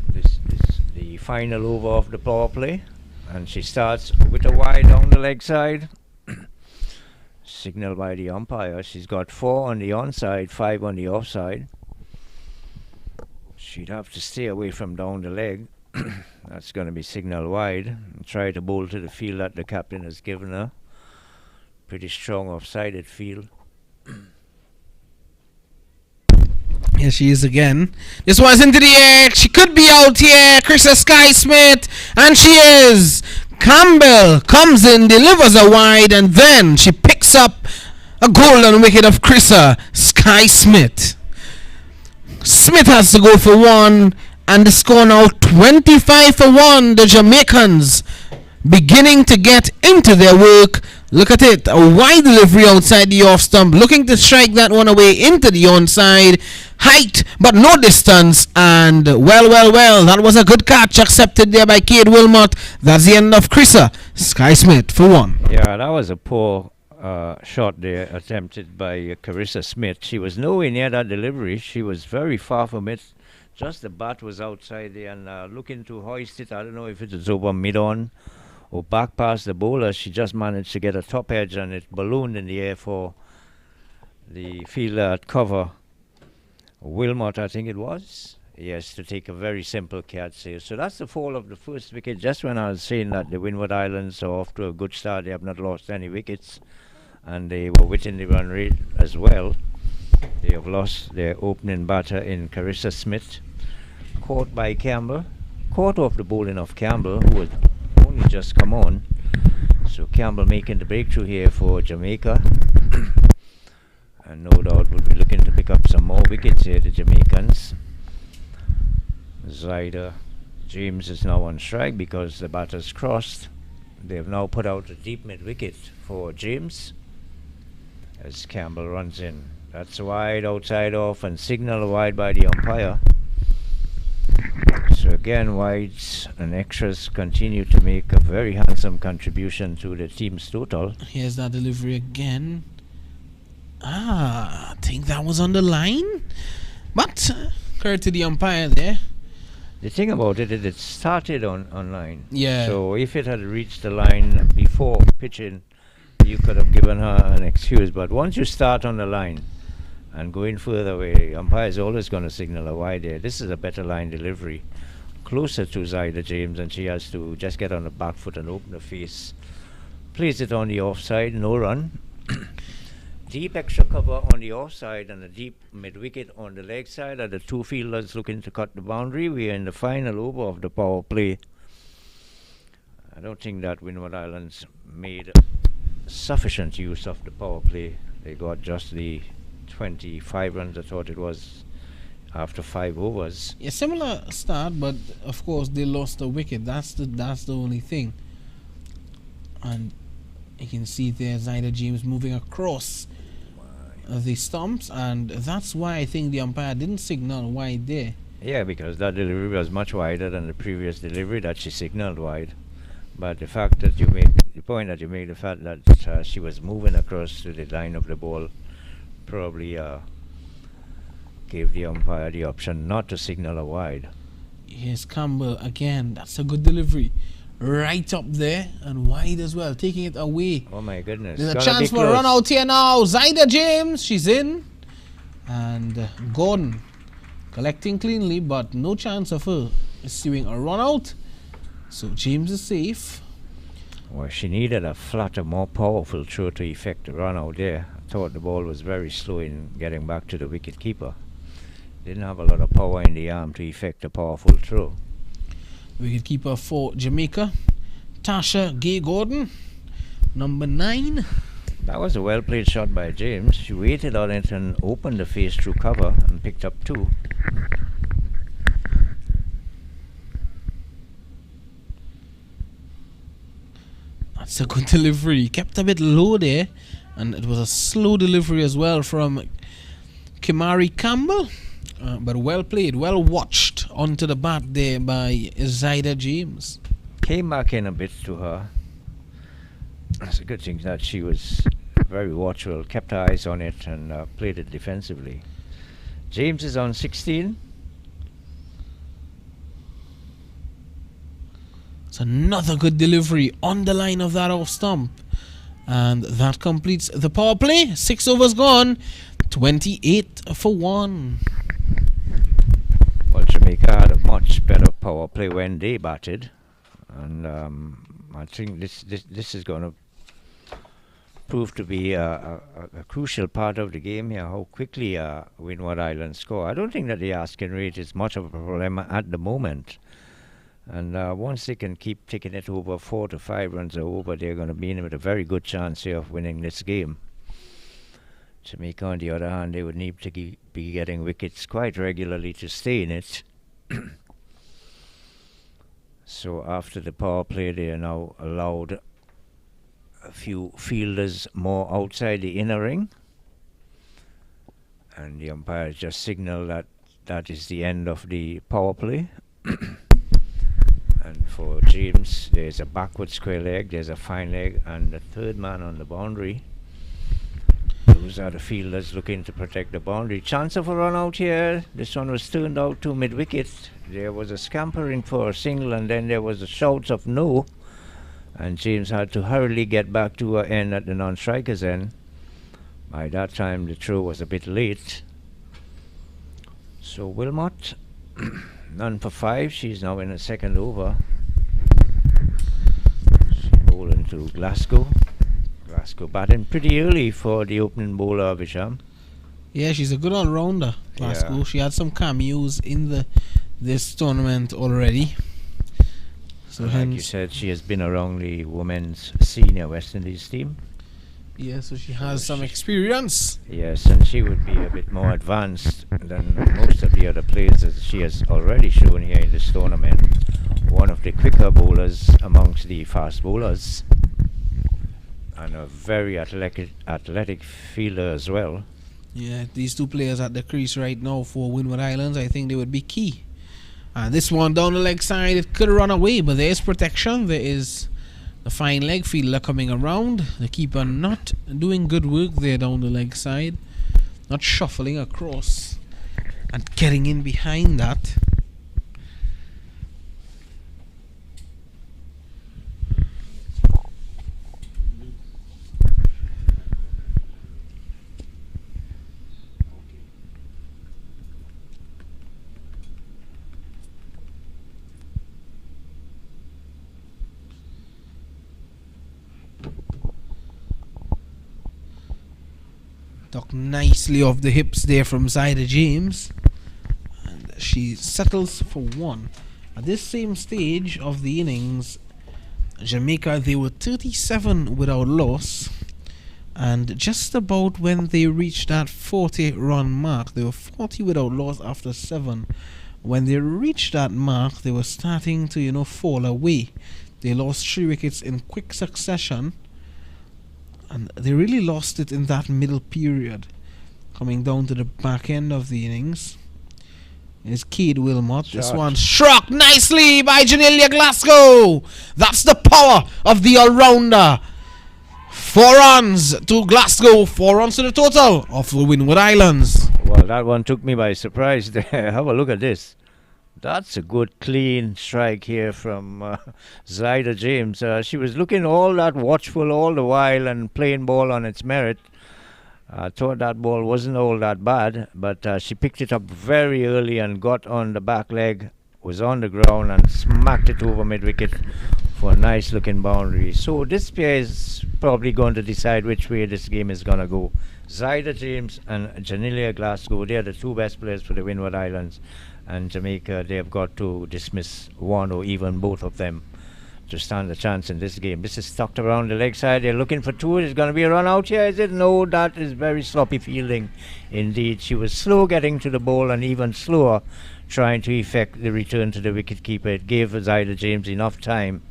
This is the final over of the power play. And she starts with a wide down the leg side. Signal by the umpire. She's got 4 on the onside, 5 on the offside. She'd have to stay away from down the leg. That's going to be signal wide. And try to bowl to the field that the captain has given her. Pretty strong off-sided field. Here she is again. This one's into the air. She could be out here. Krista Sky Smith. And she is. Campbell comes in, delivers a wide, and then she picks up a golden wicket of Krista Sky Smith. Smith has to go for one, and the score now 25 for 1. The Jamaicans beginning to get into their work. Look at it, a wide delivery outside the off stump, looking to strike that one away into the onside. Height, but no distance, and well, that was a good catch accepted there by Kate Wilmot. That's the end of Krista Sky Smith for 1. Yeah, that was a poor shot there attempted by Carissa Smith. She was nowhere near that delivery. She was very far from it. Just the bat was outside there and looking to hoist it. I don't know if it was over mid-on or back past the bowler. She just managed to get a top edge and it ballooned in the air for the fielder at cover. Wilmot, I think it was. Yes, to take a very simple catch here. So that's the fall of the first wicket. Just when I was saying that the Windward Islands are off to a good start, they have not lost any wickets. And they were within the run rate as well. They have lost their opening batter in Carissa Smith. Caught by Campbell. Caught off the bowling of Campbell, who had only just come on. So Campbell making the breakthrough here for Jamaica. And no doubt will be looking to pick up some more wickets here, the Jamaicans. Zyder James is now on strike because the batter's crossed. They have now put out a deep mid-wicket for James as Campbell runs in. That's wide, outside off, and signal wide by the umpire. So again, wides and extras continue to make a very handsome contribution to the team's total. Here's that delivery again. I think that was on the line. But credit to the umpire there. The thing about it is it started on line. Yeah. So if it had reached the line before pitching, you could have given her an excuse. But once you start on the line and going further away, umpire is always going to signal a wide there. This is a better line delivery. Closer to Zyder James, and she has to just get on the back foot and open the face. Plays it on the offside, no run. Deep extra cover on the offside and a deep mid-wicket on the leg side are the two fielders looking to cut the boundary. We are in the final over of the power play. I don't think that Windward Islands made sufficient use of the power play. They got just the 25 runs, I thought it was, after 5 overs. Yeah, similar start, but of course they lost the wicket. That's the only thing. And you can see there Zyder James moving across the stumps, and that's why I think the umpire didn't signal wide there. Yeah, because that delivery was much wider than the previous delivery that she signaled wide. But the fact that you make the point that you made, the fact that she was moving across to the line of the ball, probably gave the umpire the option not to signal a wide. Here's Campbell again. That's a good delivery. Right up there and wide as well, taking it away. Oh my goodness. There's a chance for a run out here now. Zyder James, she's in. And Gordon collecting cleanly, but no chance of her pursuing a run out. So James is safe. Well, she needed a flatter, more powerful throw to effect a run out there. I thought the ball was very slow in getting back to the wicket keeper. Didn't have a lot of power in the arm to effect a powerful throw. Wicketkeeper for Jamaica, Tasha Gay Gordon, number 9. That was a well played shot by James. She waited on it and opened the face through cover and picked up 2. That's a good delivery. Kept a bit low there, and it was a slow delivery as well from Kimari Campbell. But well played, well watched onto the bat there by Zyder James. Came back in a bit to her. It's a good thing that she was very watchful, kept her eyes on it and played it defensively. James is on 16. It's another good delivery on the line of that off stump. And that completes the power play. 6 overs gone. 28 for 1. Well, Jamaica had a much better power play when they batted, and I think this is going to proved to be a crucial part of the game here, how quickly Windward Islands score. I don't think that the asking rate is much of a problem at the moment. And once they can keep taking it over 4 to 5 runs over, they're going to be in with a very good chance here of winning this game. Jamaica, on the other hand, they would need to be getting wickets quite regularly to stay in it. So after the power play, they are now allowed a few fielders more outside the inner ring. And the umpire just signaled that that is the end of the power play. And for James, there's a backward square leg, there's a fine leg, and the third man on the boundary. Those are the fielders looking to protect the boundary. Chance of a run out here. This one was turned out to mid-wicket. There was a scampering for a single, and then there was a shouts of no. And James had to hurriedly get back to her end at the non-striker's end. By that time, the throw was a bit late. So Wilmot, none for 5. She's now in a second over. She's bowling to Glasgow. Glasgow batting pretty early for the opening bowler, Visham. Yeah, she's a good all-rounder, Glasgow. Yeah. She had some cameos in this tournament already. So Like you said, she has been around the women's senior West Indies team. Yeah, so she has some experience. Yes, and she would be a bit more advanced than most of the other players that she has already shown here in this tournament. One of the quicker bowlers amongst the fast bowlers. And a very athletic fielder as well. Yeah, these two players at the crease right now for Windward Islands, I think they would be key. And this one down the leg side, it could run away, but there is protection. There is the fine leg fielder coming around. The keeper not doing good work there down the leg side. Not shuffling across and getting in behind that. Duck nicely off the hips there from Zyda James, and she settles for 1. At this same stage of the innings, Jamaica, they were 37 without loss, and just about when they reached that 40 run mark, they were 40 without loss after 7. When they reached that mark, they were starting to fall away. They lost 3 wickets in quick succession. And they really lost it in that middle period. Coming down to the back end of the innings is Cade Wilmot. This one struck nicely by Janelia Glasgow. That's the power of the all-rounder. 4 runs to Glasgow. 4 runs to the total of the Windward Islands. Well, that one took me by surprise there. Have a look at this. That's a good clean strike here from Zyda James. She was looking all that watchful all the while and playing ball on its merit. I thought that ball wasn't all that bad, but she picked it up very early and got on the back leg, was on the ground and smacked it over mid-wicket for a nice looking boundary. So this pair is probably going to decide which way this game is going to go. Zyda James and Janelia Glasgow, they are the 2 best players for the Windward Islands. And Jamaica, they have got to dismiss one or even both of them to stand a chance in this game. This is tucked around the leg side. They're looking for 2. Is going to be a run out here, is it? No, that is very sloppy fielding indeed. She was slow getting to the ball and even slower trying to effect the return to the wicket keeper. It gave Zyda James enough time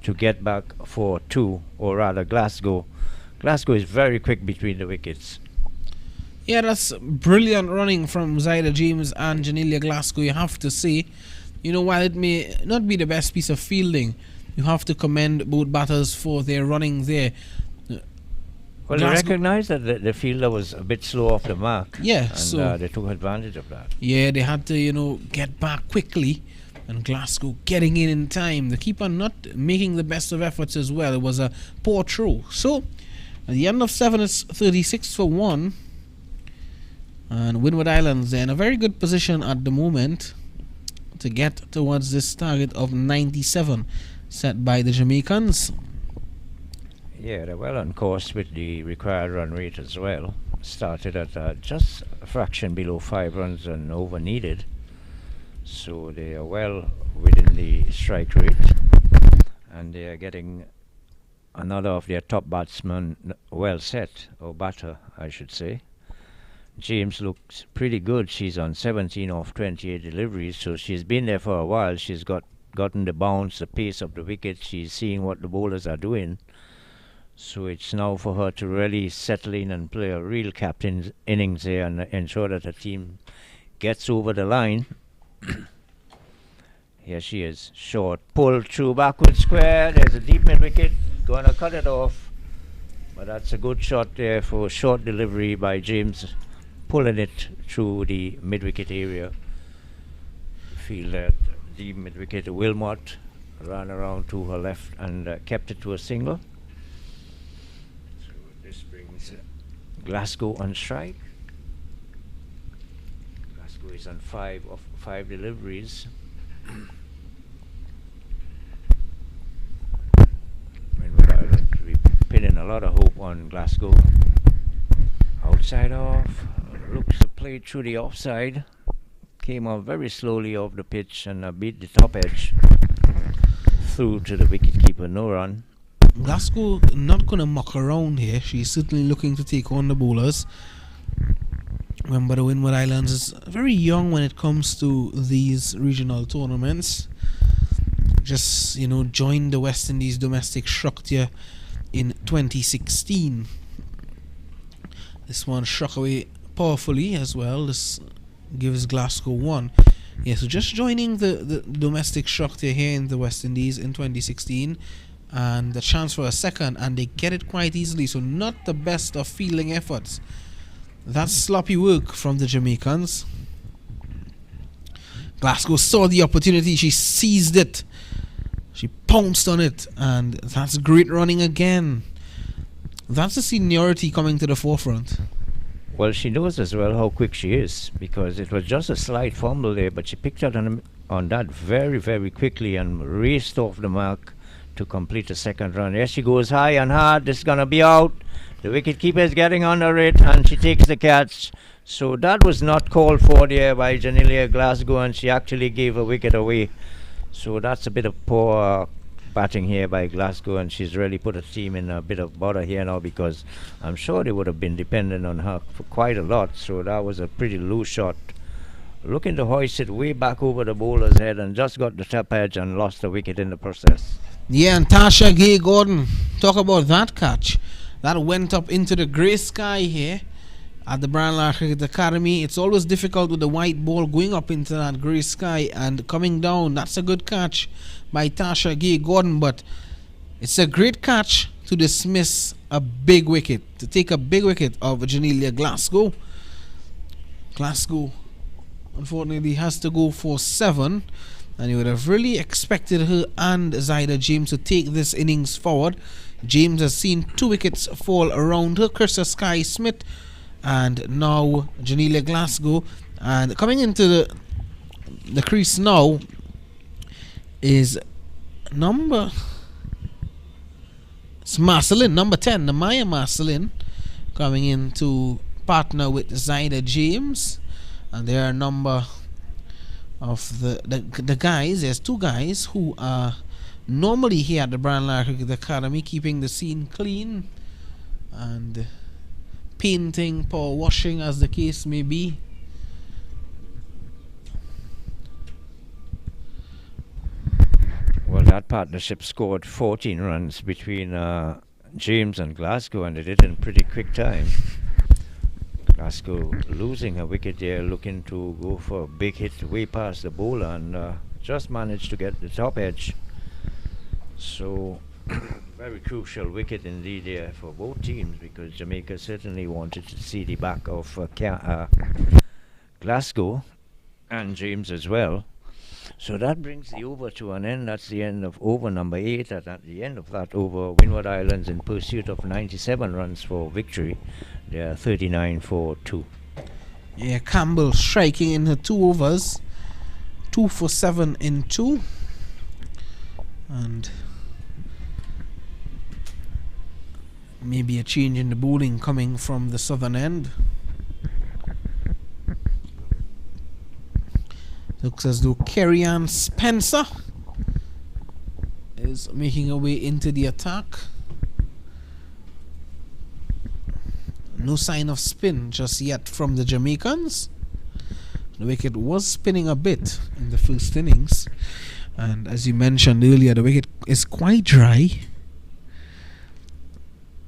to get back for 2, or rather Glasgow. Glasgow is very quick between the wickets. Yeah, that's brilliant running from Zyda James and Janelia Glasgow, you have to say. While it may not be the best piece of fielding, you have to commend both batters for their running there. Well, they recognised that the fielder was a bit slow off the mark. Yeah, and so they took advantage of that. Yeah, they had to, get back quickly, and Glasgow getting in time. The keeper not making the best of efforts as well. It was a poor throw. So, at the end of 7, it's 36 for 1. And Windward Islands are in a very good position at the moment to get towards this target of 97 set by the Jamaicans. Yeah, they're well on course with the required run rate as well. Started at just a fraction below 5 runs and over needed. So they are well within the strike rate. And they are getting another of their top batsmen well set, or batter, I should say. James looks pretty good. She's on 17 off 28 deliveries, so she's been there for a while. She's gotten the bounce, the pace of the wicket. She's seeing what the bowlers are doing. So it's now for her to really settle in and play a real captain's innings here and ensure that the team gets over the line. Here she is, short, pull through backward square. There's a deep mid wicket, gonna cut it off. But that's a good shot there for short delivery by James, pulling it through the mid wicket area. Feel that the mid wicket Wilmot ran around to her left and kept it to a single. So this brings Glasgow on strike. Glasgow is on 5 of 5 deliveries. Windward Islands, we pinning a lot of hope on Glasgow. Outside off, looks to play through the offside. Came off very slowly off the pitch and beat the top edge. Through to the wicketkeeper, no run. Glasgow not going to muck around here. She's certainly looking to take on the bowlers. Remember, the Windward Islands is very young when it comes to these regional tournaments. Just, joined the West Indies domestic structure in 2016. This one struck away powerfully as well. This gives Glasgow 1. Yeah, so just joining the domestic structure here in the West Indies in 2016, and the chance for a second, and they get it quite easily. So not the best of fielding efforts. That's sloppy work from the Jamaicans. Glasgow saw the opportunity. She seized it. She pounced on it. And that's great running again. That's the seniority coming to the forefront. Well, she knows as well how quick she is, because it was just a slight fumble there, but she picked up on that very, very quickly and raced off the mark to complete the second run. There she goes, high and hard. This is going to be out. The wicketkeeper is getting under it, and she takes the catch. So that was not called for there by Janilia Glasgow, and she actually gave a wicket away. So that's a bit of poor batting here by Glasgow, and she's really put a team in a bit of bother here now, because I'm sure they would have been dependent on her for quite a lot. So that was a pretty loose shot. Looking to hoist it way back over the bowler's head, and just got the top edge and lost the wicket in the process. Yeah, and Tasha Gay Gordon, talk about that catch. That went up into the grey sky here at the Lara Cricket Academy. It's always difficult with the white ball going up into that grey sky and coming down. That's a good catch by Tasha Gay Gordon, but it's a great catch to dismiss a big wicket, to take a big wicket of Janilia Glasgow. Glasgow, unfortunately, has to go for 7. And you would have really expected her and Zyda James to take this innings forward. James has seen 2 wickets fall around her. Krista Sky Smith and now Janilia Glasgow. And coming into the crease now is Marcelin, number 10, Namaya Marcelin, coming in to partner with Zyda James. And there are a number of the guys. There's 2 guys who are normally here at the Lara Cricket Academy, keeping the scene clean and painting, power washing, as the case may be. Well, that partnership scored 14 runs between James and Glasgow, and they did it in pretty quick time. Glasgow losing a wicket there, looking to go for a big hit way past the bowler, and just managed to get the top edge. So very crucial wicket indeed there for both teams, because Jamaica certainly wanted to see the back of Glasgow and James as well. So that brings the over to an end. That's the end of over number 8. And at the end of that over, Windward Islands in pursuit of 97 runs for victory. They are 39 for 2. Yeah, Campbell striking in her 2 overs. 2 for 7 in 2. And maybe a change in the bowling coming from the southern end. Looks as though Kerry-Ann Spencer is making her way into the attack. No sign of spin just yet from the Jamaicans. The wicket was spinning a bit in the first innings, and as you mentioned earlier, the wicket is quite dry.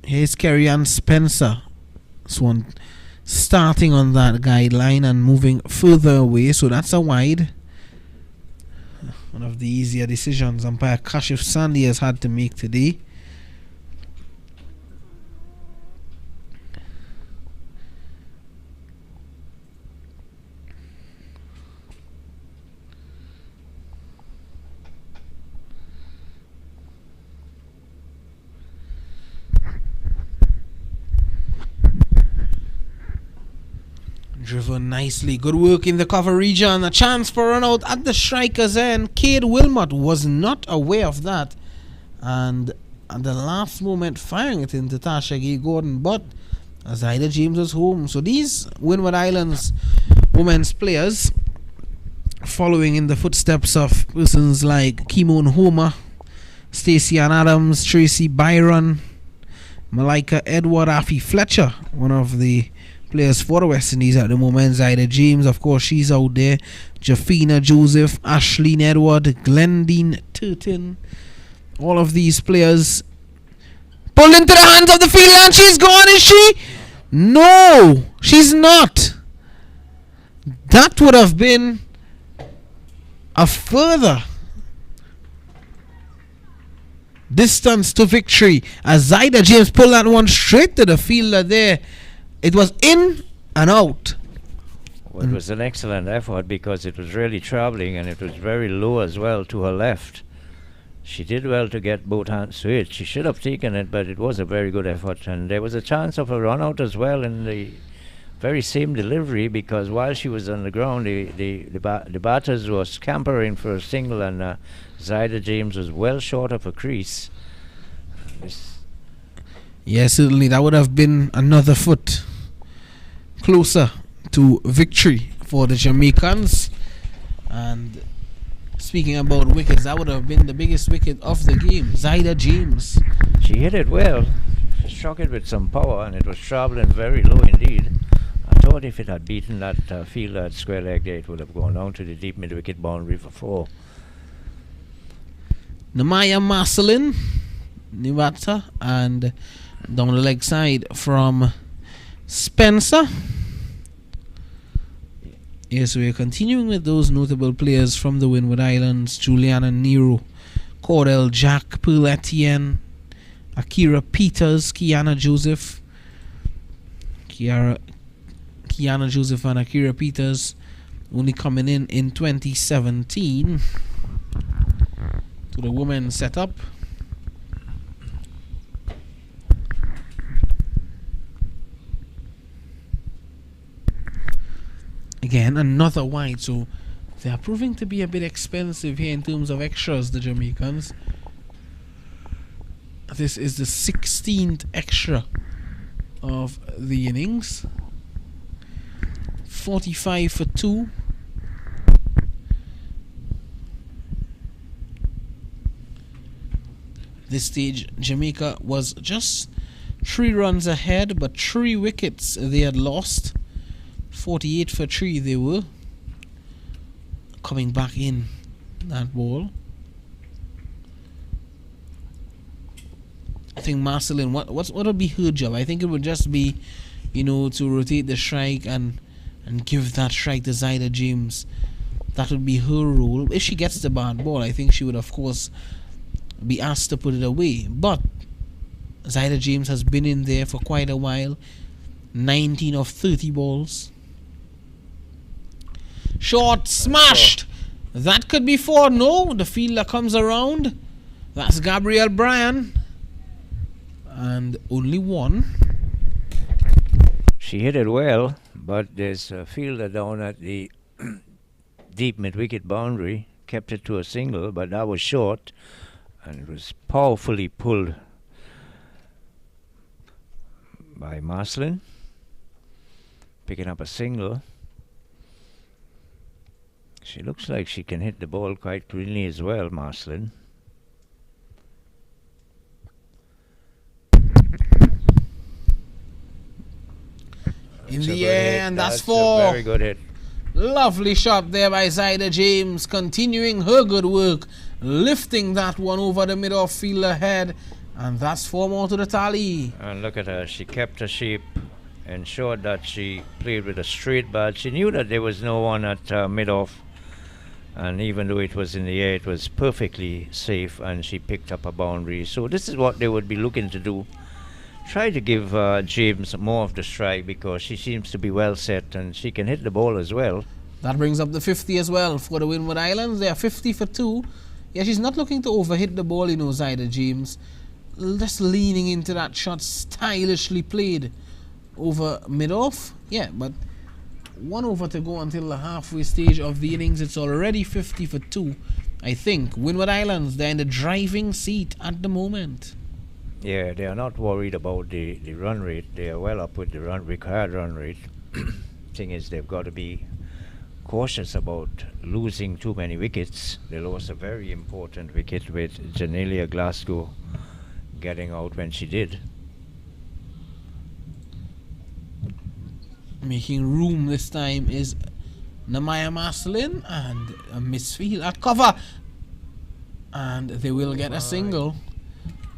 Here's Kerry-Ann Spencer, Swan starting on that guideline and moving further away, so that's a wide. One of the easier decisions umpire Kashif Sandy has had to make today. Driven nicely. Good work in the cover region. A chance for run out at the striker's end. Cade Wilmot was not aware of that, and at the last moment firing it into Tasha Gay Gordon, but Zyda James was home. So these Windward Islands women's players, following in the footsteps of persons like Kimon Homer, Stacey Ann Adams, Tracy Byron, Malika Edward, Afi Fletcher, one of the players for the West Indies at the moment. Zyda James, of course, she's out there. Jafina Joseph, Ashleen Edward, Glendine Turton. All of these players pulled into the hands of the field, and she's gone, is she? No, she's not. That would have been a further distance to victory, as Zyda James pulled that one straight to the fielder there. It was in and out. Well, it was an excellent effort because it was really travelling, and it was very low as well to her left. She did well to get both hands to it. She should have taken it, but it was a very good effort. And there was a chance of a run out as well in the very same delivery, because while she was on the ground, the batters were scampering for a single, and Zyda James was well short of a crease. Yes, certainly that would have been another foot closer to victory for the Jamaicans. And speaking about wickets, that would have been the biggest wicket of the game. Zyda James. She hit it well. She struck it with some power, and it was travelling very low indeed. I thought if it had beaten that fielder at square leg there, it would have gone down to the deep mid-wicket boundary for 4. Namaya Marcelin, Nivata, and down the leg side from Spencer. Yes, we are continuing with those notable players from the Windward Islands. Juliana Nero, Cordell Jack, Pearl Etienne, Akira Peters, Kiana Joseph, and Akira Peters only coming in 2017 to the women's setup. Again, another wide, so they are proving to be a bit expensive here in terms of extras, the Jamaicans. This is the 16th extra of the innings. 45 for 2. This stage, Jamaica was just 3 runs ahead, but 3 wickets they had lost. 48 for 3 they were. Coming back in that ball. I think Marcelin, what would be her job? I think it would just be, to rotate the strike and give that strike to Zyda James. That would be her role. If she gets the bad ball, I think she would, of course, be asked to put it away. But Zyda James has been in there for quite a while. 19 of 30 balls. Short, smashed. That could be 4. No, the fielder comes around. That's Gabrielle Bryan. And only 1. She hit it well, but there's a fielder down at the deep mid-wicket boundary. Kept it to a single, but that was short. And it was powerfully pulled by Marcelin, picking up a single. She looks like she can hit the ball quite cleanly as well, Marcelin. In the air, and that's 4. A very good hit. Lovely shot there by Zyda James, continuing her good work, lifting that one over the mid-off fielder head, and that's 4 more to the tally. And look at her, she kept her shape, ensured that she played with a straight bat. She knew that there was no one at mid-off, and even though it was in the air, it was perfectly safe, and she picked up a boundary. So this is what they would be looking to do. Try to give James more of the strike, because she seems to be well set and she can hit the ball as well. That brings up the 50 as well for the Windward Islands. They are 50 for 2. Yeah, she's not looking to overhit the ball, you know, Zyda James. Just leaning into that shot, stylishly played over mid-off. Yeah, but 1 over to go until the halfway stage of the innings. It's already 50 for 2. I think Windward Islands, they're in the driving seat at the moment. Yeah, they are not worried about the run rate. They are well up with the required run rate. Thing is, they've got to be cautious about losing too many wickets. They lost a very important wicket with Janelia Glasgow getting out when she did. Making room this time is Namaya Marcelin, and a misfield at cover, and they will get a single.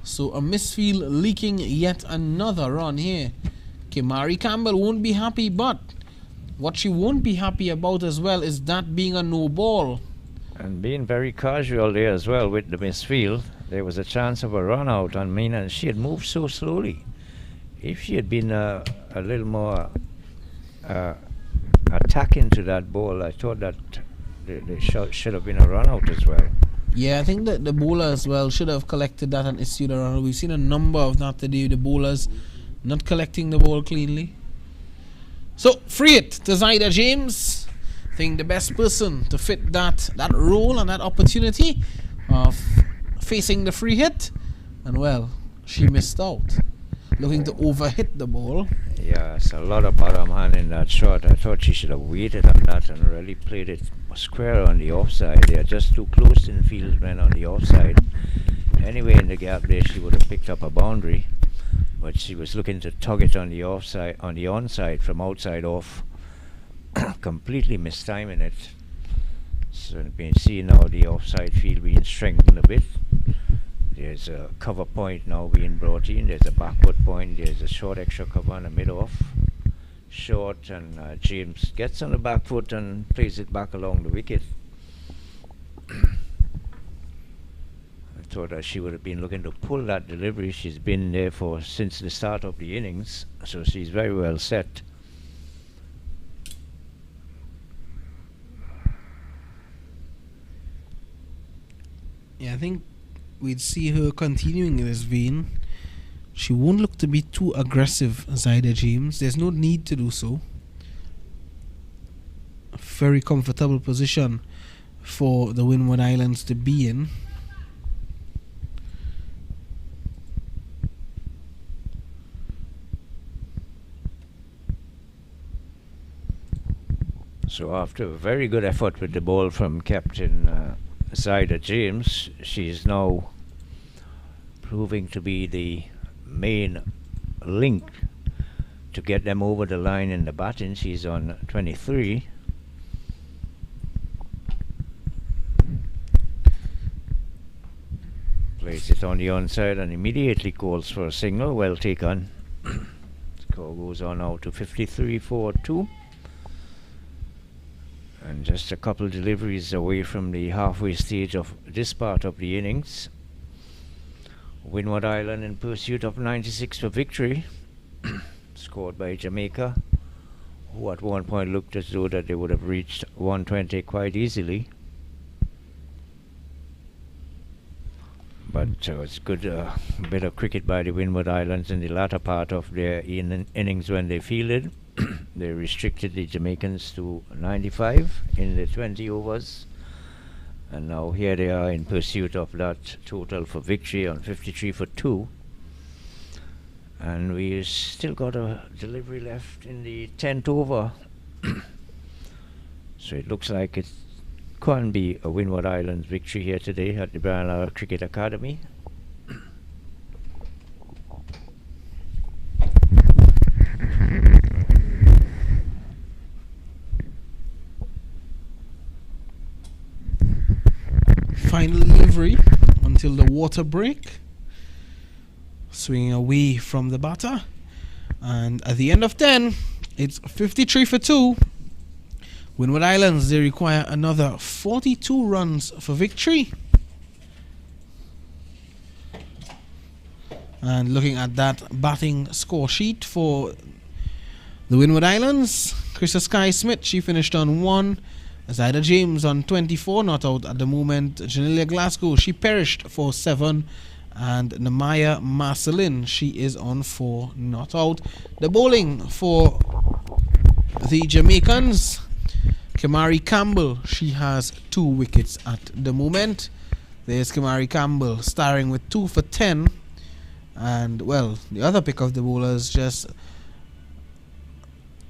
So a misfield leaking yet another run here. Kimari Campbell won't be happy, but what she won't be happy about as well is that being a no ball. And being very casual there as well with the misfield. There was a chance of a run out on Mina, and she had moved so slowly. If she had been a little more attacking to that ball, I thought that there should have been a run out as well. Yeah, I think that the bowler as well should have collected that and issued a run. We've seen a number of that today, the bowlers not collecting the ball cleanly. So, free hit to Zyda James. I think the best person to fit that role and that opportunity of facing the free hit. And well, she missed out. Looking to overhit the ball. Yes, a lot of bottom hand in that shot. I thought she should have waited on that and really played it square on the offside. They are just too close in fieldsmen on the offside. Anyway, in the gap there, she would have picked up a boundary, but she was looking to tug it on the offside, on the onside from outside off, completely mistiming it. So you can see now the offside field being strengthened a bit. There's a cover point now being brought in. There's a backward point. There's a short extra cover and a mid-off. Short, and James gets on the back foot and plays it back along the wicket. I thought that she would have been looking to pull that delivery. She's been there since the start of the innings, so she's very well set. Yeah, I think we'd see her continuing in this vein. She won't look to be too aggressive, Zyda James. There's no need to do so. A very comfortable position for the Windward Islands to be in. So after a very good effort with the ball from Captain Zyda James, she's now proving to be the main link to get them over the line in the batting. She's on 23. Plays it on the onside and immediately calls for a single. Well taken. Score goes on now to 53-4-2. And just a couple deliveries away from the halfway stage of this part of the innings. Windward Island in pursuit of 96 for victory. Scored by Jamaica, who at one point looked as though that they would have reached 120 quite easily. But it's good bit of cricket by the Windward Islands in the latter part of their innings when they fielded. They restricted the Jamaicans to 95 in the 20 overs. And now here they are in pursuit of that total for victory on 53 for 2. And we still got a delivery left in the 10th over. So it looks like it can be a Windward Islands victory here today at the Lara Cricket Academy. Final delivery until the water break. Swinging away from the batter. And at the end of 10, it's 53 for 2. Windward Islands, they require another 42 runs for victory. And looking at that batting score sheet for the Windward Islands, Krista Sky Smith, she finished on 1. Zyda James on 24, not out at the moment. Janelia Glasgow, she perished for 7. And Namaya Marcelin, she is on 4, not out. The bowling for the Jamaicans, Kamari Campbell, she has 2 wickets at the moment. There's Kamari Campbell starring with 2 for 10. And, well, the other pick of the bowlers just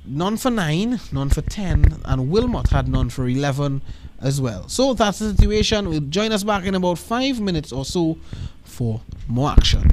none for 9, none for 10, and Wilmot had none for 11 as well. So that's the situation. We'll join us back in about 5 minutes or so for more action.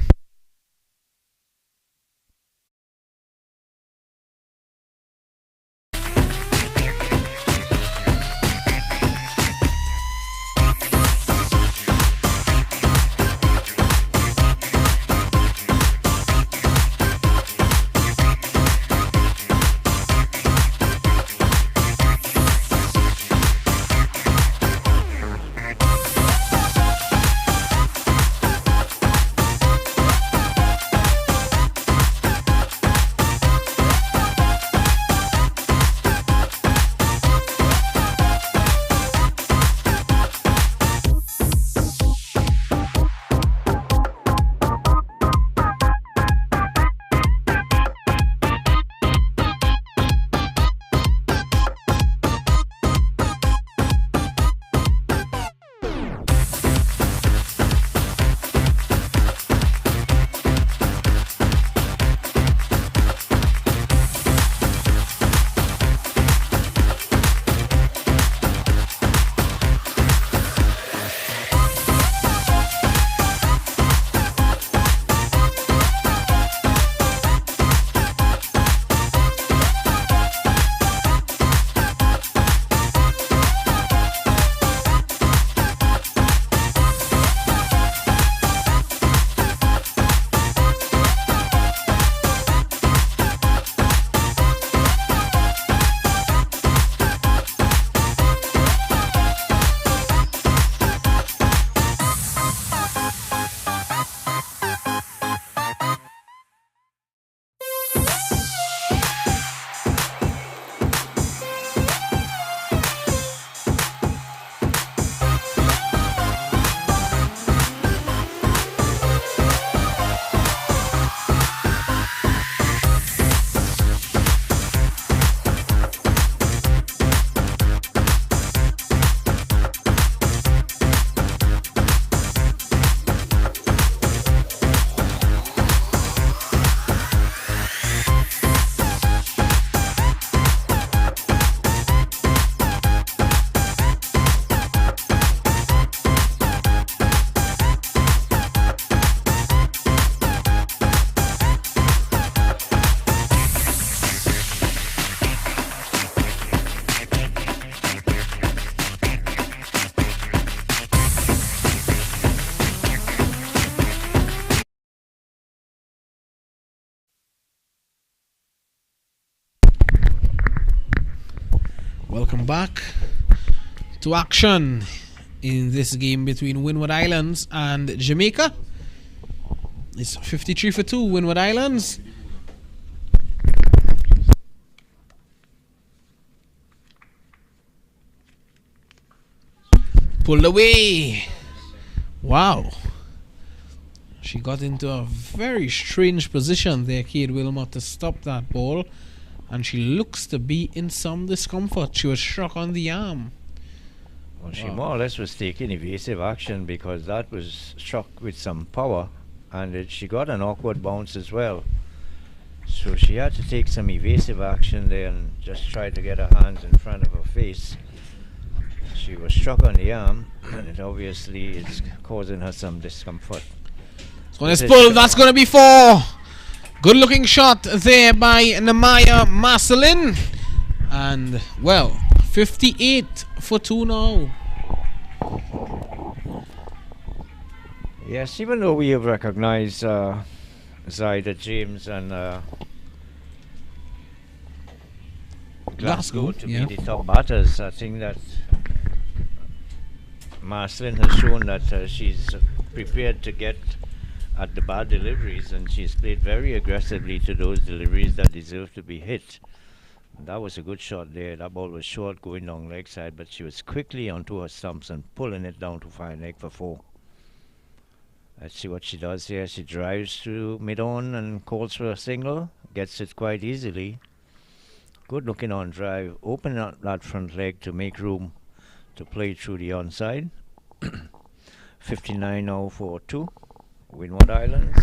Welcome back to action in this game between Windward Islands and Jamaica. It's 53 for 2, Windward Islands. Pulled away. Wow. She got into a very strange position there, Kate Wilmot, to stop that ball. And she looks to be in some discomfort. She was struck on the arm. Well, she more or less was taking evasive action because that was struck with some power. And she got an awkward bounce as well. So she had to take some evasive action there and just try to get her hands in front of her face. She was struck on the arm, and it obviously is causing her some discomfort. So this pull, that's going to be 4. Good looking shot there by Namaya Marcelin. And, well, 58 for 2 now. Yes, even though we have recognized Zyda James and Glasgow to be the top batters, I think that Marcelin has shown that she's prepared to get at the bad deliveries, and she's played very aggressively to those deliveries that deserve to be hit. And that was a good shot there. That ball was short going down leg side, but she was quickly onto her stumps and pulling it down to fine leg for 4. Let's see what she does here. She drives to mid-on and calls for a single. Gets it quite easily. Good looking on drive. Open up that front leg to make room to play through the onside. 59 now for 2. Windward Islands.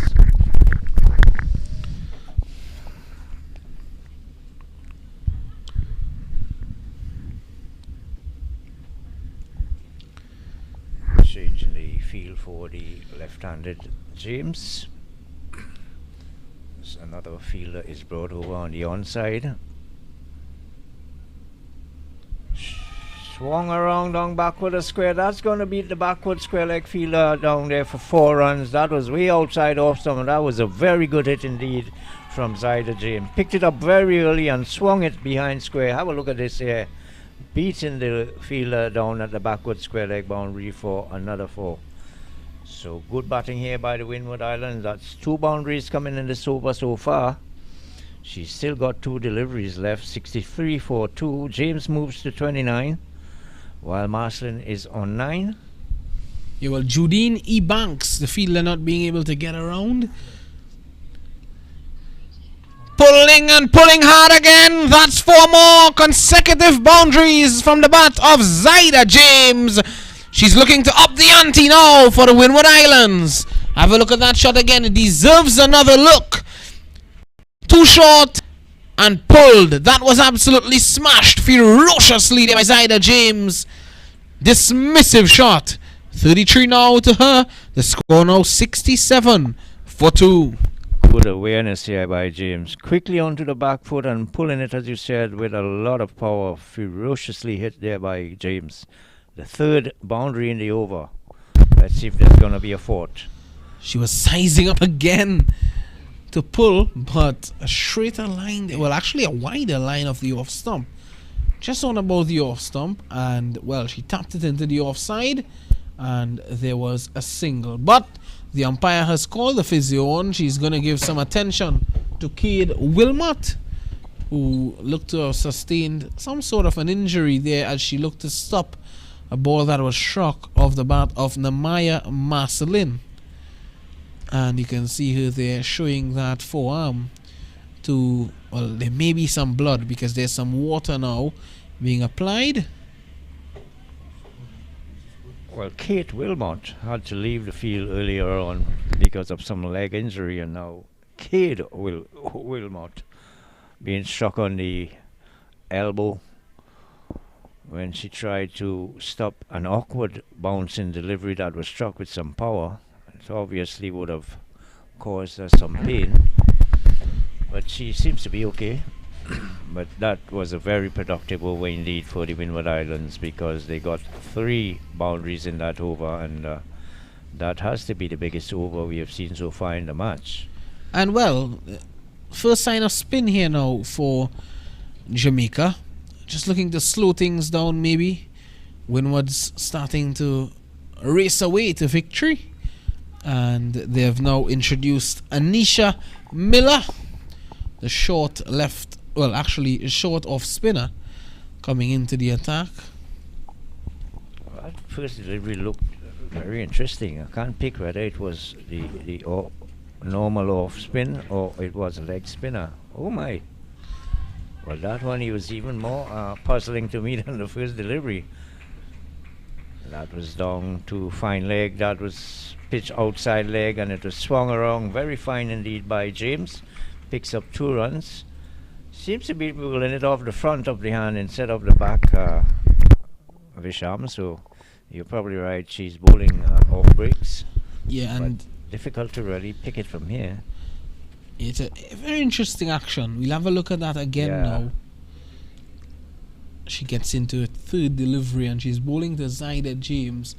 Changing the field for the left-handed James. So another fielder is brought over on the onside. Swung around down backward a square. That's going to beat the backward square leg fielder down there for 4 runs. That was way outside off stump, and that was a very good hit indeed from Zyda James. Picked it up very early and swung it behind square. Have a look at this here. Beating the fielder down at the backward square leg boundary for another 4. So good batting here by the Windward Islands. That's 2 boundaries coming in this over so far. She's still got 2 deliveries left. 63 for 2. James moves to 29. While Marcelin is on 9. Yeah, well, Judine E. Banks, the fielder not being able to get around. Pulling and pulling hard again. That's 4 more consecutive boundaries from the bat of Zyda James. She's looking to up the ante now for the Windward Islands. Have a look at that shot again. It deserves another look. Too short and pulled. That was absolutely smashed ferociously by Zyda James. Dismissive shot. 33 now to her. The score now 67 for 2. Good awareness here by James. Quickly onto the back foot and pulling it, as you said, with a lot of power. Ferociously hit there by James. The 3rd boundary in the over. Let's see if there's going to be a 4th. She was sizing up again to pull, but a straighter line, well, actually a wider line of the off stump. Just on about the off stump, and, well, she tapped it into the offside, and there was a single. But the umpire has called the physio on. She's going to give some attention to Cade Wilmot, who looked to have sustained some sort of an injury there as she looked to stop a ball that was struck off the bat of Namaya Marcelin. And you can see her there showing that forearm to, well, there may be some blood because there's some water now being applied. Well, Kate Wilmot had to leave the field earlier on because of some leg injury, and now Kate Wilmot being struck on the elbow when she tried to stop an awkward bouncing delivery that was struck with some power. It obviously would have caused her some pain, but she seems to be okay. But that was a very productive over indeed for the Windward Islands, because they got 3 boundaries in that over, and that has to be the biggest over we have seen so far in the match. And, well, first sign of spin here now for Jamaica. Just looking to slow things down maybe. Windward's starting to race away to victory. And they have now introduced Anisha Miller, the short left, well, actually a short off spinner, coming into the attack. Well, at first delivery looked very interesting. I can't pick whether it was the normal off spin or it was a leg spinner. Oh my! Well, that one he was even more puzzling to me than the first delivery. That was down to fine leg. That was pitch outside leg, and it was swung around very fine indeed by James. picks up 2 runs. Seems to be bowling it off the front of the hand instead of the back, Visham. So you're probably right. She's bowling off breaks. Yeah, and difficult to really pick it from here. It's a very interesting action. We'll have a look at that again now. She gets into a 3rd delivery and she's bowling to Zaida James.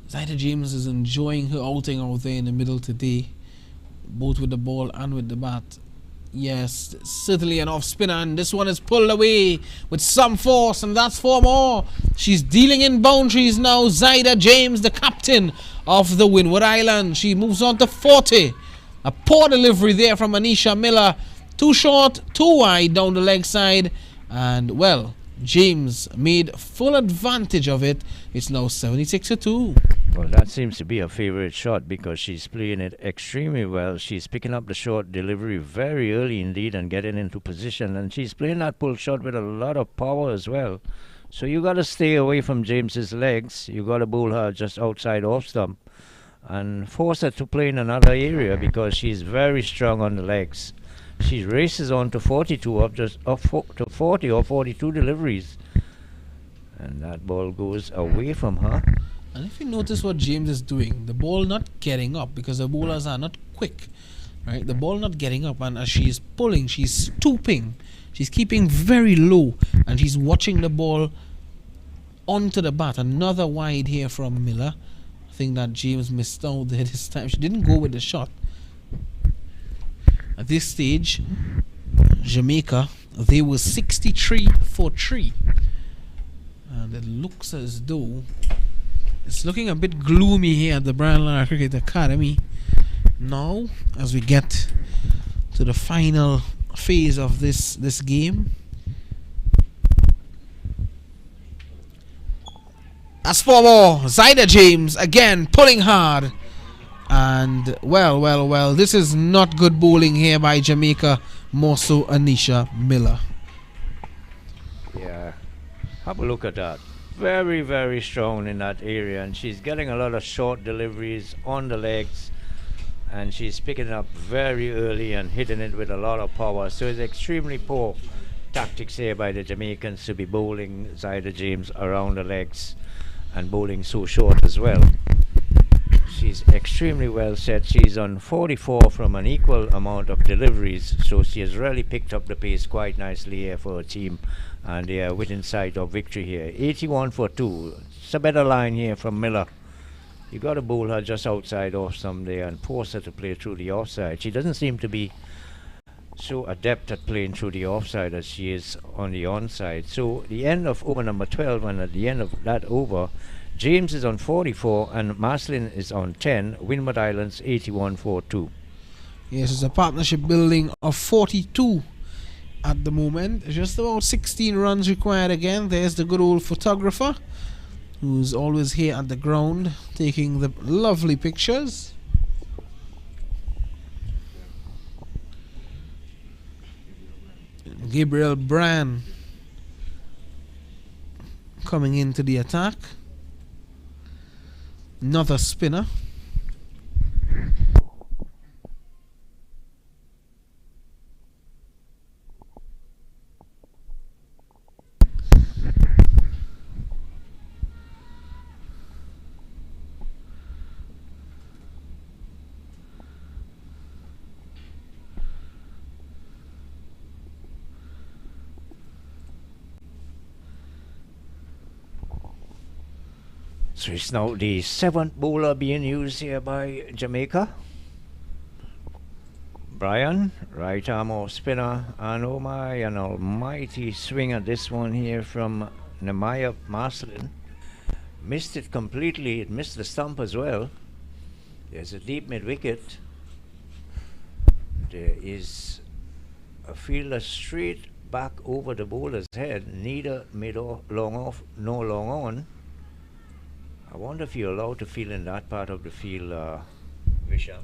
Zaida James is enjoying her outing out there in the middle today, both with the ball and with the bat. Yes, certainly an off spinner, and this one is pulled away with some force, and that's 4 more. She's dealing in boundaries now. Zaida James, the captain of the Windward Islands. She moves on to 40. A poor delivery there from Anisha Miller. Too short, too wide down the leg side, and well, James made full advantage of it. It's now 76-2. Well, that seems to be a favorite shot because she's playing it extremely well. She's picking up the short delivery very early indeed and getting into position, and she's playing that pull shot with a lot of power as well. So you got to stay away from James's legs. You got to bowl her just outside off stump and force her to play in another area because she's very strong on the legs. She races on to 42 to 40 or 42 deliveries, and that ball goes away from her. And if you notice what James is doing, the ball not getting up because the bowlers are not quick, right? The ball not getting up, and as she's pulling, she's stooping, she's keeping very low, and she's watching the ball onto the bat. Another wide here from Miller. I think that James missed out there this time. She didn't go with the shot. At this stage, Jamaica, they were 63 for 3, and it looks as though it's looking a bit gloomy here at the Lara Cricket Academy now as we get to the final phase of this game. As for more, Zaida James again pulling hard, and well, this is not good bowling here by Jamaica, more so Anisha Miller. Yeah, have a look at that. Very, very strong in that area, and she's getting a lot of short deliveries on the legs, and she's picking it up very early and hitting it with a lot of power. So it's extremely poor tactics here by the Jamaicans to be bowling Zaida James around the legs and bowling so short as well. She's extremely well set. She's on 44 from an equal amount of deliveries, so she has really picked up the pace quite nicely here for her team, and they are within sight of victory here. 81 for 2. It's a better line here from Miller. You got to bowl her just outside off some there and force her to play through the offside. She doesn't seem to be so adept at playing through the offside as she is on the onside. So the end of over number 12, and at the end of that over, James is on 44 and Maslin is on 10. Windward Islands 81 for 2. Yes, it's a partnership building of 42 at the moment. Just about 16 runs required again. There's the good old photographer who's always here at the ground taking the lovely pictures. Gabriel Brand coming into the attack. Another spinner. So it's now the 7th bowler being used here by Jamaica. Brian, right arm off spinner, and oh my, an almighty swing at this one here from Nemaya Maslin. Missed it completely, it missed the stump as well. There's a deep mid wicket. There is a fielder straight back over the bowler's head, neither mid or long off nor long on. I wonder if you're allowed to field in that part of the field, Visham.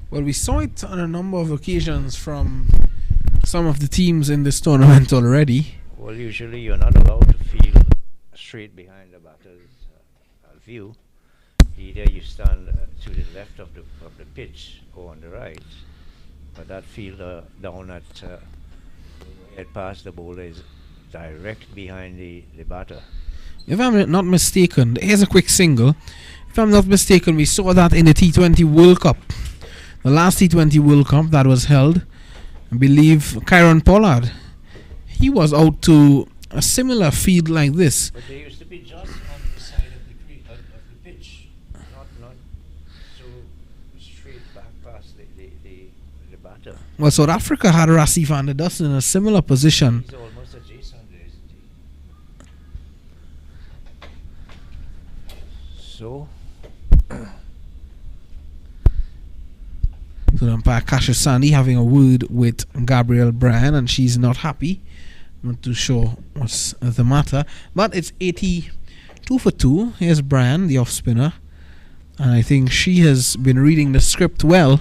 Well, we saw it on a number of occasions from some of the teams in this tournament already. Well, usually you're not allowed to field straight behind the batter's view. Either you stand to the left of the pitch or on the right. But that fielder down at head past the bowler is direct behind the batter. If I'm not mistaken, here's a quick single. If I'm not mistaken, we saw that in the T20 World Cup. The last T20 World Cup that was held, I believe Kyron Pollard, he was out to a similar field like this. But they used to be just on the side of the pitch, not so straight back past the batter. Well, South Africa had Rassie van der Dussen in a similar position. He's almost adjacent there, isn't he? So So the umpire Cassius Sandy having a word with Gabrielle Bryan, and she's not happy. Not too sure what's the matter. But it's 82 for 2. Here's Bryan, the off spinner. And I think she has been reading the script well,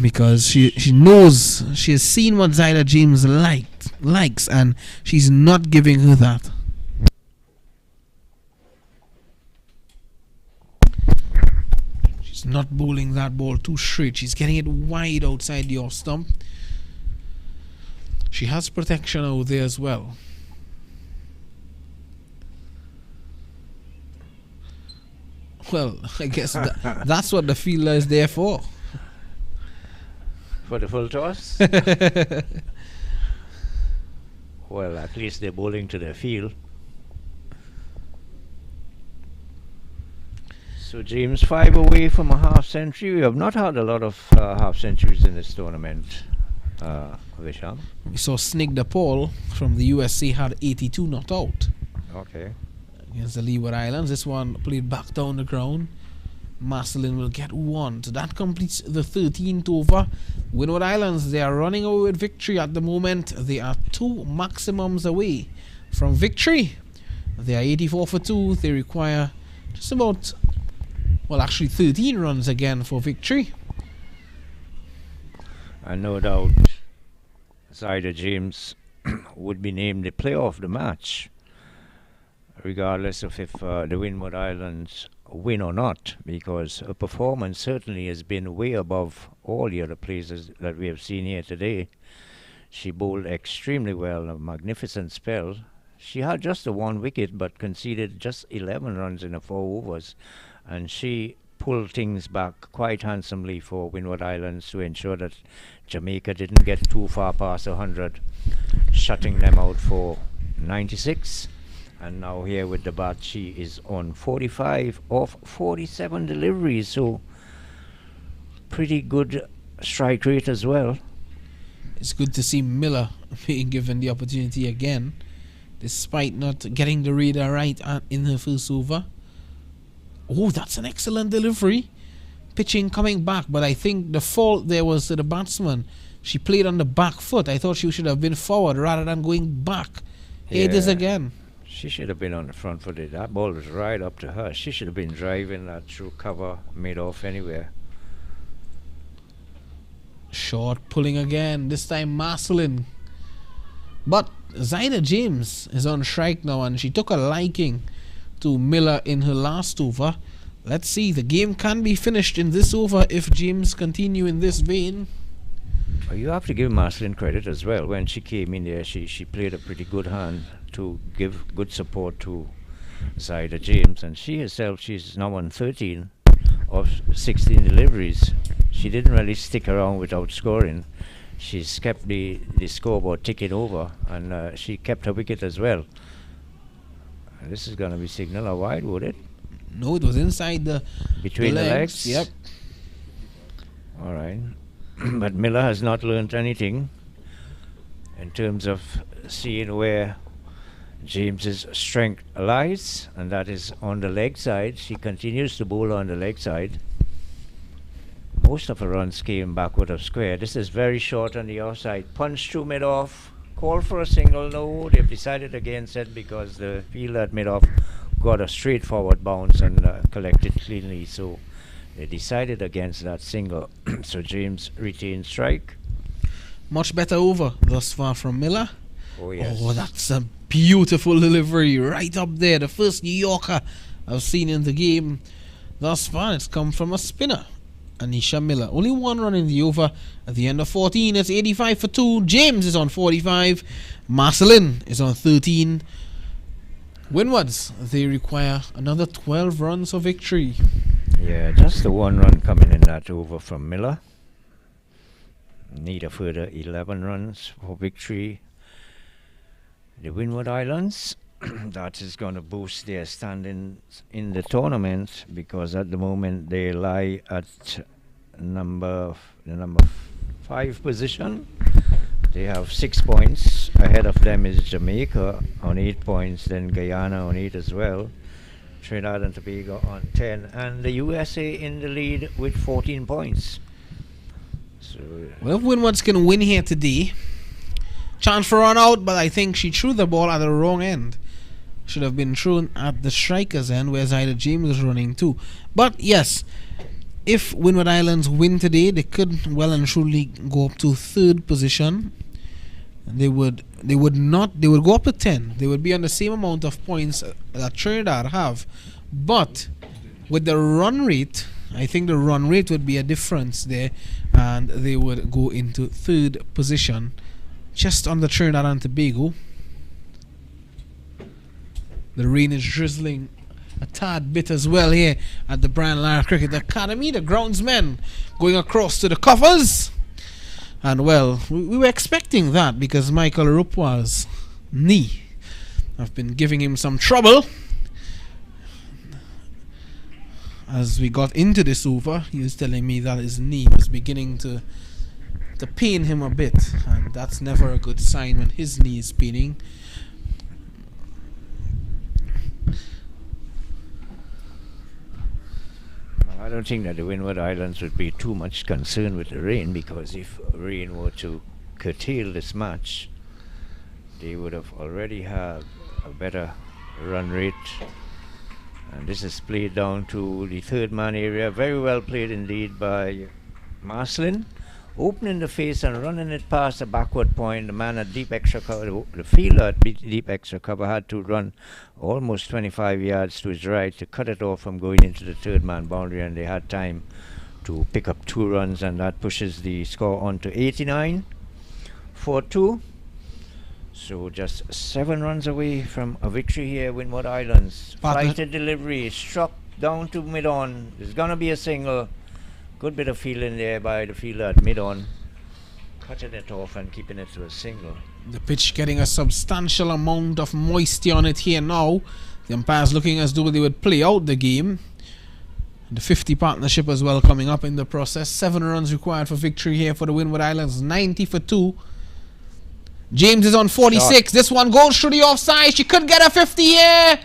because she knows, she has seen what Zyla James likes, and she's not giving her that. She's not bowling that ball too straight. She's getting it wide outside the off stump. She has protection out there as well. Well, I guess that's what the fielder is there for. for the full toss. Well, at least they're bowling to their field. So James 5 away from a half century. We have not had a lot of half centuries in this tournament, Visham. We saw Snigdha Paul from the USA had 82 not out Okay. against the Windward Islands. This one played back down the ground. Marcelin will get 1. So that completes the 13th over. Windward Islands, they are running away with victory at the moment. They are 2 maximums away from victory. They are 84 for 2. They require just about, well, actually 13 runs again for victory. And no doubt Zyla James would be named the player of the match, regardless of if the Windward Islands win or not, because her performance certainly has been way above all the other players that we have seen here today. She bowled extremely well, a magnificent spell. She had just the 1 wicket but conceded just 11 runs in the 4 overs, and she pulled things back quite handsomely for Windward Islands to ensure that Jamaica didn't get too far past 100, shutting them out for 96. And now here with the bat, she is on 45 of 47 deliveries, so pretty good strike rate as well. It's good to see Miller being given the opportunity again, despite not getting the radar right in her first over. Oh, that's an excellent delivery. Pitching coming back, but I think the fault there was to the batsman. She played on the back foot. I thought she should have been forward rather than going back. Here it is again. She should have been on the front foot. That ball was right up to her. She should have been driving that through cover, mid-off anywhere. Short pulling again. This time Marcelin. But Zyla James is on strike now, and she took a liking to Miller in her last over. Let's see. The game can be finished in this over if James continue in this vein. Well, you have to give Marcelin credit as well. When she came in there, she played a pretty good hand to give good support to Zyla James, and she herself, she's now on 13 of 16 deliveries. She didn't really stick around without scoring. She's kept the scoreboard ticking over, and she kept her wicket as well. And this is going to be signal a wide, would it? No, it was inside between the legs. Yep. All right. But Miller has not learnt anything in terms of seeing where James's strength lies, and that is on the leg side. She continues to bowl on the leg side. Most of her runs came backward of square. This is very short on the offside. Punch through mid-off. Call for a single. No, they've decided against it because the fielder at mid-off got a straightforward bounce and collected cleanly. So they decided against that single. So James retained strike. Much better over thus far from Miller. Oh, yes. Oh, that's a beautiful delivery right up there. The first New Yorker I've seen in the game thus far. It's come from a spinner. Anisha Miller. Only 1 run in the over at the end of 14. It's 85 for 2. James is on 45. Marcelin is on 13. Windwards, they require another 12 runs for victory. Yeah, just the 1 run coming in that over from Miller. Need a further 11 runs for victory. The Windward Islands, that is going to boost their standings in the tournament, because at the moment they lie at the number 5 position. They have 6 points. Ahead of them is Jamaica on 8 points, then Guyana on 8 as well. Trinidad and Tobago on 10, and the USA in the lead with 14 points. So, well, if Windwards can win here today, chance for run out, but I think she threw the ball at the wrong end. Should have been thrown at the striker's end, where Zyda James was running too. But yes, if Windward Islands win today, they could well and truly go up to 3rd position. They would go up to 10. They would be on the same amount of points that Trinidad have. But with the run rate, I think the run rate would be a difference there, and they would go into 3rd position, just under Trinidad and Tobago. The rain is drizzling a tad bit as well here at the Lara Cricket Academy. The groundsmen going across to the covers. And well, we were expecting that, because Michael Rupwa's knee have been giving him some trouble. As we got into this over, he was telling me that his knee was beginning to pain him a bit, and that's never a good sign when his knee is paining. I don't think that the Windward Islands would be too much concerned with the rain, because if rain were to curtail this match, they would have already had a better run rate. And this is played down to the 3rd man area. Very well played indeed by Marcelin. Opening the face and running it past the backward point. The man at deep extra cover, the fielder at deep extra cover, had to run almost 25 yards to his right to cut it off from going into the 3rd man boundary, and they had time to pick up 2 runs, and that pushes the score on to 89 for 2. So just 7 runs away from a victory here, Windward Islands. Flighted delivery, struck down to mid-on. There's going to be a single. Good bit of feeling there by the fielder at mid-on, cutting it off and keeping it to a single. The pitch getting a substantial amount of moisture on it here now. The umpires looking as though they would play out the game. The 50 partnership as well coming up in the process. 7 runs required for victory here for the Windward Islands. 90 for 2. James is on 46. Shot. This one goes through the offside. She could get a 50 here.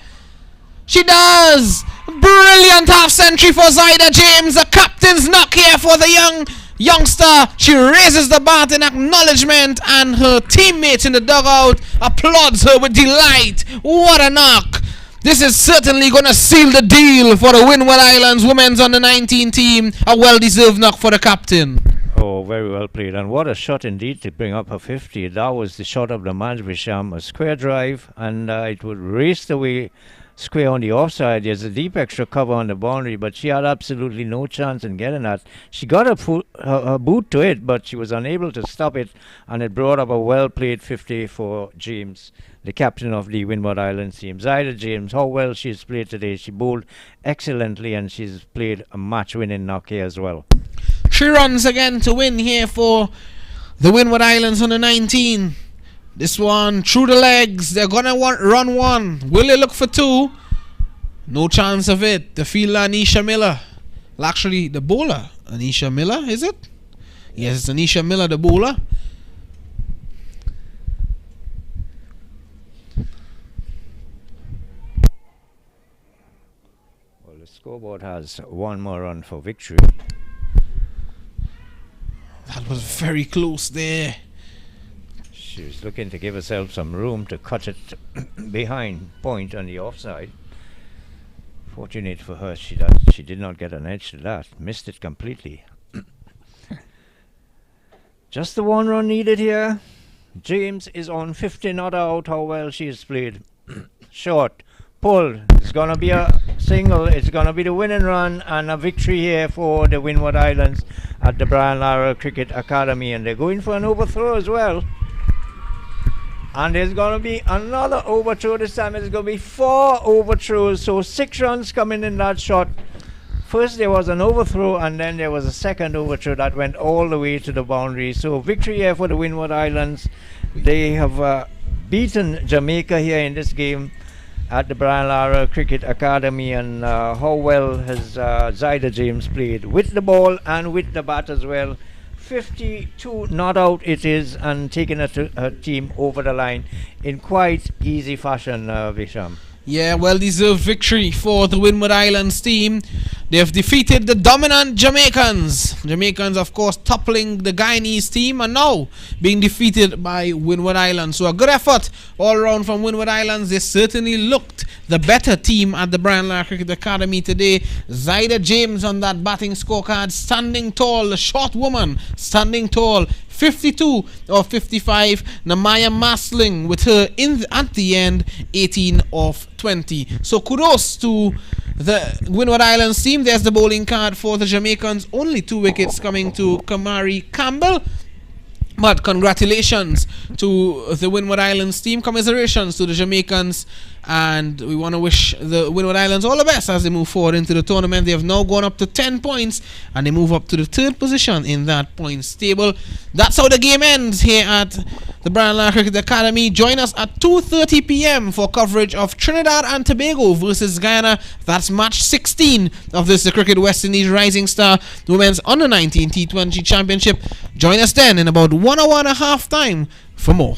She does! Brilliant half century for Zyda James. The captain's knock here for the youngster. She raises the bat in acknowledgement, and her teammates in the dugout applauds her with delight. What a knock! This is certainly going to seal the deal for the Windward Islands women's under-19 team. A well-deserved knock for the captain. Oh, very well played. And what a shot indeed to bring up a 50. That was the shot of the match, Bisham. A square drive, and it would race the way square on the offside. There's a deep extra cover on the boundary, but she had absolutely no chance in getting that. She got her boot to it, but she was unable to stop it, and it brought up a well-played 50 for James, the captain of the Windward Islands team. Zyda James, how well she's played today. She bowled excellently, and she's played a match-winning knock here as well. 3 runs again to win here for the Windward Islands under 19. This one through the legs. They're gonna run 1. Will they look for 2? No chance of it. The fielder Anisha Miller. Well, actually, the bowler Anisha Miller, is it? Yes, it's Anisha Miller, the bowler. Well, the scoreboard has 1 more run for victory. That was very close there. She was looking to give herself some room to cut it behind point on the offside. Fortunate for her, she did not get an edge to that. Missed it completely. Just the 1 run needed here. James is on 50, not out. How well she has played. Short, pulled. There's going to be a single. It's going to be the winning run and a victory here for the Windward Islands at the Lara Cricket Academy, and they're going for an overthrow as well. And there's going to be another overthrow. This time it's going to be 4 overthrows, so 6 runs coming in that shot. First there was an overthrow, and then there was a second overthrow that went all the way to the boundary. So victory here for the Windward Islands. They have beaten Jamaica here in this game at the Lara Cricket Academy. And how well has Zyda James played with the ball and with the bat as well. 52 not out it is, and taking her team over the line in quite easy fashion, Visham. Yeah, well-deserved victory for the Windward Islands team. They have defeated the dominant Jamaicans. Jamaicans, of course, toppling the Guyanese team and now being defeated by Windward Islands. So a good effort all around from Windward Islands. They certainly looked the better team at the Lara Cricket Academy today. Zyda James on that batting scorecard, standing tall, a short woman, standing tall. 52 of 55. Namaya Masling with her at the end, 18 of 20. So kudos to the Windward Islands team. There's the bowling card for the Jamaicans. Only 2 wickets coming to Kamari Campbell. But congratulations to the Windward Islands team. Commiserations to the Jamaicans. And we want to wish the Windward Islands all the best as they move forward into the tournament. They have now gone up to 10 points. And they move up to the 3rd position in that points table. That's how the game ends here at the Lara Cricket Academy. Join us at 2:30 p.m. for coverage of Trinidad and Tobago versus Guyana. That's match 16 of this Cricket West Indies Rising Star Women's Under-19 T20 Championship. Join us then in about 1 hour and a half time for more.